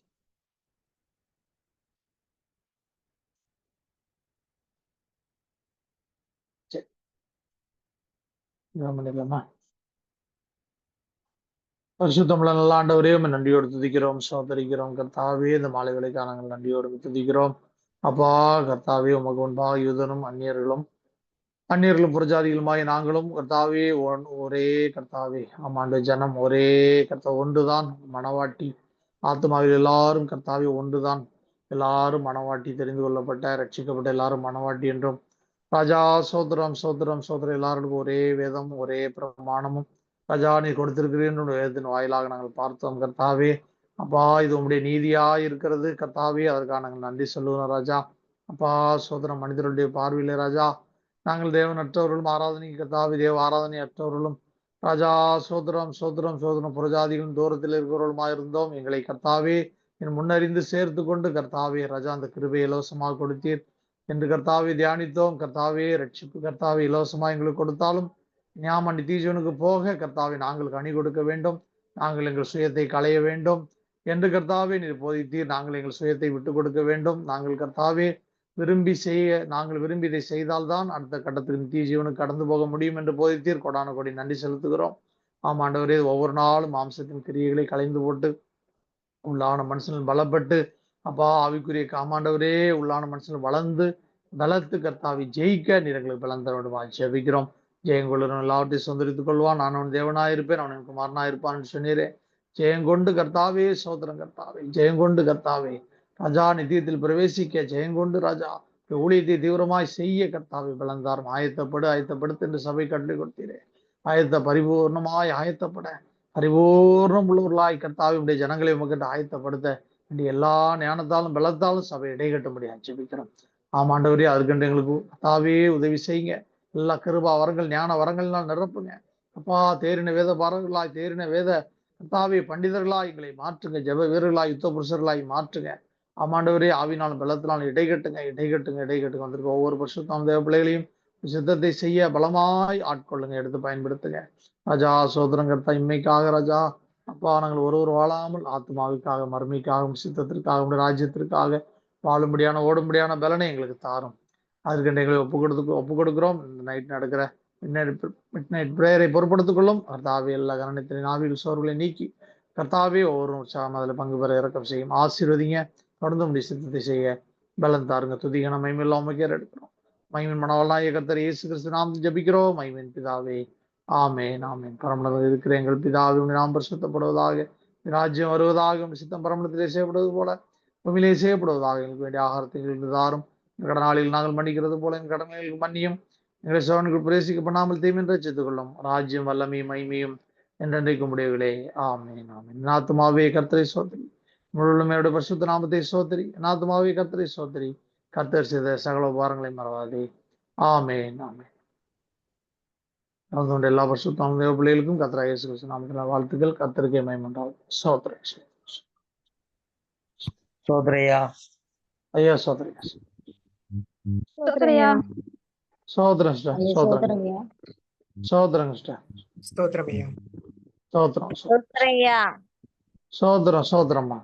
சரி, பண்ணிடலாமா? பரிசுத்தமுள்ள நல்ல ஆண்டவரே, நன்றியோடு துதிக்கிறோம், சோதரிக்கிறோம். கர்த்தாவே, இந்த மாலை வேளைக்காக நாங்கள் நன்றியோடு துதிக்கிறோம். அப்பா கர்த்தாவே, உமக்கு முன்பாக யூதனும் அந்நியர்களும் புறஜாதிகளுமாய் நாங்களும் கர்த்தாவே ஒரே கர்த்தாவே ஆமாண்டு ஜனம் ஒரே கர்த்தா ஒன்றுதான் மனவாட்டி. ஆத்மாவில் எல்லாரும் கர்த்தாவே ஒன்றுதான். எல்லாரும் மனவாட்டி, தெரிந்து கொள்ளப்பட்ட ரட்சிக்கப்பட்ட எல்லாரும் மனவாட்டி என்றும் ராஜா சோதரம் சோதரம் சோதரம் எல்லாருக்கும் ஒரே வேதம், ஒரே பிரமாணமும் ராஜா நீ கொடுத்திருக்கிறேன் வேதத்தின் வாயிலாக நாங்கள் பார்த்தோம் கர்த்தாவே. அப்பா, இது உங்களுடைய நீதியா இருக்கிறது கர்த்தாவே. அதற்காக நாங்கள் நன்றி சொல்லுவோம் ராஜா. அப்பா சோதரம் மனிதர்களுடைய பார்வையிலே ராஜா நாங்கள் தேவனற்றவர்களும் ஆராதனை கர்த்தாவே தேவ ஆராதனை அற்றவர்களும் ராஜா சோதரம் சோதரம் சோதரம் புரஜாதிகளும் தூரத்தில் இருக்கிறவர்களுமா இருந்தோம். எங்களை கர்த்தாவே என் முன்னறிந்து சேர்த்து கொண்டு கர்த்தாவே ராஜா அந்த கிருபை இலவசமாக கொடுத்தீர் என்று கர்த்தாவே தியானித்தோம். கர்த்தாவே ரட்சிப்பு கர்த்தாவே இலவசமாக எங்களுக்கு கொடுத்தாலும் ஞாம நித்திஜனுக்கு போக கர்த்தாவே நாங்கள் கனி கொடுக்க வேண்டும். நாங்கள் எங்கள் சுயத்தை களைய வேண்டும் என்று கர்த்தாவே நீர் போதித்தீர். நாங்கள் எங்கள் சுயத்தை விட்டு கொடுக்க வேண்டும். நாங்கள் கர்த்தாவே நாங்கள் விரும்பி இதை செய்தால்தான் அடுத்த கட்டத்துக்கு நித்திய ஜீவனுக்கு கடந்து போக முடியும் என்று போதித்தீர். கொடான கொடி நன்றி செலுத்துகிறோம். ஆமாண்டவரே, ஒவ்வொரு நாளும் மாம்சத்தின் கிரியைகளை களைந்து போட்டு உள்ளான மனுஷன் பலப்பட்டு அப்பா ஆவிக்குரிய காமாண்டவரே உள்ளான மனுஷன் வளர்ந்து பலத்து கர்த்தாவை ஜெயிக்க நீரங்களுக்கு பலன் தர ஜெபிக்கிறோம். ஜெயங்கொள்ளும் எல்லாவற்றையும் சுதந்திரித்துக் கொள்வான். நான் அவன் தேவனாயிருப்பேன், அவன் குமாரனாயிருப்பான் என்று சொன்னீரே. ஜெயங்கொண்டு கர்த்தாவே சோதரம் கர்த்தாவே, ஜெயங்கொண்டு கர்த்தாவே ராஜா நித்தியத்தில் பிரவேசிக்க ஜெயங்கொண்டு ராஜா ஊழியத்தை தீவிரமாய் செய்ய கர்த்தாவை பலந்தாரும். ஆயத்தப்படுத்து என்று சபை கட்டளை கொடுத்தீரே. பரிபூர்ணமாய் ஆயத்தப்பட பரிபூர்ணம் உள்ளவர்களாய் கர்த்தாவை உடைய ஜனங்களை உமக்கிட்ட ஆயத்தப்படுத்த வேண்டிய எல்லா ஞானத்தாலும் பலத்தாலும் சபை இடைகட்டும்படி ஜெபிக்கிறோம். ஆமாண்டவரே, அதுக்கென்று எங்களுக்கு கர்த்தாவே உதவி செய்யுங்க. எல்லா கிருபா வரங்கள் ஞான வரங்கள்னால் நிரப்புங்க. அப்பா, தேறின வேத பாரர்களாய் தேறின வேத கர்த்தாவே பண்டிதர்களாய் எங்களை மாற்றுங்க. ஜெப வீரர்களாய் யுத்த புருஷர்களாய் மாற்றுங்க. ஆமாண்டவரே, ஆவினாலும் பலத்தினாலும் இடைகட்டுங்க வந்திருக்க ஒவ்வொரு பரிசுத்தம் தேவ பிள்ளைகளையும் சித்தத்தை செய்ய பலமாய் ஆட்கொள்ளுங்க, எடுத்து பயன்படுத்துங்க. ராஜா சோதரம் கர்த்தா, இம்மைக்காக ராஜா அப்பா நாங்கள் ஒருவர் வாழாமல் ஆத்மாவுக்காக, மறுமைக்காகவும், சித்தத்திற்காக, உடைய ராஜ்யத்திற்காக வாழும்படியான ஓடும்படியான பலனை எங்களுக்கு தாரும். அதற்கு எங்களை ஒப்பு கொடுக்கிறோம். இந்த நைட் நடக்கிற மிட் நைட் பிரேயரை பொறுப்படுத்திக் கொள்ளும். கர்த்தாவே எல்லா கரணத்தின் ஆவியில் சோர்வுகளை நீக்கி கர்த்தாவே ஒவ்வொரு உற்சாகம் அதில் பங்கு பெற இறக்கம் செய்யும். ஆசீர்வதிங்க. தொடர்ந்து முடிய சித்தத்தை செய்ய பலன் தாருங்க. துதிகன மைமில்லா உமக்கே எடுக்கிறோம். மைமின் மனவல்லாய கர்த்தர் இயேசு கிறிஸ்து நாம் ஜபிக்கிறோம். மைமின் பிதாவே, ஆமேன் ஆமேன். பரமண்டலத்தில் இருக்கிற எங்கள் பிதாவே, நாம் பரிசுத்தப்படுவதாக, ராஜ்யம் வருவதாக, சித்தம் பரமண்டலத்திலே செய்யப்படுவது போல பூமியிலே செய்யப்படுவதாக. எங்களுக்கு வேண்டிய ஆகாரத்தை எங்களுக்கு தாரும். கடனாளிகள் நாங்கள் மன்னிக்கிறது போல எங்கள் கடன்களுக்கு மன்னியும். எங்களை சோழனுக்கு பிரவேசிக்க பண்ணாமல் தீமின் ரட்சித்துக் கொள்ளும். ராஜ்யம் வல்லமையும் மைமையும் என்றென்றைக்கும் உடையவில்லை. ஆமேன் ஆமேன். நாத்துமாவே கர்த்தரை சோதரி, முழுமையோட பரிசுத்த நாமத்தை சோதரி. நாத்துமாவே கர்த்தரை சோதரி, கர்த்தர் செய்த சகல உபகாரங்களை மறவாதே. ஆமேன் ஆமேன். எல்லா பரிசுத்த தேவ பிள்ளைகளுக்கும் கர்த்தராகிய இயேசு கிறிஸ்து நாமத்தினால் வாழ்த்துக்கள். கர்த்தருக்கே மகிமை உண்டாகும். சோதரன் சோதரையா ஐயா, சோதரி சோதரையா சோதரன் சோதரன் சோதரன் స్తోత్రమయ్యా சோதரம் స్తోత్రయ్యా சோதரம் சோதரம்மா